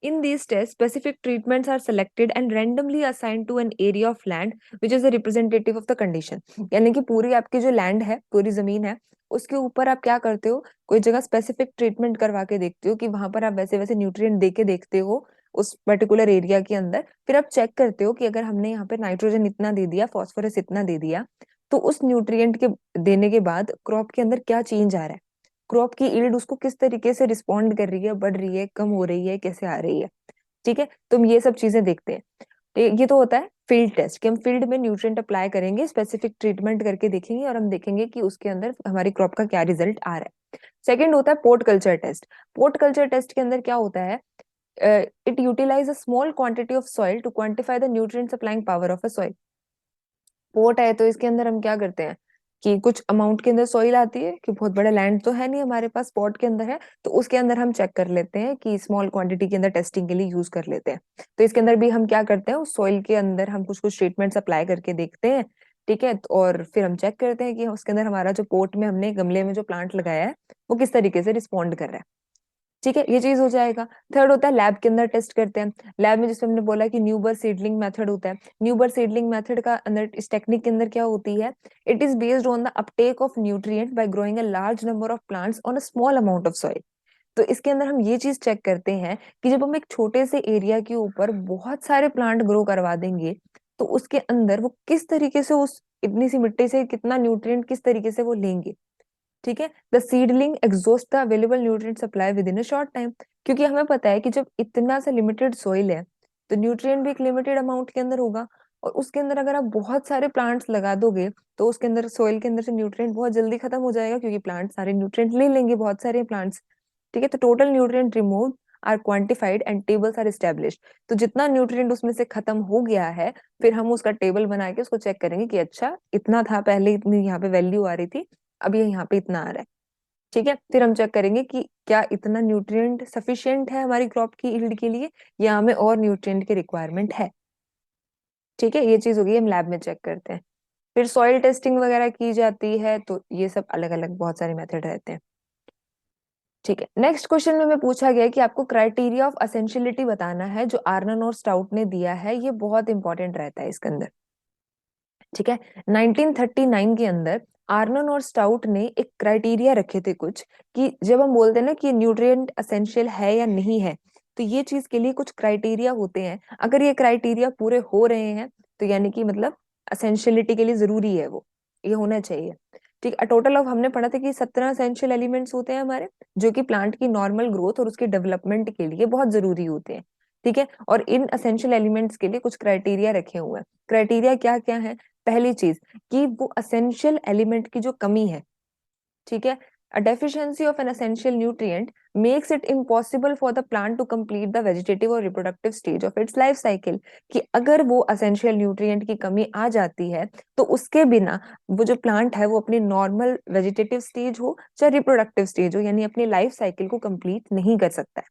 इन these tests specific treatments are selected and randomly assigned to an area of land which is a representative of the condition। यानी कि पूरी आपकी जो लैंड है, पूरी जमीन है, उसके ऊपर आप क्या करते हो, कोई जगह स्पेसिफिक ट्रीटमेंट करवा के देखते हो कि वहां पर आप वैसे वैसे न्यूट्रिएंट दे के देखते हो उस पर्टिकुलर एरिया के अंदर। फिर आप चेक करते हो कि अगर हमने यहाँ पे नाइट्रोजन इतना दे दिया, फास्फोरस इतना दे दिया, तो उस न्यूट्रिएंट के देने के बाद क्रॉप के अंदर क्या चेंज आ रहा है, क्रॉप की यील्ड उसको किस तरीके से रिस्पॉन्ड कर रही है, बढ़ रही है, कम हो रही है, कैसे आ रही है। ठीक है, तो हम ये सब चीजें देखते हैं। ये तो होता है फील्ड टेस्ट, कि हम फील्ड में न्यूट्रिएंट अप्लाई करेंगे, स्पेसिफिक ट्रीटमेंट करके देखेंगे और हम देखेंगे कि उसके अंदर हमारी क्रॉप का क्या रिजल्ट आ रहा है। सेकंड होता है pot culture test. Pot culture test के अंदर क्या होता है, it utilize a small quantity of soil to quantify the nutrient supplying power of a soil. Pot है तो इसके अंदर हम क्या करते हैं कि कुछ अमाउंट के अंदर सॉइल आती है, कि बहुत बड़ा लैंड तो है नहीं हमारे पास, पोर्ट के अंदर है, तो उसके अंदर हम चेक कर लेते हैं कि स्मॉल क्वांटिटी के अंदर टेस्टिंग के लिए यूज कर लेते हैं। तो इसके अंदर भी हम क्या करते हैं, उस सॉइल के अंदर हम कुछ कुछ ट्रीटमेंट्स अप्लाई करके देखते हैं। ठीक है, और फिर हम चेक करते हैं कि उसके अंदर हमारा जो पोर्ट में हमने गमले में जो प्लांट लगाया है वो किस तरीके से रिस्पॉन्ड कर रहा है। ठीक है, ये चीज हो जाएगा। थर्ड होता है लैब के अंदर टेस्ट करते हैं। लैब में जिसमें हमने बोला कि न्यूबर सीडलिंग मेथड होता है। न्यूबर सीडलिंग मेथड का अंदर, इस टेक्निक के अंदर क्या होती है, it is based on the Uptake of nutrient bye growing a large number of plants on a small amount of soil. तो इसके अंदर हम ये चीज चेक करते हैं कि जब हम एक छोटे से एरिया के ऊपर बहुत सारे प्लांट ग्रो करवा देंगे, तो उसके अंदर वो किस तरीके से उस इतनी सी मिट्टी से कितना न्यूट्रिएंट किस तरीके से वो लेंगे। ठीक है, the seedling exhaust the available nutrient supply with in a short time. क्योंकि हमें पता है कि जब इतना सा लिमिटेड सॉइल है तो न्यूट्रिएंट भी एक लिमिटेड अमाउंट के अंदर होगा, और उसके अंदर अगर आप बहुत सारे प्लांट्स लगा दोगे तो उसके अंदर सॉइल के अंदर से न्यूट्रिएंट बहुत जल्दी खत्म हो जाएगा, क्योंकि प्लांट सारे न्यूट्रिएंट ले लेंगे, बहुत सारे प्लांट्स। ठीक है, तो total nutrient remove are quantified and tables are established. तो जितना न्यूट्रिएंट उसमें से खत्म हो गया है, फिर हम उसका टेबल बना के उसको चेक करेंगे कि अच्छा इतना था पहले, इतनी यहाँ पे वैल्यू आ रही थी, अब ये यहाँ पे इतना आ रहा है। ठीक है, फिर हम चेक करेंगे कि क्या इतना न्यूट्रिएंट सफिशिएंट है हमारी क्रॉप की यील्ड के लिए, या हमें और न्यूट्रिएंट की रिक्वायरमेंट है। ठीक है, ये चीज होगी, हम लैब में चेक करते हैं। फिर सॉइल टेस्टिंग वगैरह की जाती है, तो ये सब अलग अलग बहुत सारे मेथड रहते हैं। ठीक है, नेक्स्ट क्वेश्चन में पूछा गया है कि आपको क्राइटेरिया ऑफ असेंशियलिटी बताना है, जो आर्नन और स्टाउट ने दिया है। ये बहुत इंपॉर्टेंट रहता है इसके अंदर। ठीक है, 1939 के अंदर आर्नन और स्टाउट ने एक क्राइटेरिया रखे थे कुछ, कि जब हम बोलते हैं ना कि न्यूट्रिएंट असेंशियल है या नहीं है, तो ये चीज के लिए कुछ क्राइटेरिया होते हैं। अगर ये क्राइटेरिया पूरे हो रहे हैं तो यानी कि मतलब असेंशियलिटी के लिए जरूरी है वो, ये होना चाहिए। ठीक, टोटल ऑफ हमने पढ़ा था कि 17 असेंशियल एलिमेंट्स होते हैं हमारे, जो कि प्लांट की नॉर्मल ग्रोथ और उसके डेवलपमेंट के लिए बहुत जरूरी होते हैं। ठीक है, और इन असेंशियल एलिमेंट्स के लिए कुछ क्राइटेरिया रखे हुए हैं। क्राइटेरिया क्या क्या है, पहली चीज कि वो असेंशियल एलिमेंट की जो कमी है, ठीक है, a deficiency of an essential nutrient makes it impossible for the plant to complete the vegetative और reproductive stage of its life cycle. कि अगर वो असेंशियल न्यूट्रिएंट की कमी आ जाती है तो उसके बिना वो जो प्लांट है वो अपनी नॉर्मल वेजिटेटिव स्टेज हो चाहे रिप्रोडक्टिव स्टेज हो, यानी अपनी लाइफ साइकिल को कंप्लीट नहीं कर सकता है।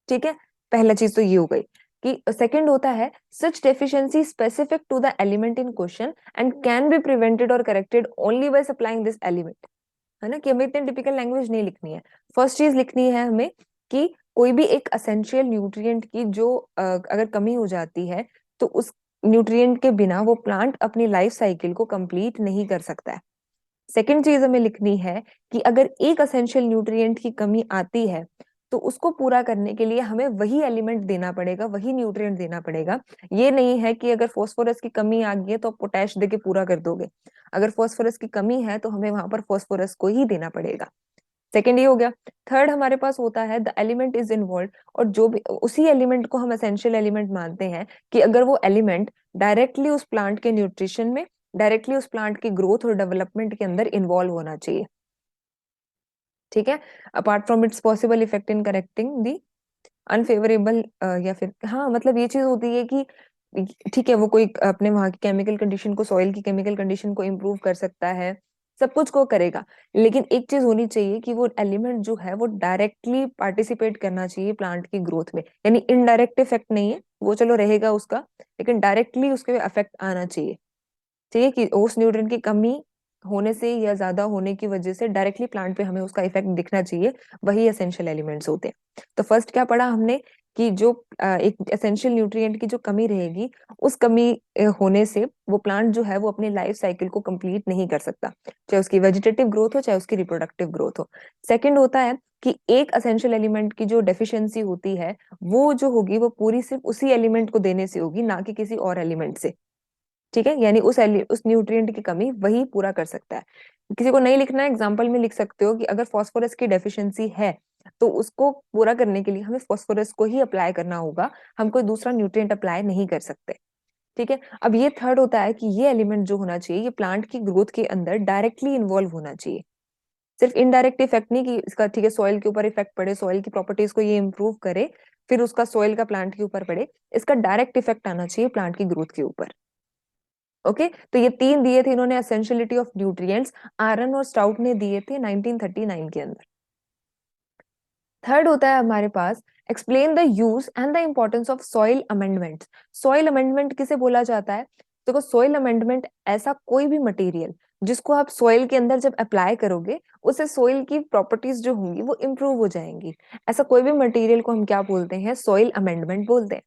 ठीक है, पहला चीज तो ये हो गई। कि सेकंड होता है such deficiency specific to the element in question and can be prevented और corrected only by supplying this element, है ना, कि हमें इतनी टिपिकल लैंग्वेज नहीं लिखनी है। फर्स्ट चीज लिखनी है हमें कि कोई भी एक असेंशियल न्यूट्रिएंट की जो अगर कमी हो जाती है तो उस न्यूट्रिएंट के बिना वो प्लांट अपनी लाइफ साइकिल को कंप्लीट नहीं कर सकता है। सेकेंड चीज हमें लिखनी है कि अगर एक असेंशियल न्यूट्रिएंट की कमी आती है तो उसको पूरा करने के लिए हमें वही एलिमेंट देना पड़ेगा, वही न्यूट्रिएंट देना पड़ेगा। ये नहीं है कि अगर फास्फोरस की कमी आ गई है तो आप पोटैश देके पूरा कर दोगे। अगर फास्फोरस की कमी है तो हमें वहां पर फास्फोरस को ही देना पड़ेगा। सेकेंड ये हो गया। थर्ड हमारे पास होता है द एलिमेंट इज इन्वॉल्व, और जो भी उसी एलिमेंट को हम एसेंशियल एलिमेंट मानते हैं कि अगर वो एलिमेंट डायरेक्टली उस प्लांट के न्यूट्रिशन में, डायरेक्टली उस प्लांट की ग्रोथ और डेवलपमेंट के अंदर इन्वॉल्व होना चाहिए। ठीक है, apart from its possible effect in correcting the unfavourable, या फिर हाँ मतलब ये चीज होती है कि ठीक है वो कोई अपने वहां की केमिकल कंडीशन को, सॉइल की केमिकल कंडीशन को इम्प्रूव कर सकता है, सब कुछ को करेगा, लेकिन एक चीज होनी चाहिए कि वो एलिमेंट जो है वो डायरेक्टली पार्टिसिपेट करना चाहिए प्लांट की ग्रोथ में, यानी इनडायरेक्ट इफेक्ट नहीं है, वो चलो रहेगा उसका, लेकिन डायरेक्टली उसके इफेक्ट आना चाहिए। चाहिए कि उस न्यूट्रिएंट की कमी होने से या ज्यादा होने की वजह से डायरेक्टली प्लांट पे हमें उसका इफेक्ट दिखना चाहिए, वही एसेंशियल एलिमेंट्स होते हैं। तो फर्स्ट क्या पढ़ा हमने कि जो एक एसेंशियल न्यूट्रिएंट की जो कमी रहेगी, उस कमी होने से वो प्लांट जो है वो अपनी लाइफ साइकिल को कंप्लीट नहीं कर सकता, चाहे उसकी वेजिटेटिव ग्रोथ हो चाहे उसकी रिप्रोडक्टिव ग्रोथ हो। सेकेंड होता है कि एक एसेंशियल एलिमेंट की जो डेफिशिएंसी होती है वो जो होगी वो पूरी सिर्फ उसी एलिमेंट को देने से होगी, ना कि किसी और एलिमेंट से। ठीक है, यानी उस न्यूट्रिएंट की कमी वही पूरा कर सकता है। किसी को नहीं लिखना है, एग्जाम्पल में लिख सकते हो कि अगर फास्फोरस की डेफिशिएंसी है तो उसको पूरा करने के लिए हमें फास्फोरस को ही अप्लाई करना होगा, हम कोई दूसरा न्यूट्रिएंट अप्लाई नहीं कर सकते। ठीक है, अब ये थर्ड होता है कि ये एलिमेंट जो होना चाहिए ये प्लांट की ग्रोथ के अंदर डायरेक्टली इन्वॉल्व होना चाहिए, सिर्फ इनडायरेक्ट इफेक्ट नहीं कि इसका ठीक है सॉइल के ऊपर इफेक्ट पड़े, सॉइल की प्रॉपर्टीज को ये इंप्रूव करे, फिर उसका सॉइल का प्लांट के ऊपर पड़े, इसका डायरेक्ट इफेक्ट आना चाहिए प्लांट की ग्रोथ के ऊपर। ओके, तो ये तीन दिए थे इन्होंने एसेंशियलिटी ऑफ न्यूट्रिएंट्स, आरन और स्टाउट ने दिए थे 1939 के अंदर। थर्ड होता है हमारे पास explain the use and the importance of soil amendment. Soil amendment किसे बोला जाता है? देखो सॉइल अमेंडमेंट ऐसा कोई भी मटेरियल जिसको आप सॉइल के अंदर जब अप्लाई करोगे उससे सॉइल की प्रॉपर्टीज जो होंगी वो इंप्रूव हो जाएंगी, ऐसा कोई भी मटेरियल को हम क्या बोलते हैं? सॉइल अमेंडमेंट बोलते हैं।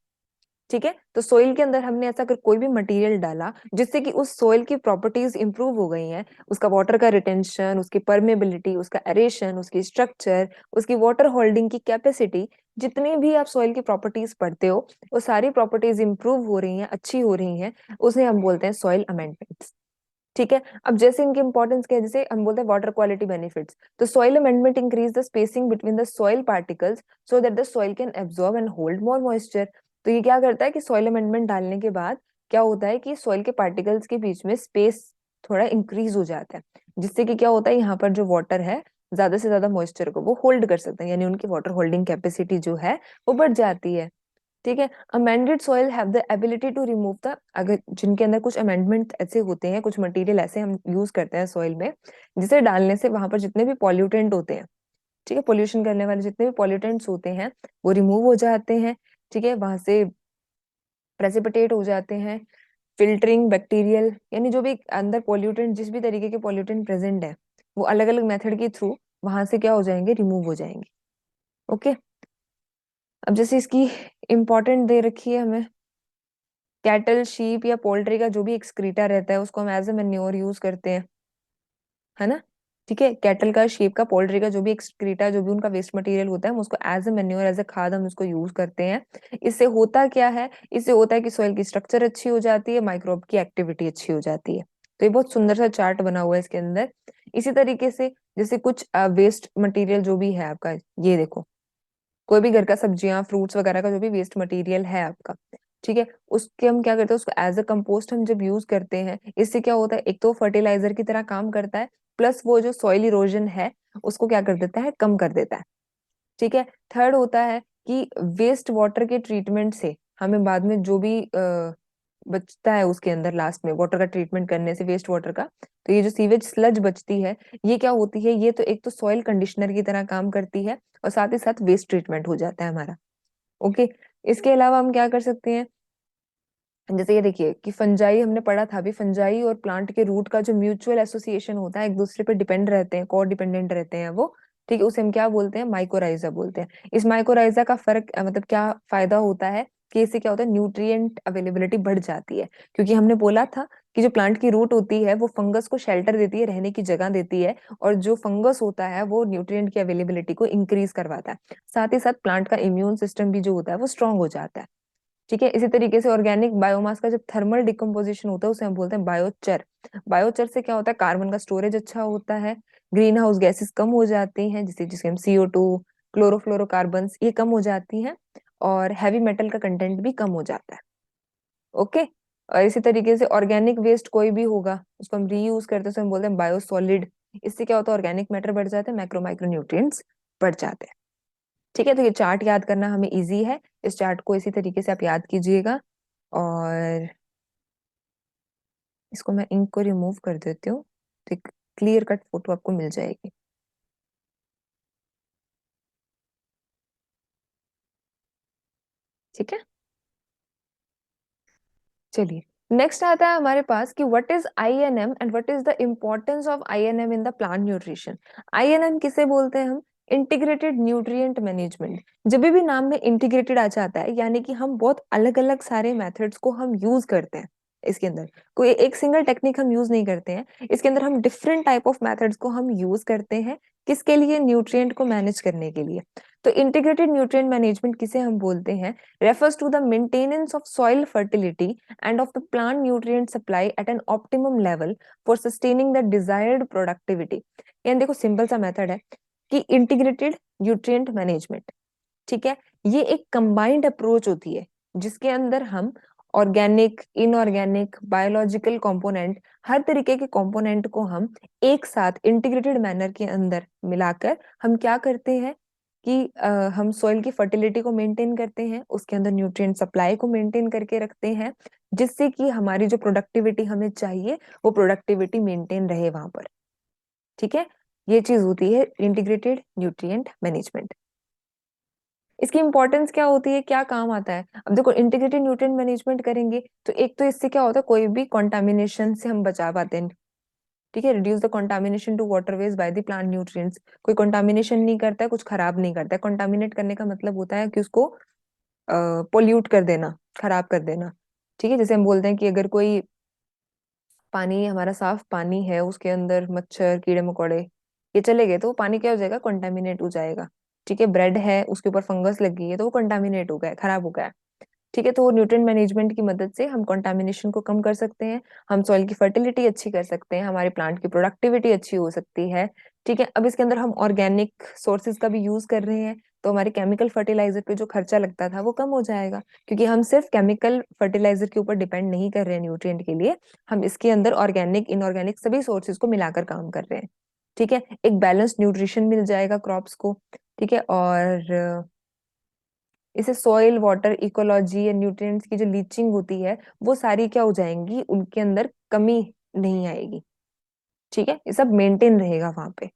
ठीक है, तो सोइल के अंदर हमने ऐसा अगर कोई भी मटेरियल डाला जिससे कि उस सोइल की प्रॉपर्टीज इंप्रूव हो गई हैं, उसका वाटर का रिटेंशन, उसकी परमेबिलिटी, उसका एरेशन, उसकी स्ट्रक्चर, उसकी वाटर होल्डिंग की कैपेसिटी, जितनी भी आप सोइल की प्रॉपर्टीज पढ़ते हो वो सारी प्रॉपर्टीज इंप्रूव हो रही हैं, अच्छी हो रही हैं, उसे हम बोलते हैं सॉइल अमेंडमेंट्स। ठीक है, अब जैसे इनके इंपॉर्टेंस क्या है, जैसे हम बोलते हैं वाटर क्वालिटी बेनिफिट्स, तो soil amendment increase the spacing between the soil particles so that the soil can absorb and hold more moisture. तो ये क्या करता है कि सॉइल अमेंडमेंट डालने के बाद क्या होता है कि सॉइल के पार्टिकल्स के बीच में स्पेस थोड़ा इंक्रीज हो जाता है, जिससे कि क्या होता है यहाँ पर जो वाटर है ज्यादा से ज्यादा मॉइस्चर को वो होल्ड कर सकते हैं, यानी उनकी वाटर होल्डिंग कैपेसिटी जो है वो बढ़ जाती है। ठीक है, amended soil have the ability to remove the, अगर जिनके अंदर कुछ अमेंडमेंट ऐसे होते हैं, कुछ मटेरियल ऐसे हम यूज करते हैं सॉइल में जिसे डालने से वहां पर जितने भी पॉल्यूटेंट होते हैं, ठीक है, पोल्यूशन करने वाले जितने भी पॉल्यूटेंट्स होते हैं वो रिमूव हो जाते हैं। ठीक है, वहां से प्रेसिपिटेट हो जाते हैं। फिल्टरिंग बैक्टीरियल, यानी जो भी अंदर पॉल्यूटेंट, जिस भी तरीके के पॉल्यूटेंट प्रेजेंट है वो अलग अलग मेथड के थ्रू वहां से क्या हो जाएंगे? रिमूव हो जाएंगे। ओके, अब जैसे इसकी इंपॉर्टेंट दे रखी है हमें, कैटल, शीप या पोल्ट्री का जो भी एक्सक्रीटा रहता है उसको हम एज ए मेन्योर यूज करते हैं, है ना। ठीक है, कैटल का, शीप का, पोल्ट्री का जो भी एक्सक्रीटा, जो भी उनका वेस्ट मटेरियल होता है हम उसको as a manure, as a खाद हम उसको यूज करते हैं। इससे होता क्या है? इससे होता है कि सॉइल की स्ट्रक्चर अच्छी हो जाती है, माइक्रोब की एक्टिविटी अच्छी हो जाती है। तो ये बहुत सुंदर सा चार्ट बना हुआ है इसके अंदर। इसी तरीके से जैसे कुछ वेस्ट मटेरियल जो भी है आपका, ये देखो कोई भी घर का सब्जियां फ्रूट्स वगैरह का जो भी वेस्ट मटेरियल है आपका, ठीक है, उसके हम क्या करते हैं, उसको एज अ कंपोस्ट हम जब यूज करते हैं, इससे क्या होता है, एक तो फर्टिलाइजर की तरह काम करता है, प्लस वो जो सॉइल इरोजन है उसको क्या कर देता है? कम कर देता है। ठीक है, थर्ड होता है कि वेस्ट वाटर के ट्रीटमेंट से हमें बाद में जो भी बचता है उसके अंदर लास्ट में वाटर का ट्रीटमेंट करने से, वेस्ट वाटर का, तो ये जो सीवेज स्लज बचती है ये क्या होती है? ये तो एक तो सॉइल कंडीशनर की तरह काम करती है और साथ ही साथ वेस्ट ट्रीटमेंट हो जाता है हमारा। ओके, इसके अलावा हम क्या कर सकते हैं, जैसे ये देखिए कि फंजाई हमने पढ़ा था अभी, फंजाई और प्लांट के रूट का जो म्यूचुअल एसोसिएशन होता है, एक दूसरे पे डिपेंड रहते हैं, को डिपेंडेंट रहते हैं वो, ठीक है, उसे हम क्या बोलते हैं, माइकोराइजा बोलते हैं। इस माइकोराइजा का फर्क मतलब क्या फायदा होता है कि इससे क्या होता है, न्यूट्रिएंट अवेलेबिलिटी बढ़ जाती है, क्योंकि हमने बोला था कि जो प्लांट की रूट होती है वो फंगस को शेल्टर देती है, रहने की जगह देती है, और जो फंगस होता है वो न्यूट्रिएंट की अवेलेबिलिटी को इंक्रीज करवाता है। साथ ही साथ प्लांट का इम्यून सिस्टम भी जो होता है वो स्ट्रांग हो जाता है, ठीक है। इसी तरीके से ऑर्गेनिक बायोमास का जब थर्मल डिकम्पोजिशन होता है उसे हम बोलते हैं बायोचर। बायोचर से क्या होता है, कार्बन का स्टोरेज अच्छा होता है, ग्रीन हाउस गैसेस कम हो जाती हैं, जिसे जिसे हम CO2, क्लोरोफ्लोरोकार्बन्स, ये कम हो जाती हैं, और हैवी मेटल का कंटेंट भी कम हो जाता है। ओके। और इसी तरीके से ऑर्गेनिक वेस्ट कोई भी होगा उसको हम रीयूज करते हैं, उसे हम बोलते हैं बायोसॉलिड। इससे क्या होता है, ऑर्गेनिक मैटर बढ़ जाता है, मैक्रो माइक्रो न्यूट्रिएंट्स बढ़ जाते हैं, ठीक है। तो ये चार्ट याद करना हमें इजी है, इस चार्ट को इसी तरीके से आप याद कीजिएगा। और इसको मैं इंक को रिमूव कर देती हूँ, तो एक क्लियर कट फोटो आपको मिल जाएगी, ठीक है। चलिए, नेक्स्ट आता है हमारे पास कि what is INM and what is the importance of INM in the plant nutrition. INM किसे बोलते हैं हम, इंटीग्रेटेड न्यूट्रिएंट मैनेजमेंट। जब भी नाम में इंटीग्रेटेड आ जाता है यानी कि हम बहुत अलग अलग सारे मेथड्स को हम यूज करते हैं, इसके अंदर कोई एक सिंगल टेक्निक हम यूज नहीं करते हैं, इसके अंदर हम डिफरेंट टाइप ऑफ मेथड्स को हम यूज करते हैं, किसके लिए, न्यूट्रिएंट को मैनेज करने के लिए। तो इंटीग्रेटेड न्यूट्रिएंट मैनेजमेंट किसे हम बोलते हैं, refers to the maintenance of soil fertility and of the plant nutrient supply at an optimum level for sustaining the desired productivity। यानी देखो सिंपल सा मेथड है कि इंटीग्रेटेड न्यूट्रिएंट मैनेजमेंट, ठीक है, ये एक कंबाइंड अप्रोच होती है जिसके अंदर हम ऑर्गेनिक, इनऑर्गेनिक, बायोलॉजिकल कंपोनेंट, हर तरीके के कंपोनेंट को हम एक साथ इंटीग्रेटेड मैनर के अंदर मिलाकर हम क्या करते हैं कि हम सॉइल की फर्टिलिटी को मेंटेन करते हैं, उसके अंदर न्यूट्रिएंट सप्लाई को मेंटेन करके रखते हैं, जिससे कि हमारी जो प्रोडक्टिविटी हमें चाहिए वो प्रोडक्टिविटी मेंटेन रहे वहां पर, ठीक है। ये चीज होती है इंटीग्रेटेड न्यूट्रिएंट मैनेजमेंट। इसकी इंपॉर्टेंस क्या होती है, क्या काम आता है, अब देखो इंटीग्रेटेड न्यूट्रिएंट मैनेजमेंट करेंगे तो एक तो इससे क्या होता है, कोई भी कंटामिनेशन से हम बचा पाते हैं, ठीक है। Reduce the contamination to waterways by the plant nutrients. कोई कंटामिनेशन नहीं करता है, कुछ खराब नहीं करता है। कंटामिनेट करने का मतलब होता है कि उसको पोल्यूट कर देना, खराब कर देना, ठीक है। जैसे हम बोलते हैं कि अगर कोई पानी, हमारा साफ पानी है, उसके अंदर मच्छर, कीड़े मकोड़े ये चले गए तो वो पानी क्या हो जाएगा, कंटामिनेट हो जाएगा, ठीक है। ब्रेड है, उसके ऊपर फंगस लग गई है तो वो कंटामिनेट हो गया, खराब हो गया, ठीक है। तो न्यूट्रिएंट मैनेजमेंट की मदद से हम कंटामिनेशन को कम कर सकते हैं, हम सॉइल की फर्टिलिटी अच्छी कर सकते हैं, हमारे प्लांट की प्रोडक्टिविटी अच्छी हो सकती है, ठीक है। अब इसके अंदर हम ऑर्गेनिक सोर्सेज का भी यूज कर रहे हैं, तो हमारे केमिकल फर्टिलाइजर पे जो खर्चा लगता था वो कम हो जाएगा, क्योंकि हम सिर्फ केमिकल फर्टिलाइजर के ऊपर डिपेंड नहीं कर रहे हैं न्यूट्रिएंट के लिए, हम इसके अंदर ऑर्गेनिक, इनऑर्गेनिक सभी सोर्सेज को मिलाकर काम कर रहे हैं, ठीक है। एक बैलेंस न्यूट्रिशन मिल जाएगा क्रॉप्स को, ठीक है। और इसे सॉइल, वाटर, इकोलॉजी या न्यूट्रिएंट्स की जो लीचिंग होती है वो सारी क्या हो जाएंगी, उनके अंदर कमी नहीं आएगी, ठीक है। ये सब मेंटेन रहेगा वहां पे।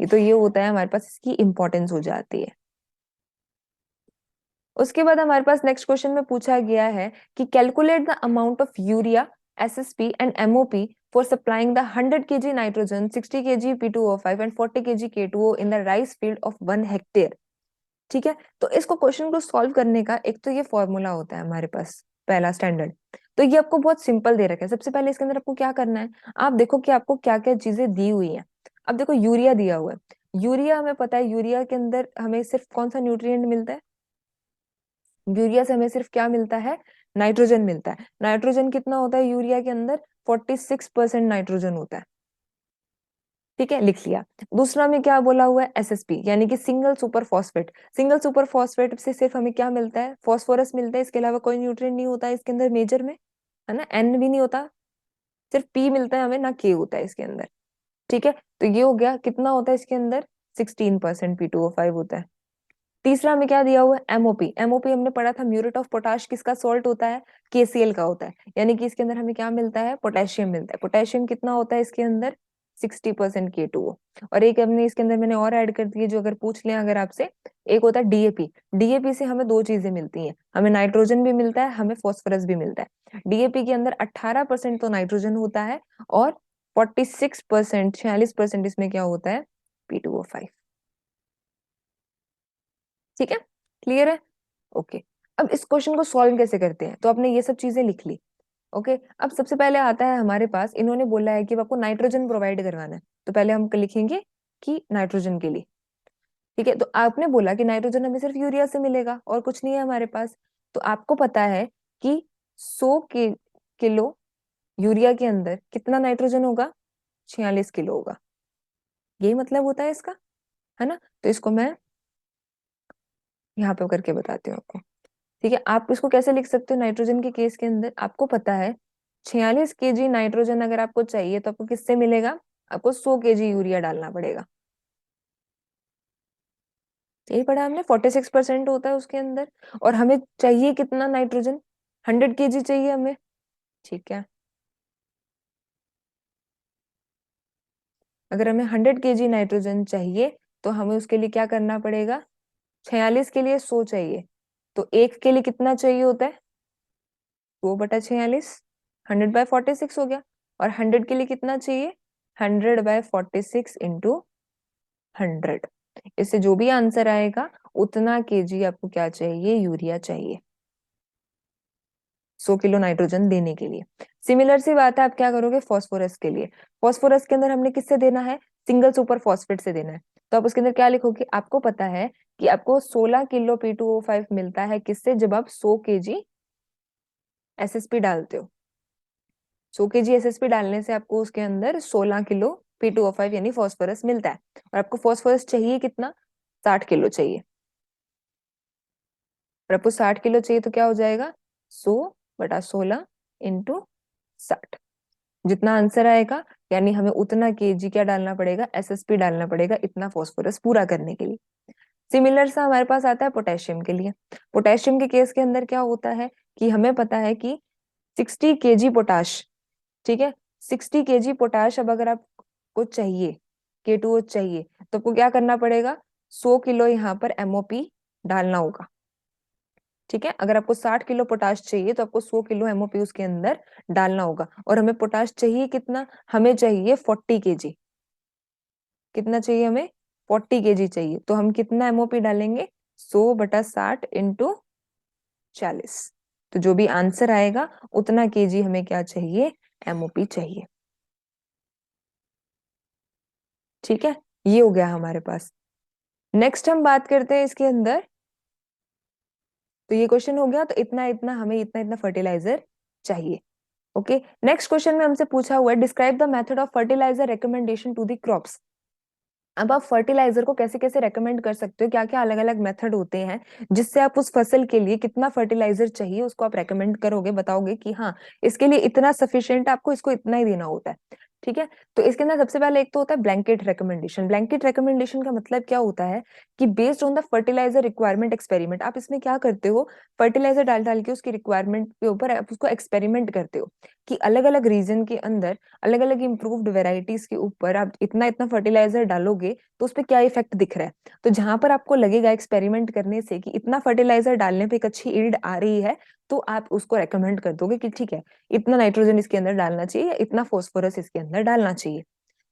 ये तो ये होता है हमारे पास, इसकी इंपॉर्टेंस हो जाती है। उसके बाद हमारे पास नेक्स्ट क्वेश्चन में पूछा गया है कि calculate the amount of urea, SSP and MOP for supplying the 100 kg nitrogen, 60 kg P2O5 and 40 kg K2O in the rice field of 1 hectare, ठीक है। तो इसको क्वेश्चन को सॉल्व करने का एक तो ये फॉर्मूला होता है हमारे पास, पहला स्टैंडर्ड। तो ये आपको बहुत सिंपल दे रखा है। सबसे पहले इसके अंदर आपको क्या करना है, आप देखो कि आपको क्या क्या चीजें दी हुई हैं। अब देखो यूरिया दिया हुआ है, यूरिया हमें पता है, यूरिया के अंदर हमें सिर्फ कौन सा न्यूट्रिएंट मिलता है, यूरिया से हमें सिर्फ क्या मिलता है, नाइट्रोजन मिलता है। नाइट्रोजन कितना होता है यूरिया के अंदर, 46% नाइट्रोजन होता है, ठीक है, लिख लिया। दूसरा में क्या बोला हुआ है, SSP यानी कि single super phosphate. Single super phosphate से सिर्फ हमें क्या मिलता है, फॉस्फोरस मिलता है, इसके अलावा कोई न्यूट्रिएंट नहीं होता है इसके अंदर मेजर में, है ना। N भी नहीं होता, सिर्फ P मिलता है हमें, ना K होता है इसके अंदर, ठीक है। तो ये हो गया, कितना होता है इसके अंदर, 16% P2O5 होता है। तीसरा में क्या दिया हुआ है, MOP। MOP हमने पढ़ा था, म्यूरेट ऑफ पोटाश किसका सॉल्ट होता है, KCl का होता है, यानी कि इसके अंदर हमें क्या मिलता है, पोटेशियम मिलता है। पोटेशियम कितना होता है इसके अंदर, 60% K2O। और एक हमने इसके अंदर मैंने और ऐड कर दी है, जो अगर पूछ लें अगर आपसे, एक होता है डीएपी। डीएपी से हमें दो चीजें मिलती हैं, हमें नाइट्रोजन भी मिलता है, हमें फॉस्फोरस भी मिलता है। डीएपी के अंदर 18% तो नाइट्रोजन होता है और 46%, 46% इसमें क्या होता है, P2O5। ठीक है, क्लियर है? ओके। अब इस क्वेश्चन को सॉल्व कैसे करते हैं, तो आपने ये सब चीजें लिख ली। ओके, अब सबसे पहले आता है हमारे पास, इन्होंने बोला है कि अब आपको नाइट्रोजन प्रोवाइड करवाना है, तो पहले हम लिखेंगे कि नाइट्रोजन के लिए। ठीक है, तो आपने बोला कि नाइट्रोजन हमें सिर्फ यूरिया से मिलेगा और कुछ नहीं है हमारे पास। तो आपको पता है कि 100 के किलो यूरिया के अंदर कितना नाइट्रोजन होगा, 46 किलो होगा। यही मतलब होता है इसका, है ना? तो इसको मैं यहाँ पे करके बताती हूँ आपको। ठीक है, आप इसको कैसे लिख सकते हो, नाइट्रोजन के केस के अंदर आपको पता है 46 kg नाइट्रोजन अगर आपको चाहिए तो आपको किससे मिलेगा, आपको 100 kg यूरिया डालना पड़ेगा। यही पढ़ा हमने, 46% होता है उसके अंदर। और हमें चाहिए कितना नाइट्रोजन, 100 kg चाहिए हमें। ठीक है, अगर हमें 100 kg नाइट्रोजन चाहिए तो हमें उसके लिए क्या करना पड़ेगा, 46 के लिए 100 चाहिए, तो एक के लिए कितना चाहिए होता है, 100/46, 100/46 हो गया। और 100 के लिए कितना चाहिए, 100/46 × 100। इससे जो भी आंसर आएगा उतना केजी आपको क्या चाहिए, यूरिया चाहिए 100 किलो नाइट्रोजन देने के लिए। सिमिलर सी बात है, आप क्या करोगे फॉस्फोरस के लिए। फॉस्फोरस के अंदर हमने किससे देना है, सिंगल सुपर फॉस्फेट से देना है। तो आप उसके अंदर क्या लिखोगे, आपको पता है कि आपको 16 किलो P2O5 मिलता है किससे, जब आप 100 kg एसएसपी डालते हो। 100 kg एसएसपी डालने से आपको उसके अंदर 16 किलो P2O5 यानी फॉस्फोरस मिलता है। और आपको फॉस्फोरस चाहिए कितना, 60 किलो चाहिए। और आपको 60 किलो चाहिए तो क्या हो जाएगा, 100/16 × 60। जितना आंसर आएगा यानी हमें उतना केजी क्या डालना पड़ेगा, एसएसपी डालना पड़ेगा, इतना फॉस्फोरस पूरा करने के लिए। सिमिलर सा हमारे पास आता है पोटेशियम के लिए। पोटेशियम के केस के अंदर क्या होता है कि हमें पता है कि 60 kg पोटाश, ठीक है, 60 kg पोटाश अब अगर आपको चाहिए, K2O चाहिए, तो आपको क्या करना पड़ेगा, 100 किलो यहाँ पर एमओपी डालना होगा। ठीक है, अगर आपको 60 किलो पोटाश चाहिए तो आपको 100 किलो एमओपी उसके अंदर डालना होगा। और हमें पोटाश चाहिए कितना, हमें चाहिए 40 kg। कितना चाहिए हमें, 40 kg चाहिए, तो हम कितना एमओपी डालेंगे, 100/60 × 40। तो जो भी आंसर आएगा उतना केजी हमें क्या चाहिए, एमओपी चाहिए। ठीक है, ये हो गया हमारे पास। नेक्स्ट हम बात करते हैं इसके अंदर, तो ये क्वेश्चन हो गया, तो इतना इतना हमें इतना इतना फर्टिलाइजर चाहिए। ओके, नेक्स्ट क्वेश्चन में हमसे पूछा हुआ है, describe the method of fertilizer recommendation to the crops. अब आप फर्टिलाइजर को कैसे कैसे रेकमेंड कर सकते हो, क्या क्या अलग अलग मेथड होते हैं जिससे आप उस फसल के लिए कितना फर्टिलाइजर चाहिए उसको आप रेकमेंड करोगे, बताओगे कि हाँ इसके लिए इतना सफिशिएंट, आपको इसको इतना ही देना होता है। ठीक है, तो इसके अंदर सबसे पहले एक तो होता है ब्लैंकेट रिकमेंडेशन। ब्लैंकेट रिकमेंडेशन का मतलब क्या होता है कि based on the fertilizer requirement experiment, आप इसमें क्या करते हो, फर्टिलाइजर डाल डाल के उसकी रिक्वायरमेंट के ऊपर आप उसको एक्सपेरिमेंट करते हो कि अलग अलग रीजन के अंदर अलग अलग इंप्रूव्ड वेराइटीज के ऊपर आप इतना इतना फर्टिलाइजर डालोगे तो उस पर क्या इफेक्ट दिख रहा है। तो जहां पर आपको लगेगा एक्सपेरिमेंट करने से कि इतना फर्टिलाइजर डालने पे एक अच्छी ईल्ड आ रही है, तो आप उसको रेकमेंड कर दोगे कि ठीक है इतना नाइट्रोजन इसके अंदर डालना चाहिए, इतना फॉस्फोरस इसके अंदर डालना चाहिए।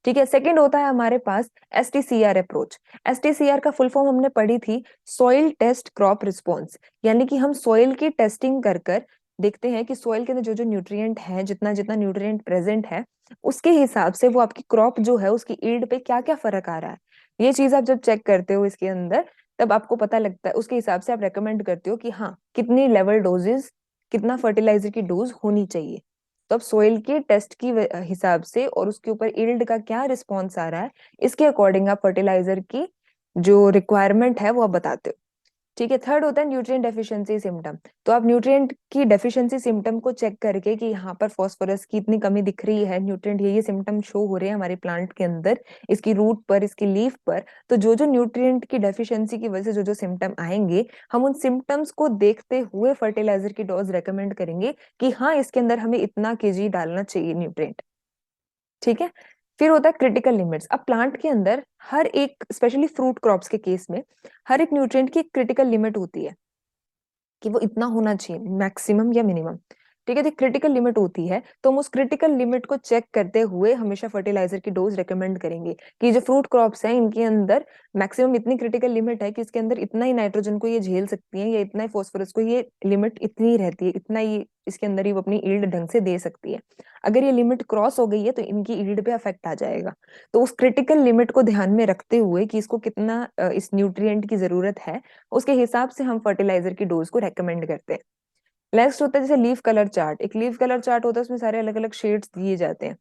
ठीक है, सेकंड होता है हमारे पास एसटीसीआर अप्रोच। एसटीसीआर का फुल फॉर्म हमने पढ़ी थी, सॉइल टेस्ट क्रॉप रिस्पॉन्स। यानी कि हम सॉइल की टेस्टिंग कर कर देखते हैं कि सॉइल के अंदर जो जो न्यूट्रिएंट है, जितना जितना न्यूट्रिएंट प्रेजेंट है, उसके हिसाब से वो आपकी क्रॉप जो है उसकी ईल्ड पे क्या क्या फर्क आ रहा है। ये चीज आप जब चेक करते हो इसके अंदर, तब आपको पता लगता है, उसके हिसाब से आप रेकमेंड करते हो कि हाँ कितनी लेवल डोजेस, कितना फर्टिलाइजर की डोज होनी चाहिए। तो अब सोइल के टेस्ट की हिसाब से और उसके ऊपर ईल्ड का क्या रिस्पॉन्स आ रहा है, इसके अकॉर्डिंग आप फर्टिलाइजर की जो रिक्वायरमेंट है वो आप बताते हो। ठीक है, थर्ड होता है न्यूट्रिएंट डेफिशिएंसी सिम्टम। तो आप न्यूट्रिएंट की डेफिशिएंसी सिम्टम को चेक करके कि यहाँ पर फास्फोरस की इतनी कमी दिख रही है, न्यूट्रिएंट ये सिम्टम शो हो रहे हैं हमारे प्लांट के अंदर, इसकी रूट पर, इसकी लीफ पर, तो जो जो न्यूट्रिएंट की डेफिशिएंसी की वजह से जो जो सिम्टम आएंगे, हम उन सिम्टम्स को देखते हुए फर्टिलाइजर की डोज रेकमेंड करेंगे कि हाँ इसके अंदर हमें इतना केजी डालना चाहिए न्यूट्रिएंट। ठीक है, फिर होता है क्रिटिकल लिमिट्स। अब प्लांट के अंदर हर एक, स्पेशली फ्रूट क्रॉप्स के केस में, हर एक न्यूट्रिएंट की एक क्रिटिकल लिमिट होती है कि वो इतना होना चाहिए, मैक्सिमम या मिनिमम। ठीक है, तो क्रिटिकल लिमिट होती है, तो हम उस क्रिटिकल लिमिट को चेक करते हुए हमेशा फर्टिलाइजर की डोज रेकमेंड करेंगे कि जो फ्रूट क्रॉप्स हैं इनके अंदर मैक्सिमम इतनी क्रिटिकल लिमिट है कि इसके अंदर इतना ही नाइट्रोजन को ये झेल सकती है, या इतना ही फॉस्फोरस को, ये लिमिट इतनी ही रहती है, इतना ही इसके अंदर ही वो अपनी ईल्ड ढंग से दे सकती है। अगर ये लिमिट क्रॉस हो गई है तो इनकी ईल्ड पे अफेक्ट आ जाएगा। तो उस क्रिटिकल लिमिट को ध्यान में रखते हुए कि इसको कितना इस न्यूट्रिएंट की जरूरत है, उसके हिसाब से हम फर्टिलाइजर की डोज को रेकमेंड करते हैं। नेक्स्ट होता है जैसे लीफ कलर चार्ट। एक लीफ कलर चार्ट होता है, उसमें सारे अलग अलग शेड्स दिए जाते हैं।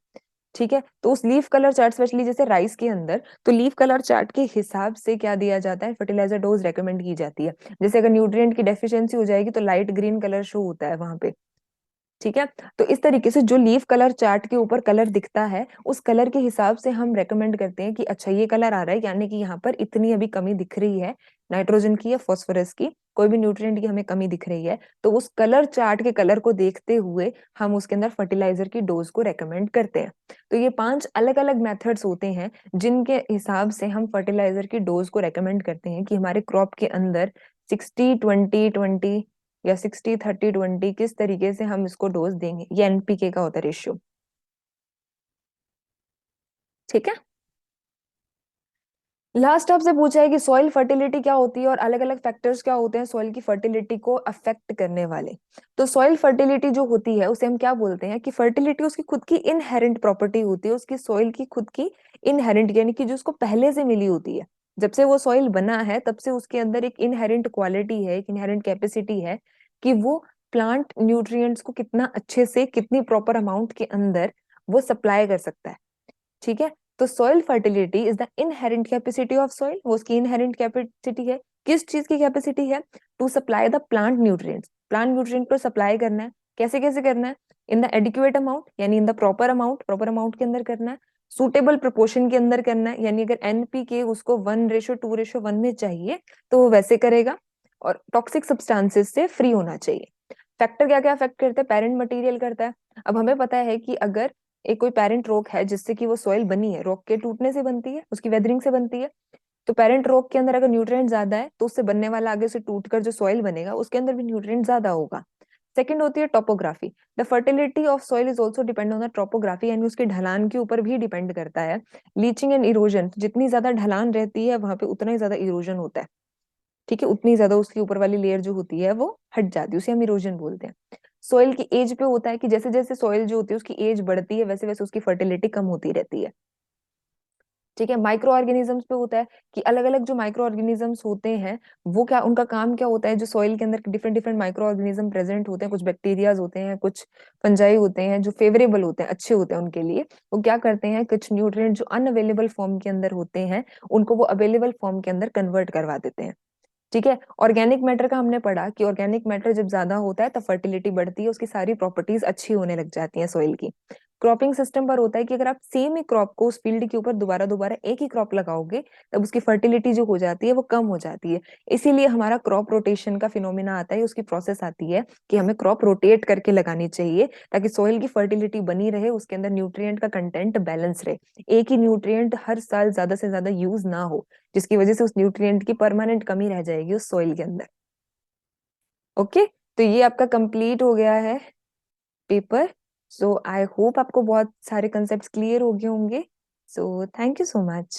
ठीक है, तो उस लीफ कलर चार्ट, स्पेशली जैसे राइस के अंदर, तो लीफ कलर चार्ट के हिसाब से क्या दिया जाता है, फर्टिलाइजर डोज रेकमेंड की जाती है। जैसे अगर न्यूट्रिएंट की डेफिशिएंसी हो जाएगी तो लाइट ग्रीन कलर शो होता है वहां पे। ठीक है, तो इस तरीके से जो लीफ कलर चार्ट के ऊपर कलर दिखता है, उस कलर के हिसाब से हम रेकमेंड करते हैं कि अच्छा ये कलर आ रहा है, यानी कि यहाँ पर इतनी अभी कमी दिख रही है, नाइट्रोजन की या फास्फोरस की, कोई भी न्यूट्रिएंट की हमें कमी दिख रही है, तो उस कलर चार्ट के कलर को देखते हुए हम उसके अंदर फर्टिलाइजर की डोज को रेकमेंड करते हैं। तो ये 5 अलग अलग मेथड्स होते हैं जिनके हिसाब से हम फर्टिलाइजर की डोज को रेकमेंड करते हैं कि हमारे क्रॉप के अंदर 60-20-20 या 60-30-20 किस तरीके से हम इसको डोज देंगे। ये एनपीके का होता है रेशियो। ठीक है, लास्ट आपसे पूछा है कि सॉइल फर्टिलिटी क्या होती है और अलग अलग फैक्टर्स क्या होते हैं सॉइल की फर्टिलिटी को अफेक्ट करने वाले। तो सॉइल फर्टिलिटी जो होती है उसे हम क्या बोलते हैं कि फर्टिलिटी उसकी खुद की इनहेरेंट प्रॉपर्टी होती है, उसकी सॉइल की खुद की इनहेरेंट, यानी कि जो उसको पहले से मिली होती है। जब से वो सॉइल बना है तब से उसके अंदर एक इनहेरेंट क्वालिटी है, एक इनहेरेंट कैपेसिटी है कि वो प्लांट न्यूट्रिएंट्स को कितना अच्छे से, कितनी प्रॉपर अमाउंट के अंदर वो सप्लाई कर सकता है। ठीक है, तो soil fertility is the inherent capacity of soil. वो उसकी इनहेरेंट कैपेसिटी है, किस चीज की कैपेसिटी है, to supply the plant nutrients. Plant nutrient को सप्लाई करना है, कैसे कैसे करना है, इन द एडिक्वेट अमाउंट, यानी in the proper amount, proper amount के अंदर करना है, सुटेबल प्रोपोर्शन के अंदर करना है, यानी अगर एनपीके उसको 1:2:1 में चाहिए तो वो वैसे करेगा, और टॉक्सिक सब्सटेंसेस से फ्री होना चाहिए। फैक्टर क्या क्या अफेक्ट करते हैं, पेरेंट मटेरियल करता है। अब हमें पता है कि अगर एक कोई पेरेंट रॉक है जिससे कि वो सॉइल बनी है, रॉक के टूटने से बनती है, उसकी वेदरिंग से बनती है, तो पेरेंट रॉक के अंदर अगर न्यूट्रिएंट ज्यादा है तो उससे बनने वाला आगे से टूटकर जो सॉइल बनेगा उसके अंदर भी न्यूट्रिएंट ज्यादा होगा। सेकंड होती है topography. The fertility of soil is also depend on the topography, यानी उसकी ढलान के ऊपर भी डिपेंड करता है। लीचिंग एंड इरोजन, जितनी ज्यादा ढलान रहती है वहां पे उतना ही ज्यादा इरोजन होता है। ठीक है, उतनी ज्यादा उसकी ऊपर वाली लेयर जो होती है वो हट जाती है, उसे हम इरोजन बोलते हैं। सॉइल की एज पे होता है कि जैसे जैसे सॉइल जो होती है उसकी एज बढ़ती है वैसे वैसे उसकी फर्टिलिटी कम होती रहती है। ठीक है, माइक्रो ऑर्गेनिजम्स पे होता है कि अलग अलग जो माइक्रो ऑर्गेनिजम्स होते हैं वो क्या, उनका काम क्या होता है, जो सॉइल के अंदर different different micro organism present होते हैं, कुछ बैक्टीरियाज होते हैं, कुछ फंजाई होते हैं जो फेवरेबल होते हैं, अच्छे होते हैं उनके लिए। वो क्या करते हैं, कुछ न्यूट्रिएंट जो अनअवेलेबल फॉर्म के अंदर होते हैं उनको वो अवेलेबल फॉर्म के अंदर कन्वर्ट करवा देते हैं। ठीक है, ऑर्गेनिक मैटर का हमने पढ़ा कि ऑर्गेनिक मैटर जब ज्यादा होता है तब फर्टिलिटी बढ़ती है, उसकी सारी प्रॉपर्टीज अच्छी होने लग जाती हैं सॉइल की। क्रॉपिंग सिस्टम पर होता है कि अगर आप सेम ही क्रॉप को उस फील्ड के ऊपर दोबारा दोबारा एक ही क्रॉप लगाओगे तब उसकी फर्टिलिटी जो हो जाती है वो कम हो जाती है। इसीलिए हमारा क्रॉप रोटेशन का फिनोमिना आता है, उसकी प्रोसेस आती है कि हमें क्रॉप रोटेट करके लगानी चाहिए ताकि सॉइल की फर्टिलिटी बनी रहे, उसके अंदर न्यूट्रिएंट का कंटेंट बैलेंस रहे, एक ही न्यूट्रिएंट हर साल ज्यादा से ज्यादा यूज ना हो, जिसकी वजह से उस न्यूट्रिएंट की परमानेंट कमी रह जाएगी उस सॉइल के अंदर। ओके, तो ये आपका कंप्लीट हो गया है पेपर। सो आई होप आपको बहुत सारे कंसेप्ट क्लियर हो गए होंगे। So thank you so much.